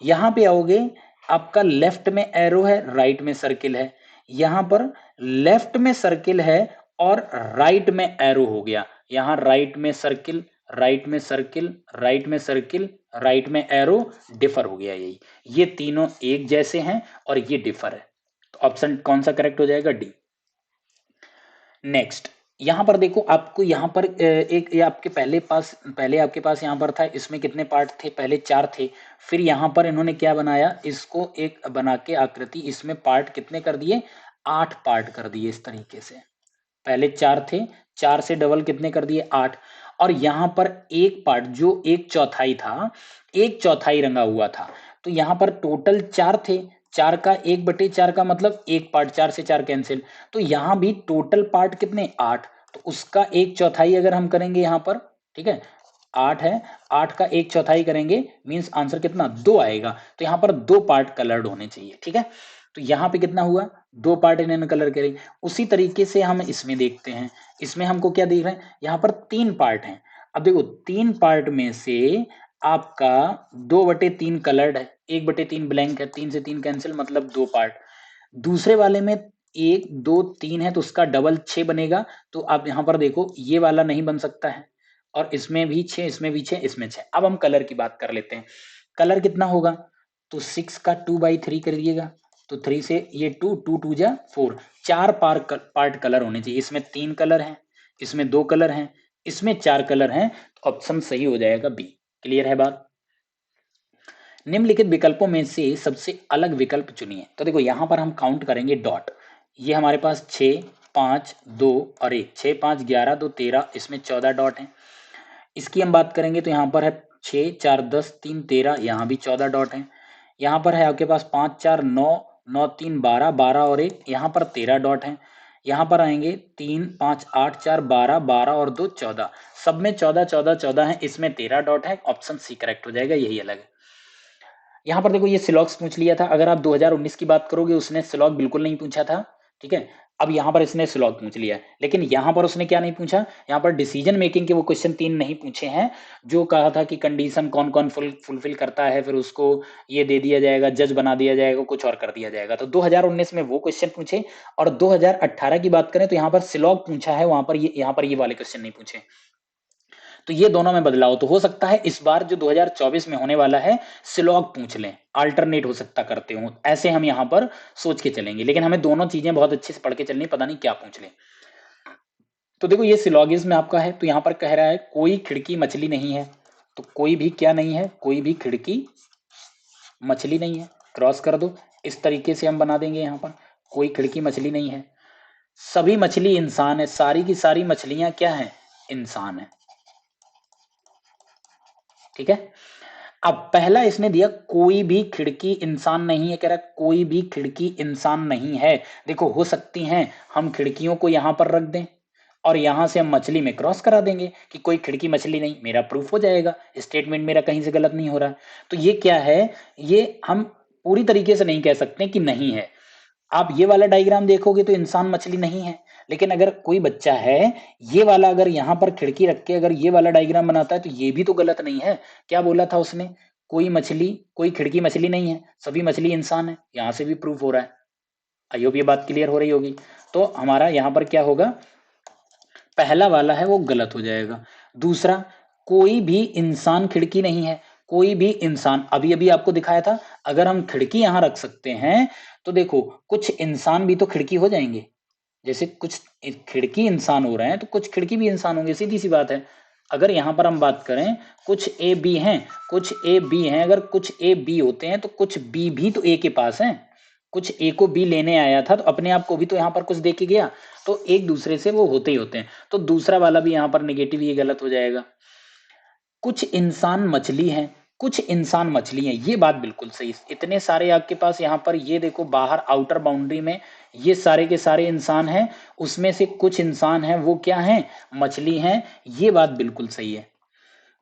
यहां पे आओगे, आपका लेफ्ट में एरो है, राइट में सर्किल है। यहां पर लेफ्ट में सर्किल है और राइट में एरो हो गया। यहां राइट में सर्किल, राइट में सर्किल, राइट में सर्किल, राइट में एरो, डिफर हो गया। यही ये तीनों एक जैसे हैं और ये डिफर है। तो ऑप्शन कौन सा करेक्ट हो जाएगा? डी। नेक्स्ट, यहां पर देखो आपको यहां पर एक ये आपके पहले आपके पास यहां पर था, इसमें कितने पार्ट थे? पहले 4 थे। फिर यहां पर इन्होंने क्या बनाया, इसको एक बना के आकृति, इसमें पार्ट कितने कर दिए? 8 पार्ट कर दिए इस तरीके से। पहले 4 थे, 4 से डबल कितने कर दिए? 8। और यहां पर एक पार्ट जो एक चौथाई था, एक चौथाई रंगा हुआ था, तो यहां पर टोटल 4 थे। 4 का 1/4 का मतलब एक पार्ट, 4 से 4 कैंसिल, तो यहां भी टोटल पार्ट कितने? 8। तो उसका एक चौथाई अगर हम करेंगे यहां पर, ठीक है, 8 है, 8 का एक चौथाई करेंगे, मींस आंसर कितना? 2 आएगा। तो यहां पर 2 पार्ट कलर्ड होने चाहिए। ठीक है, तो यहां पे कितना हुआ? 2 पार्ट इन्होंने कलर करे। उसी तरीके से हम इसमें देखते हैं, इसमें हमको क्या देख रहे हैं? यहाँ पर 3 पार्ट हैं। अब देखो 3 पार्ट में से आपका 2/3 कलर्ड है, 1/3 ब्लैंक है, 3 से 3 कैंसिल, मतलब 2 पार्ट। दूसरे वाले में 1 2 3 है, तो उसका डबल 6 बनेगा। तो आप यहाँ पर देखो ये वाला नहीं बन सकता है, और इसमें भी 6, इसमें भी 6, इसमें 6। अब हम कलर की बात कर लेते हैं। कलर कितना होगा? तो 6 का 2/3 करिएगा, तो 3 से ये 2, 2 2 जा 4, 4 पार्ट कलर होने चाहिए। इसमें 3 कलर हैं, इसमें 2 कलर हैं, इसमें 4 कलर हैं, तो ऑप्शन सही हो जाएगा बी। क्लियर है बात? निम्नलिखित विकल्पों में से सबसे अलग विकल्प चुनिए। तो देखो यहां पर हम काउंट करेंगे डॉट। ये हमारे पास 6 5 2 और 1, 6 5 11 2 13, इसमें 14 डॉट हैं। इसकी हम बात करेंगे तो यहाँ पर है 6 4 10 3 13, यहाँ भी 14 डॉट हैं। यहाँ पर है आपके पास 5 4 9 9 3 12 12 और 1, यहाँ पर 13 डॉट हैं। यहाँ पर आएंगे 3 5 8 4 12 12 और 2 14, सब में 14 14 14 है, इसमें 13 डॉट है। ऑप्शन सी करेक्ट हो जाएगा, यही अलग है। यहाँ पर देखो ये सिलॉक्स पूछ लिया था, अगर आप 2019 की बात करोगे उसने सिलॉक बिल्कुल नहीं पूछा था। ठीक है, अब यहाँ पर इसने सिलॉक पूछ लिया है, लेकिन यहाँ पर उसने क्या नहीं पूछा? यहाँ पर डिसीजन मेकिंग के वो क्वेश्चन 3 नहीं पूछे हैं, जो कहा था कि कंडीशन कौन कौन फुलफिल करता है, फिर उसको ये दे दिया जाएगा, जज बना दिया जाएगा, कुछ और कर दिया जाएगा। तो 2019 में वो क्वेश्चन पूछे, और 2018 की बात करें तो यहाँ पर सिलॉक पूछा है, वहां पर यहाँ पर ये वाले क्वेश्चन नहीं पूछे। तो ये दोनों में बदलाव तो हो सकता है। इस बार जो 2024 में होने वाला है, सिलॉग पूछ लें, अल्टरनेट हो सकता करते हो, ऐसे हम यहाँ पर सोच के चलेंगे, लेकिन हमें दोनों चीजें बहुत अच्छे से पढ़ के चलनी, पता नहीं क्या पूछ लें। तो देखो ये सिलॉगिज्म आपका है, तो यहाँ पर कह रहा है कोई खिड़की मछली नहीं है, तो कोई भी क्या नहीं है? कोई भी खिड़की मछली नहीं है, क्रॉस कर दो। इस तरीके से हम बना देंगे, यहाँ पर कोई खिड़की मछली नहीं है, सभी मछली इंसान है, सारी की सारी मछलियां क्या है? इंसान है। ठीक है, अब पहला इसने दिया कोई भी खिड़की इंसान नहीं है, कह रहा है कोई भी खिड़की इंसान नहीं है। देखो हो सकती हैं, हम खिड़कियों को यहां पर रख दें और यहां से हम मछली में क्रॉस करा देंगे कि कोई खिड़की मछली नहीं, मेरा प्रूफ हो जाएगा, स्टेटमेंट मेरा कहीं से गलत नहीं हो रहा है। तो ये क्या है? ये हम पूरी तरीके से नहीं कह सकते कि नहीं है। आप ये वाला डायग्राम देखोगे तो इंसान मछली नहीं है, लेकिन अगर कोई बच्चा है, ये वाला अगर यहाँ पर खिड़की रख के अगर ये वाला डायग्राम बनाता है, तो ये भी तो गलत नहीं है। क्या बोला था उसने? कोई मछली, कोई खिड़की मछली नहीं है, सभी मछली इंसान है, यहाँ से भी प्रूफ हो रहा है। आई होप ये बात क्लियर हो रही होगी। तो हमारा यहाँ पर क्या होगा? पहला वाला है वो गलत हो जाएगा। दूसरा, कोई भी इंसान खिड़की नहीं है, कोई भी इंसान, अभी अभी आपको दिखाया था, अगर हम खिड़की यहां रख सकते हैं, तो देखो कुछ इंसान भी तो खिड़की हो जाएंगे। जैसे कुछ खिड़की इंसान हो रहे हैं तो कुछ खिड़की भी इंसान होंगे, सीधी सी बात है। अगर यहाँ पर हम बात करें कुछ ए बी हैं, कुछ ए बी हैं, अगर कुछ ए बी होते हैं तो कुछ बी भी तो ए के पास हैं। कुछ ए को बी लेने आया था तो अपने आप को भी तो यहाँ पर कुछ दे के गया, तो एक दूसरे से वो होते ही होते हैं। तो दूसरा वाला भी यहाँ पर नेगेटिव, ये गलत हो जाएगा। कुछ इंसान मछली हैं, कुछ इंसान मछली हैं, ये बात बिल्कुल सही। इतने सारे आपके पास यहाँ पर ये देखो बाहर आउटर बाउंड्री में ये सारे के सारे इंसान हैं, उसमें से कुछ इंसान हैं वो क्या हैं, मछली हैं, ये बात बिल्कुल सही है।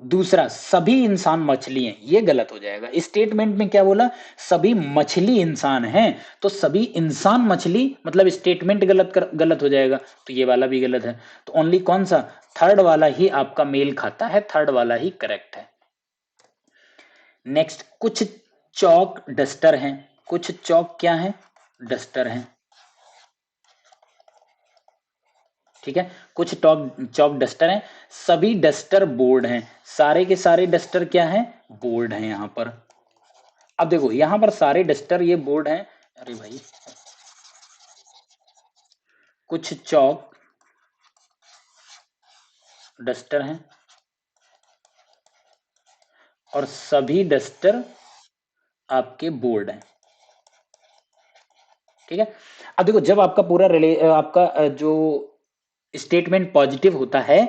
दूसरा सभी इंसान मछली हैं, ये गलत हो जाएगा। स्टेटमेंट में क्या बोला, सभी मछली इंसान हैं, तो सभी इंसान मछली मतलब स्टेटमेंट गलत हो जाएगा, तो ये वाला भी गलत है। तो ओनली कौन सा, थर्ड वाला ही आपका मेल खाता है, थर्ड वाला ही करेक्ट है। नेक्स्ट, कुछ चौक डस्टर हैं, कुछ चौक क्या है, डस्टर हैं, ठीक है। कुछ चौक डस्टर हैं, सभी डस्टर बोर्ड हैं, सारे के सारे डस्टर क्या हैं, बोर्ड हैं यहां पर। अब देखो यहां पर सारे डस्टर ये बोर्ड हैं, अरे भाई, कुछ चौक डस्टर हैं और सभी डस्टर आपके बोर्ड हैं, ठीक है। अब देखो जब आपका पूरा आपका जो स्टेटमेंट पॉजिटिव होता है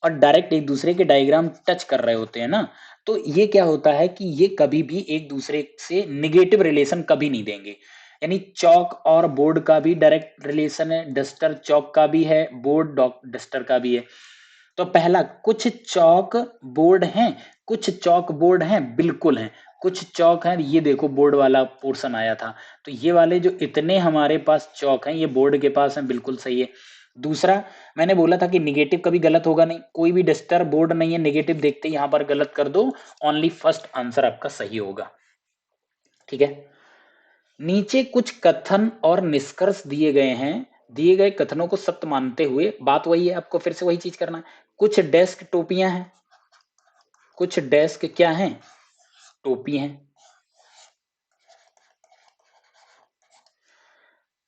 और डायरेक्ट एक दूसरे के डायग्राम टच कर रहे होते हैं ना, तो ये क्या होता है कि ये कभी भी एक दूसरे से निगेटिव रिलेशन कभी नहीं देंगे। यानी चौक और बोर्ड का भी डायरेक्ट रिलेशन है, डस्टर चौक का भी है, बोर्ड डस्टर का भी है। तो पहला, कुछ चौक बोर्ड हैं, कुछ चौक बोर्ड हैं, बिल्कुल हैं। कुछ चौक हैं, ये देखो बोर्ड वाला पोर्शन आया था, तो ये वाले जो इतने हमारे पास चौक हैं ये बोर्ड के पास हैं, बिल्कुल सही है। दूसरा, मैंने बोला था कि निगेटिव कभी गलत होगा नहीं, कोई भी डस्टर बोर्ड नहीं है, निगेटिव देखते ही यहां पर गलत कर दो, ओनली फर्स्ट आंसर आपका सही होगा, ठीक है। नीचे कुछ कथन और निष्कर्ष दिए गए हैं, दिए गए कथनों को सत्य मानते हुए, बात वही है, आपको फिर से वही चीज करना है। कुछ डेस्क टोपियां हैं, कुछ डेस्क क्या हैं, टोपी हैं।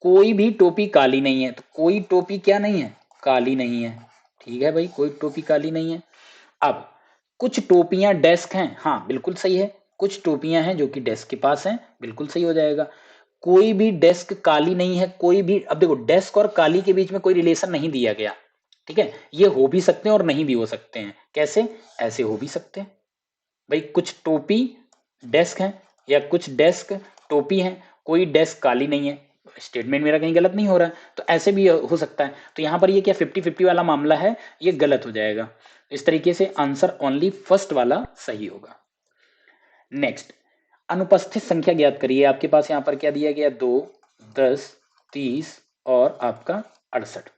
कोई भी टोपी काली नहीं है, तो कोई टोपी क्या नहीं है, काली नहीं है, ठीक है भाई, कोई टोपी काली नहीं है। अब कुछ टोपियां डेस्क हैं, हाँ बिल्कुल सही है, कुछ टोपियां हैं जो कि डेस्क के पास हैं, बिल्कुल सही हो जाएगा। कोई भी डेस्क काली नहीं है, कोई भी, अब देखो डेस्क और काली के बीच में कोई रिलेशन नहीं दिया गया, ठीक है। ये हो भी सकते हैं और नहीं भी हो सकते हैं, कैसे, ऐसे हो भी सकते हैं भाई, कुछ टोपी डेस्क हैं या कुछ डेस्क टोपी हैं, कोई डेस्क काली नहीं है, स्टेटमेंट मेरा कहीं गलत नहीं हो रहा है, तो ऐसे भी हो सकता है। तो यहां पर ये क्या 50-50 वाला मामला है, ये गलत हो जाएगा। इस तरीके से आंसर ओनली फर्स्ट वाला सही होगा। नेक्स्ट, अनुपस्थित संख्या ज्ञात करिए। आपके पास यहां पर क्या दिया गया, 2, 10, 30 और आपका 68।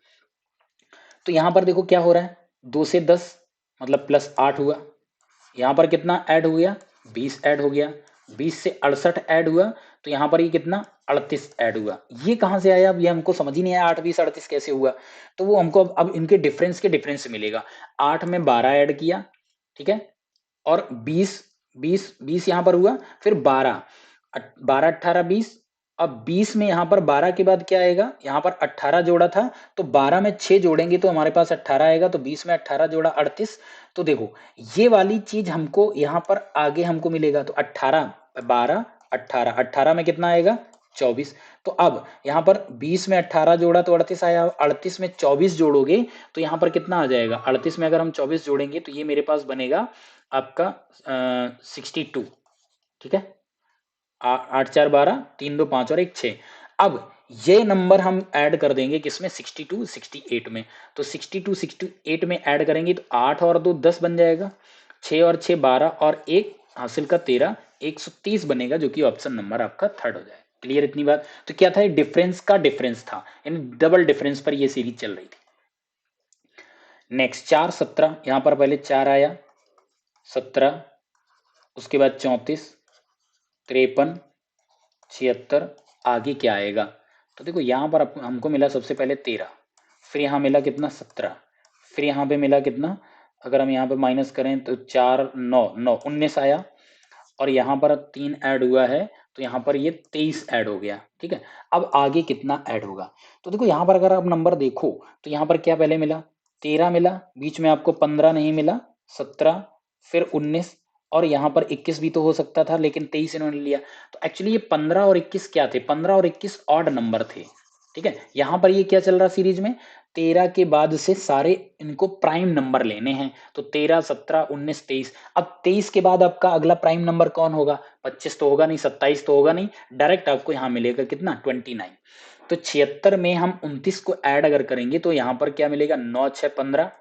तो यहां पर देखो क्या हो रहा है, 2 से 10 मतलब +8 हुआ, यहां पर कितना ऐड हो गया, 20 ऐड हो गया, 20 से 68 ऐड हुआ, तो यहां पर ये कितना 38 ऐड हुआ। ये कहां से आया, अब ये हमको समझ ही नहीं आया, 8 20 38 कैसे हुआ। तो वो हमको अब इनके डिफरेंस के डिफरेंस से मिलेगा। 8 में 12 ऐड किया, ठीक है, और 20 20 20 यहां पर हुआ, फिर 12 12 18 20। अब 20 में यहां पर 12 के बाद क्या आएगा, यहां पर 18 जोड़ा था, तो 12 में 6 जोड़ेंगे तो हमारे पास 18 आएगा, तो 20 में 18 जोड़ा 38। तो देखो ये वाली चीज हमको यहां पर आगे हमको मिलेगा, तो 18 12 18 18 में कितना आएगा, 24। तो अब यहां पर 20 में 18 जोड़ा तो 38 आया, 38 में 24 जोड़ोगे तो यहां पर कितना आ जाएगा, 38 में अगर हम 24 जोड़ेंगे तो ये मेरे पास बनेगा आपका 62, ठीक है। 8 4 12, 3 2 5 और 1 6। अब ये नंबर हम ऐड कर देंगे किसमें, 62 68 में। तो 62 68 में ऐड करेंगे तो 8 और 2 10 बन जाएगा, 6 और 6 12 और 1 हासिल का 13, 130 बनेगा, जो कि ऑप्शन नंबर आपका थर्ड हो जाए। क्लियर इतनी बात। तो क्या था, डिफरेंस का डिफरेंस था, यानी डबल डिफरेंस पर ये सीरीज चल रही थी। नेक्स्ट 4 17, यहां पर पहले 4 आया, 17, उसके बाद 34, 53, 76, आगे क्या आएगा। तो देखो यहां पर हमको मिला सबसे पहले 13, फिर यहाँ मिला कितना 17, फिर यहाँ पे मिला कितना, अगर हम यहाँ पे माइनस करें तो 4 9 9 19 आया, और यहाँ पर 3 ऐड हुआ है तो यहाँ पर ये 23 ऐड हो गया। ठीक है, अब आगे कितना ऐड होगा, तो देखो यहाँ पर अगर आप नंबर देखो तो यहाँ पर क्या पहले मिला, 13 मिला, बीच में आपको 15 नहीं मिला, 17, फिर 19, और यहाँ पर 21 भी तो हो सकता था लेकिन 23 इन्होंने लिया। तो एक्चुअली ये 15 और 21 क्या थे, 15 और 21 ऑड नंबर थे। ठीक है, यहाँ पर ये क्या चल रहा सीरीज में, 13 के बाद से सारे इनको प्राइम नंबर लेने हैं, तो 13, 17, 19, 23। अब 23 के बाद आपका अगला प्राइम नंबर कौन होगा, 25 तो होगा नहीं, 27 तो होगा नहीं, डायरेक्ट आपको यहाँ मिलेगा कितना, 29। तो 76 में हम 29 को ऐड अगर करेंगे तो यहाँ पर क्या मिलेगा, 9 6 15,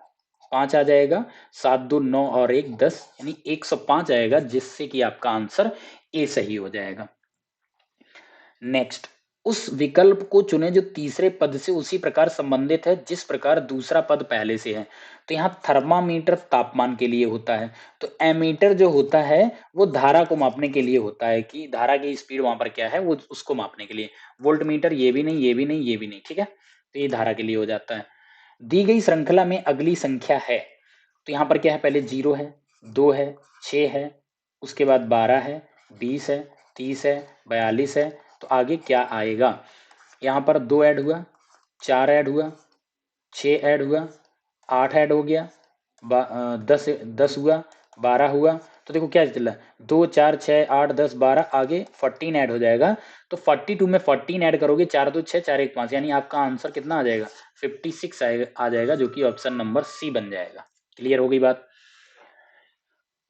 5 आ जाएगा, 7 2 9 और 1 10, यानी 105 आएगा, जिससे कि आपका आंसर ए सही हो जाएगा। नेक्स्ट, उस विकल्प को चुने जो तीसरे पद से उसी प्रकार संबंधित है जिस प्रकार दूसरा पद पहले से है। तो यहाँ थर्मामीटर तापमान के लिए होता है, तो एमीटर जो होता है वो धारा को मापने के लिए होता है, कि धारा की स्पीड वहां पर क्या है वो उसको मापने के लिए। वोल्टमीटर ये भी नहीं, ये भी नहीं, ये भी नहीं। ठीक है, तो ये धारा के लिए हो जाता है। दी गई श्रृंखला में अगली संख्या है, तो यहाँ पर क्या है, पहले 0 है, 2 है, 6 है, उसके बाद 12 है, 20 है, 30 है, 42 है, तो आगे क्या आएगा, यहाँ पर 2 ऐड हुआ, 4 ऐड हुआ, 6 ऐड हुआ, 8 ऐड हो गया, 10 हुआ, 12 हुआ। तो देखो क्या चल रहा है, 2 4 6 8 10 12, आगे 14 ऐड हो जाएगा। तो 42 में 14 ऐड करोगे, 4 2 6 4 1 5, यानी आपका आंसर कितना आ जाएगा, 56 आ जाएगा, जो कि ऑप्शन नंबर सी बन जाएगा। क्लियर हो गई बात।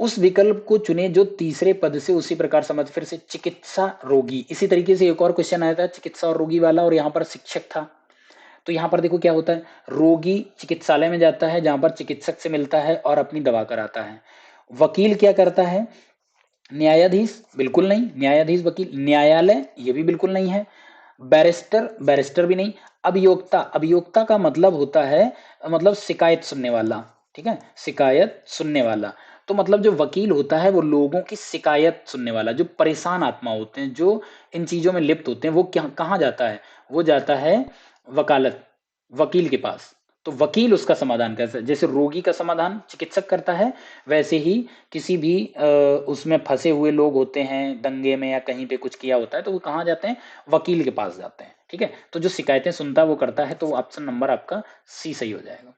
उस विकल्प को चुने जो तीसरे पद से उसी प्रकार समझ, फिर से चिकित्सा रोगी, इसी तरीके से एक और क्वेश्चन आया था चिकित्सा और रोगी वाला, और यहाँ पर शिक्षक था। तो यहाँ पर देखो क्या होता है, रोगी चिकित्सालय में जाता है जहां पर चिकित्सक से मिलता है और अपनी दवा कराता है। वकील क्या करता है, न्यायाधीश बिल्कुल नहीं, न्यायाधीश वकील, न्यायालय ये भी बिल्कुल नहीं है, बैरिस्टर बैरिस्टर भी नहीं, अभियोक्ता अभियोक्ता का मतलब होता है मतलब शिकायत सुनने वाला। ठीक है, शिकायत सुनने वाला, तो मतलब जो वकील होता है वो लोगों की शिकायत सुनने वाला, जो परेशान आत्मा होते हैं, जो इन चीजों में लिप्त होते हैं, वो क्या कहाँ जाता है, वो जाता है वकालत, वकील के पास। तो वकील उसका समाधान करता है, जैसे रोगी का समाधान चिकित्सक करता है, वैसे ही किसी भी उसमें फंसे हुए लोग होते हैं दंगे में या कहीं पे कुछ किया होता है, तो वो कहाँ जाते हैं, वकील के पास जाते हैं। ठीक है, तो जो शिकायतें सुनता है वो करता है, तो ऑप्शन नंबर आपका सी सही हो जाएगा।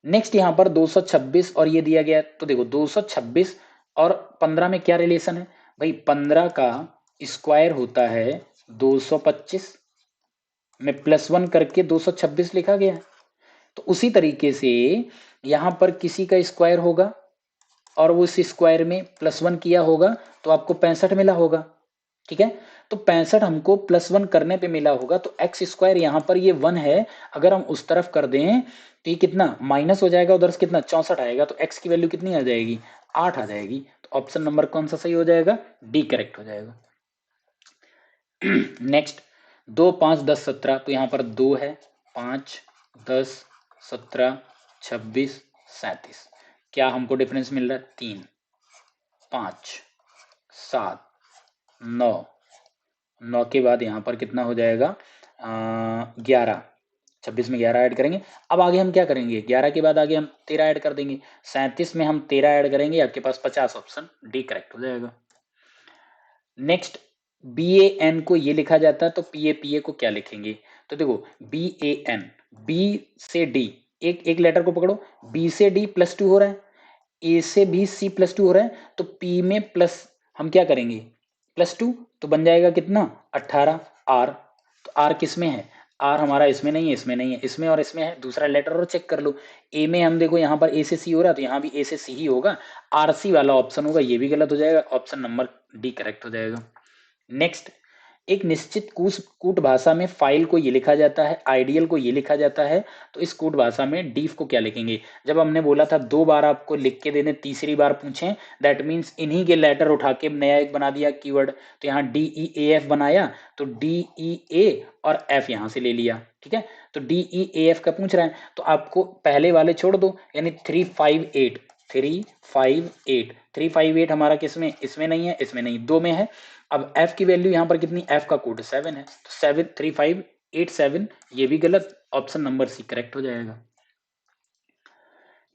नेक्स्ट यहाँ पर 226 और ये दिया गया है, तो देखो 226 और 15 में क्या रिलेशन है भाई, 15 का स्क्वायर होता है 225 में +1 करके 226 लिखा गया है। तो उसी तरीके से यहां पर किसी का स्क्वायर होगा और वो उस स्क्वायर में +1 किया होगा, तो आपको 65 मिला होगा। ठीक है, तो 65 हमको +1 करने पे मिला होगा, तो एक्स स्क्वायर यहाँ पर ये 1 है, अगर हम उस तरफ कर दें तो ये कितना माइनस हो जाएगा, उधर से कितना 64 आएगा, तो एक्स की वैल्यू कितनी आ जाएगी, 8 आ जाएगी। तो ऑप्शन नंबर कौन सा सही हो जाएगा, डी करेक्ट हो जाएगा। नेक्स्ट, 2 5 10 17, तो यहाँ पर 2 है, 5 10 17 26 37, क्या हमको डिफरेंस मिल रहा है, 3 5 7 9, 9 के बाद यहाँ पर कितना हो जाएगा, 11, 26 में 11 ऐड करेंगे। अब आगे हम क्या करेंगे, 11 के बाद आगे हम 13 ऐड कर देंगे, 37 में हम 13 ऐड करेंगे, आपके पास 50, ऑप्शन डी करेक्ट हो जाएगा। नेक्स्ट, बी ए एन को ये लिखा जाता है, तो पी ए को क्या लिखेंगे, तो देखो बी ए एन, बी से डी, एक एक लेटर को पकड़ो, बी से डी +2 हो रहा है, ए से भी सी +2 हो रहा है, तो पी में प्लस हम क्या करेंगे, +2, तो बन जाएगा कितना 18, आर, तो आर किस में है, आर हमारा इसमें नहीं है, इसमें नहीं है, इसमें और इसमें है, दूसरा लेटर और चेक कर लो। ए में हम देखो यहाँ पर ए से सी हो रहा है, तो यहाँ भी ए से सी ही होगा, आर सी वाला ऑप्शन होगा, ये भी गलत हो जाएगा, ऑप्शन नंबर डी करेक्ट हो जाएगा। नेक्स्ट, एक निश्चित कूट भाषा में फाइल को ये लिखा जाता है, आइडियल को ये लिखा जाता है, तो इस कूट भाषा में डीफ को क्या लिखेंगे, जब हमने बोला था 2 बार आपको लिख के देने, तीसरी बार पूछें, दैट मीन्स इन्हीं के लेटर उठा के नया एक बना दिया कीवर्ड, तो यहाँ DEAF बनाया, तो DEA और F यहाँ से ले लिया। ठीक है, तो DEAF का पूछ रहा है, तो आपको पहले वाले छोड़ दो, यानी 358, 358, 358 हमारा किसमें, इसमें नहीं है, इसमें नहीं, 2 में है। अब f की वैल्यू यहाँ पर कितनी, f का कोड 7 है, तो 7 3587, ये भी गलत, ऑप्शन नंबर सी करेक्ट हो जाएगा।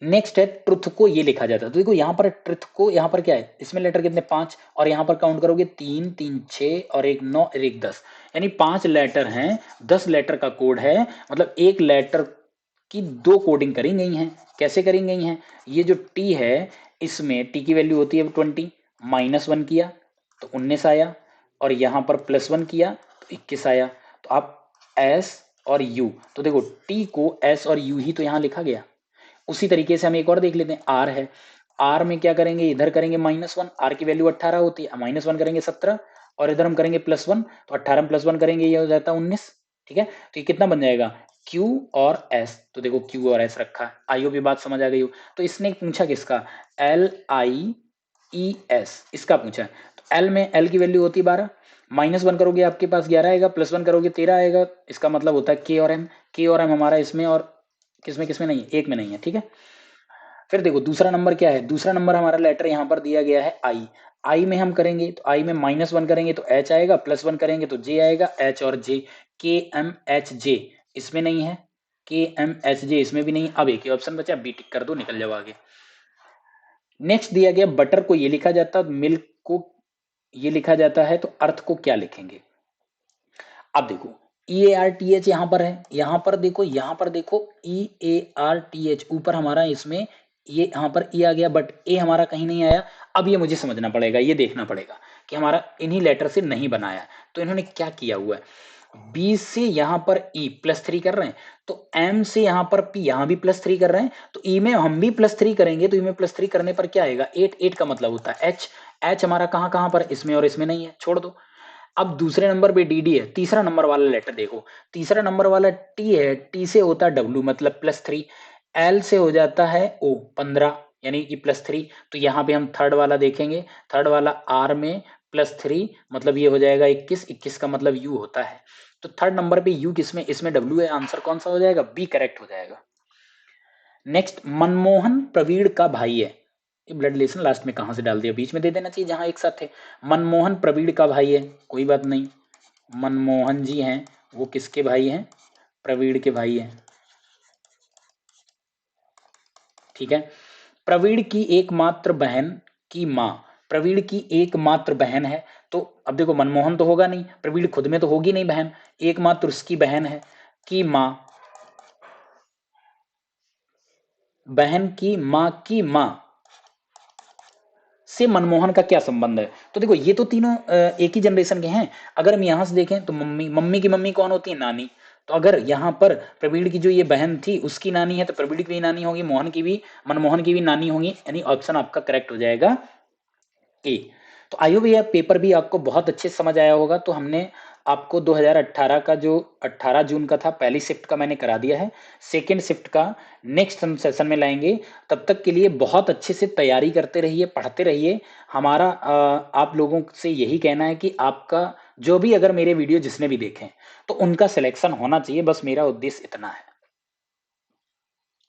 नेक्स्ट है ट्रुथ को ये लिखा जाता है। तो देखो यहाँ पर ट्रुथ को, यहाँ पर क्या है, इसमें लेटर कितने 5, और यहाँ पर काउंट करोगे 3 3 6 और एक 9 और एक 10, यानी 5 लेटर हैं, 10 लेटर का कोड है, मतलब एक लेटर की 2 कोडिंग करी गई हैं। कैसे करी गई हैं, ये जो टी है इसमें टी की वैल्यू होती है 20, -1 किया तो 19 आया, और यहाँ पर +1 किया तो 21 आया। तो आप एस और यू, तो देखो टी को एस और यू ही तो यहाँ लिखा गया। उसी तरीके से हम एक और देख लेते हैं, आर है, आर में क्या करेंगे, इधर करेंगे -1, आर की वैल्यू 18 होती है, -1 करेंगे 17, और इधर हम करेंगे +1, तो 18 में +1 करेंगे ये हो जाता है 19। ठीक है, तो ये कितना बन जाएगा, Q और S, तो देखो Q और S रखा है। आई होप ये बात समझ आ गई हो। तो इसने पूछा किसका, LIES, इसका पूछा है। तो L में L की वैल्यू होती है 12, -1 करोगे आपके पास 11 आएगा, +1 करोगे 13 आएगा, इसका मतलब होता है K और M। K और M हमारा इसमें और किसमें किसमें नहीं है, एक में नहीं है। ठीक है, फिर देखो दूसरा नंबर क्या है, दूसरा नंबर हमारा लेटर यहाँ पर दिया गया है आई। आई में हम करेंगे तो आई में -1 करेंगे तो एच आएगा, +1 करेंगे तो जे आएगा, एच और जे, KMHJ इसमें नहीं है, KMHJ इसमें भी नहीं। अब एक ही ऑप्शन बचा, बी टिक कर दो, निकल जाओ आगे। नेक्स्ट दिया गया बटर को ये लिखा जाता है, मिल्क को ये लिखा जाता है, तो अर्थ को क्या लिखेंगे। अब देखो EARTH यहाँ पर है, यहाँ पर देखो, यहाँ पर देखो EARTH ऊपर हमारा इसमें ये यहाँ पर E आ गया, बट ए हमारा कहीं नहीं आया। अब ये मुझे समझना पड़ेगा, ये देखना पड़ेगा कि हमारा इन्हीं लेटर से नहीं बनाया। तो इन्होंने क्या किया हुआ है, बी से यहाँ पर E +3 कर रहे हैं, तो M से यहाँ पर P यहाँ भी +3 कर रहे हैं, तो E में हम भी +3 करेंगे, तो E में +3 करने पर क्या आएगा 8, 8 का मतलब होता है H। H हमारा कहाँ कहाँ पर, इसमें और इसमें नहीं है, छोड़ दो। अब दूसरे नंबर पे DD है, तीसरा नंबर वाला लेटर देखो, तीसरा नंबर वाला T है, T से होता है W मतलब +3, L से हो जाता है O 15 यानी कि +3, तो यहाँ पे हम थर्ड वाला देखेंगे, थर्ड वाला R में +3 मतलब ये हो जाएगा 21, 21 का मतलब U होता है। तो थर्ड नंबर पे U किसमें, इसमें W है, आंसर कौन सा हो जाएगा, बी करेक्ट हो जाएगा। नेक्स्ट मनमोहन प्रवीण का भाई है, ये ब्लड रिलेशन लास्ट में कहां से डाल दिया, बीच में दे देना चाहिए जहां एक साथ थे। मनमोहन प्रवीण का भाई है, कोई बात नहीं, मनमोहन जी हैं वो किसके भाई हैं, प्रवीण के भाई हैं। ठीक है, प्रवीण की एकमात्र बहन की माँ, प्रवीण की एकमात्र बहन है, तो अब देखो मनमोहन तो होगा नहीं, प्रवीण खुद में तो होगी नहीं बहन, एकमात्र उसकी बहन है की माँ, बहन की माँ से मनमोहन का क्या संबंध है। तो देखो ये तो तीनों एक ही जनरेशन के हैं। अगर हम यहां से देखें तो मम्मी, मम्मी की मम्मी कौन होती है, नानी। तो अगर यहाँ पर प्रवीण की जो ये बहन थी उसकी नानी है, तो प्रवीण की भी नानी होगी, मोहन की भी, मनमोहन की भी नानी होगी, यानी ऑप्शन आपका करेक्ट हो जाएगा ए। तो आयु भैया पेपर भी आपको बहुत अच्छे से समझ आया होगा। तो हमने आपको 2018 का जो 18 जून का था पहली शिफ्ट का मैंने करा दिया है, सेकेंड शिफ्ट का नेक्स्ट सेशन में लाएंगे। तब तक के लिए बहुत अच्छे से तैयारी करते रहिए, पढ़ते रहिए। हमारा आप लोगों से यही कहना है कि आपका जो भी अगर मेरे वीडियो जिसने भी देखें तो उनका सिलेक्शन होना चाहिए, बस मेरा उद्देश्य इतना है।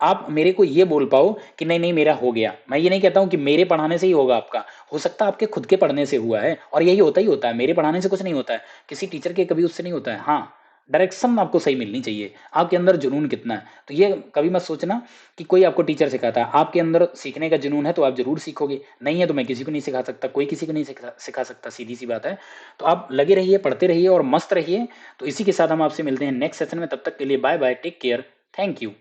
आप मेरे को ये बोल पाओ कि नहीं नहीं मेरा हो गया। मैं ये नहीं कहता हूं कि मेरे पढ़ाने से ही होगा आपका, हो सकता है आपके खुद के पढ़ने से हुआ है, और यही होता ही होता है, मेरे पढ़ाने से कुछ नहीं होता है, किसी टीचर के कभी उससे नहीं होता है। हाँ, डायरेक्शन आपको सही मिलनी चाहिए, आपके अंदर जुनून कितना है। तो ये कभी मत सोचना कि कोई आपको टीचर सिखाता है, आपके अंदर सीखने का जुनून है तो आप जरूर सीखोगे, नहीं है तो मैं किसी को नहीं सिखा सकता, कोई किसी को नहीं सिखा सकता, सीधी सी बात है। तो आप लगे रहिए, पढ़ते रहिए और मस्त रहिए। तो इसी के साथ हम आपसे मिलते हैं नेक्स्ट सेशन में, तब तक के लिए bye bye, take care, thank you.